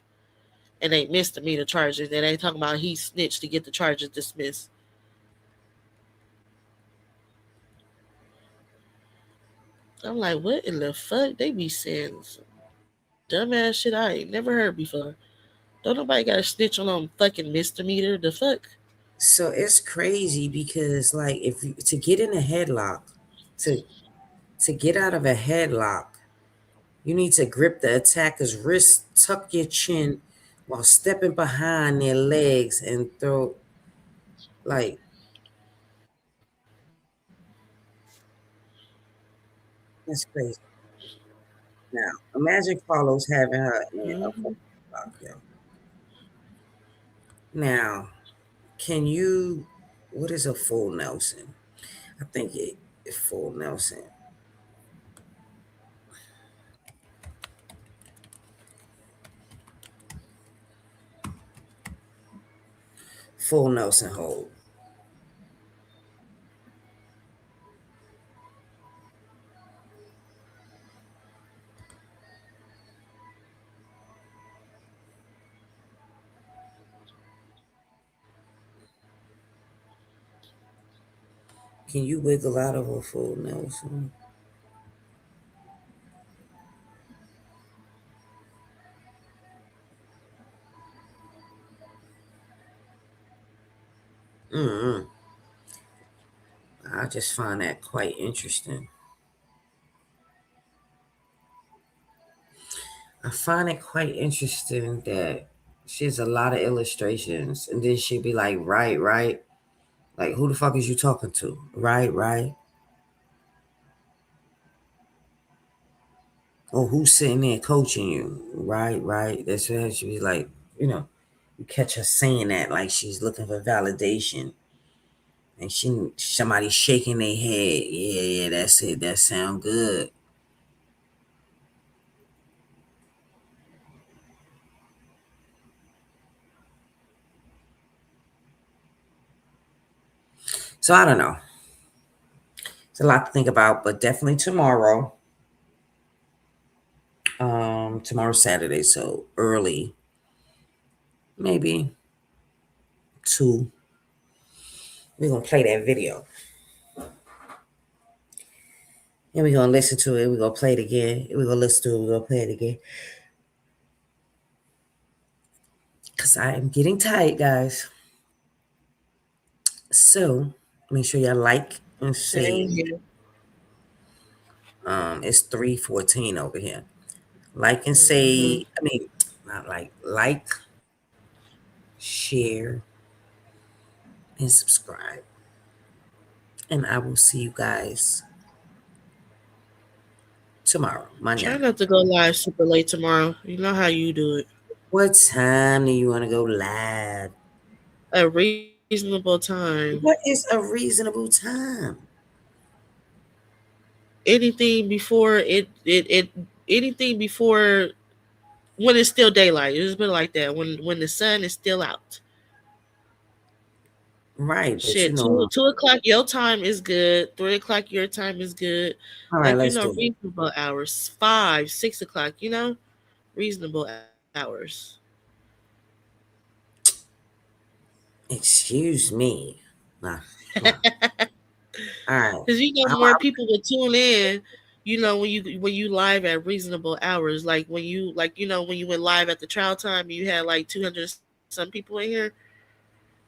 and they misdemeanor charges. And they talking about he snitched to get the charges dismissed. I'm like, what in the fuck? They be saying some dumbass shit I ain't never heard before. Don't nobody got to snitch on them fucking misdemeanor. The fuck? So it's crazy because like if you, to get in a headlock, to to get out of a headlock, you need to grip the attacker's wrist, tuck your chin while stepping behind their legs and throw like that's crazy. Now imagine Carlos having her in a Mm-hmm. fucking headlock, yo. Now, can you what is a full Nelson? I think it is full Nelson. Full Nelson hold. Can you wiggle out of a full Nelson? Mm-hmm. I just find that quite interesting. I find it quite interesting that she has a lot of illustrations, and then she'd be like, right, right. Like, who the fuck is you talking to? Right, right. Or who's sitting there coaching you? Right, right. That's what she'd be like, you know, you catch her saying that like she's looking for validation. And somebody shaking their head. Yeah, yeah, that's it. That sound good. So I don't know. It's a lot to think about, but definitely tomorrow. Tomorrow's Saturday, so early, maybe 2. We're gonna play that video. And we're gonna listen to it. We're gonna play it again. We're gonna listen to it. We're gonna play it again. Cause I am getting tired, guys. So make sure y'all like and share. It's 3:14 over here. Like and say, I mean, not like, share, and subscribe. And I will see you guys tomorrow. Try not to go live super late tomorrow. You know how you do it. What time do you want to go live? A reasonable time. What is a reasonable time? Anything before anything before when it's still daylight. It's been like that. When the sun is still out. Right. Shit, 2 o'clock your time is good. 3 o'clock your time is good. All right, let's do reasonable hours. 5, 6 o'clock, reasonable hours. Excuse me. Nah. All right. Because more people will tune in, when you live at reasonable hours. Like when you when you went live at the trial time, you had like 200 some people in here.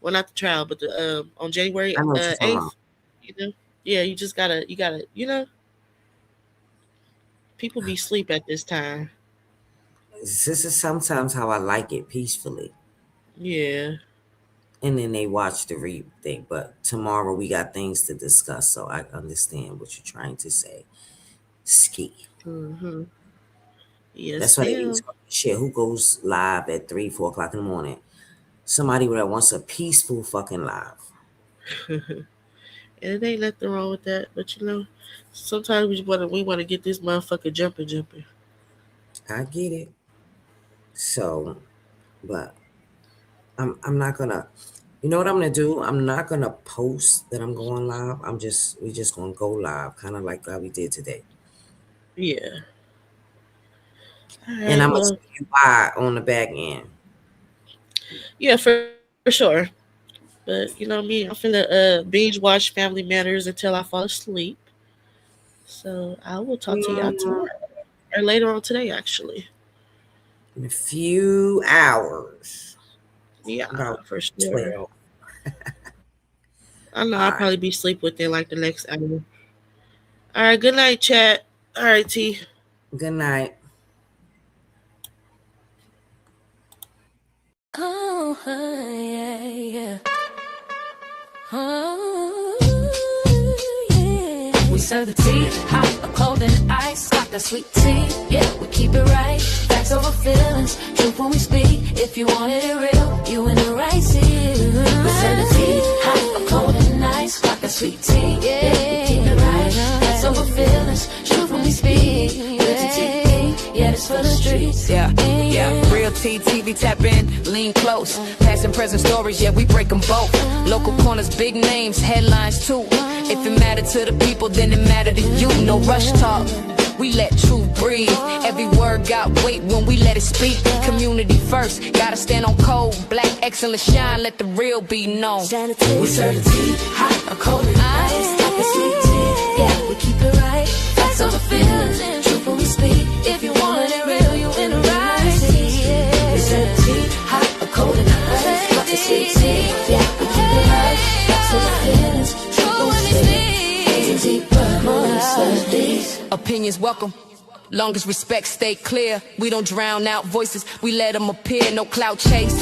Well, not the trial, but the on January 8th. Yeah, you just gotta people be asleep at this time. This is sometimes how I like it, peacefully. Yeah. And then they watch the thing. But tomorrow we got things to discuss, so I understand what you're trying to say. Skee. Mm-hmm. Yes, that's why they shit. Who goes live at 3, 4 o'clock in the morning? Somebody that wants a peaceful fucking live. And it ain't nothing wrong with that, but sometimes we want to get this motherfucker jumping. I get it. So, but I'm not gonna. You know what I'm gonna do? I'm not gonna post that I'm going live. We just gonna go live, kind of like how we did today. Yeah. And I'm gonna tell you why on the back end. Yeah, for sure. But me, I'm finna binge watch Family Matters until I fall asleep. So I will talk to y'all tomorrow or later on today, actually. In a few hours. Yeah, about for sure. 12. I know I'll probably be asleep within like the next hour. All right, good night, chat. All right, T. Good night. Oh, yeah. Oh, yeah. We serve the tea, hot or cold and ice. Got the sweet tea, yeah, we keep it right. Facts over feelings, truth when we speak. If you wanted it real, you in the right seat. We serve the tea, hot or cold and ice. Got the sweet tea, yeah, we keep it right. Facts over feelings, truth when we speak. Yeah, it's for the streets. Yeah. Real TV, tap in, lean close. Past and present stories, yeah, we break them both. Local corners, big names, headlines too. If it mattered to the people, then it mattered to you. No rush talk. We let truth breathe. Every word got weight when we let it speak. Community first, gotta stand on code. Black excellence shine, let the real be known. We serve the tea, hot or cold and ice. Like a sweet tea, yeah, we keep it right. Facts over feelings, truth when we speak. If you want it real, you in the right seat. We serve the tea, hot or cold and ice. Like a sweet tea, yeah, we keep it right. Facts over feelings, truth when we speak. Opinions welcome, long as respect stay clear. We don't drown out voices, we let them appear. No clout chase,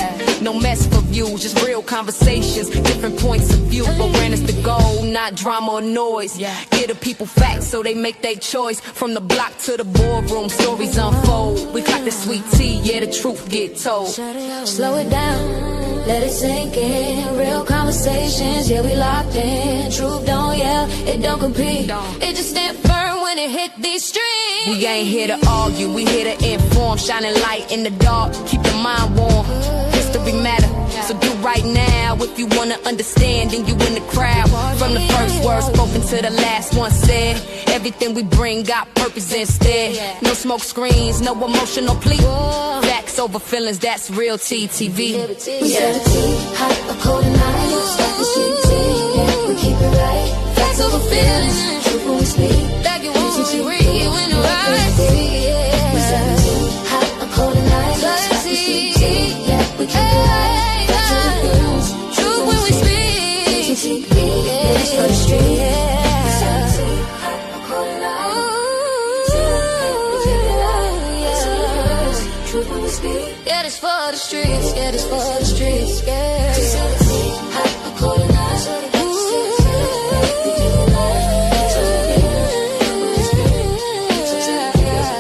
no mess for views, just real conversations, different points of view. But when it's the goal, not drama or noise. Give the people facts so they make their choice. From the block to the boardroom, stories unfold. We got the sweet tea, yeah, the truth get told. Slow it down, let it sink in. Real conversations, yeah, we locked in. Truth don't yell, it don't compete. It just stand firm when it hit these streets. We ain't here to argue, we here to inform. Shining light in the dark, keep your mind warm. History matter, so do right now. If you wanna understand, then you in the crowd. From the first word spoken to the last one said. Everything we bring got purpose instead. No smoke screens, no emotional plea. Facts over feelings, that's real TTV. We serve the tea, hot or cold and ice. Like the sweet tea, yeah, we keep it right. Facts over feelings, truth when we speak. Like it was Yeah, this for the streets, yeah, this for the streets, yeah. I call it nice,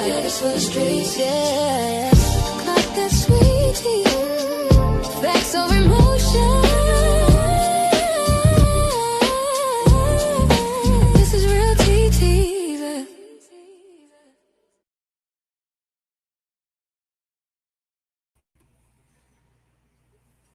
yeah, this for the streets, yeah. Clock that sweet tea, facts over emotion.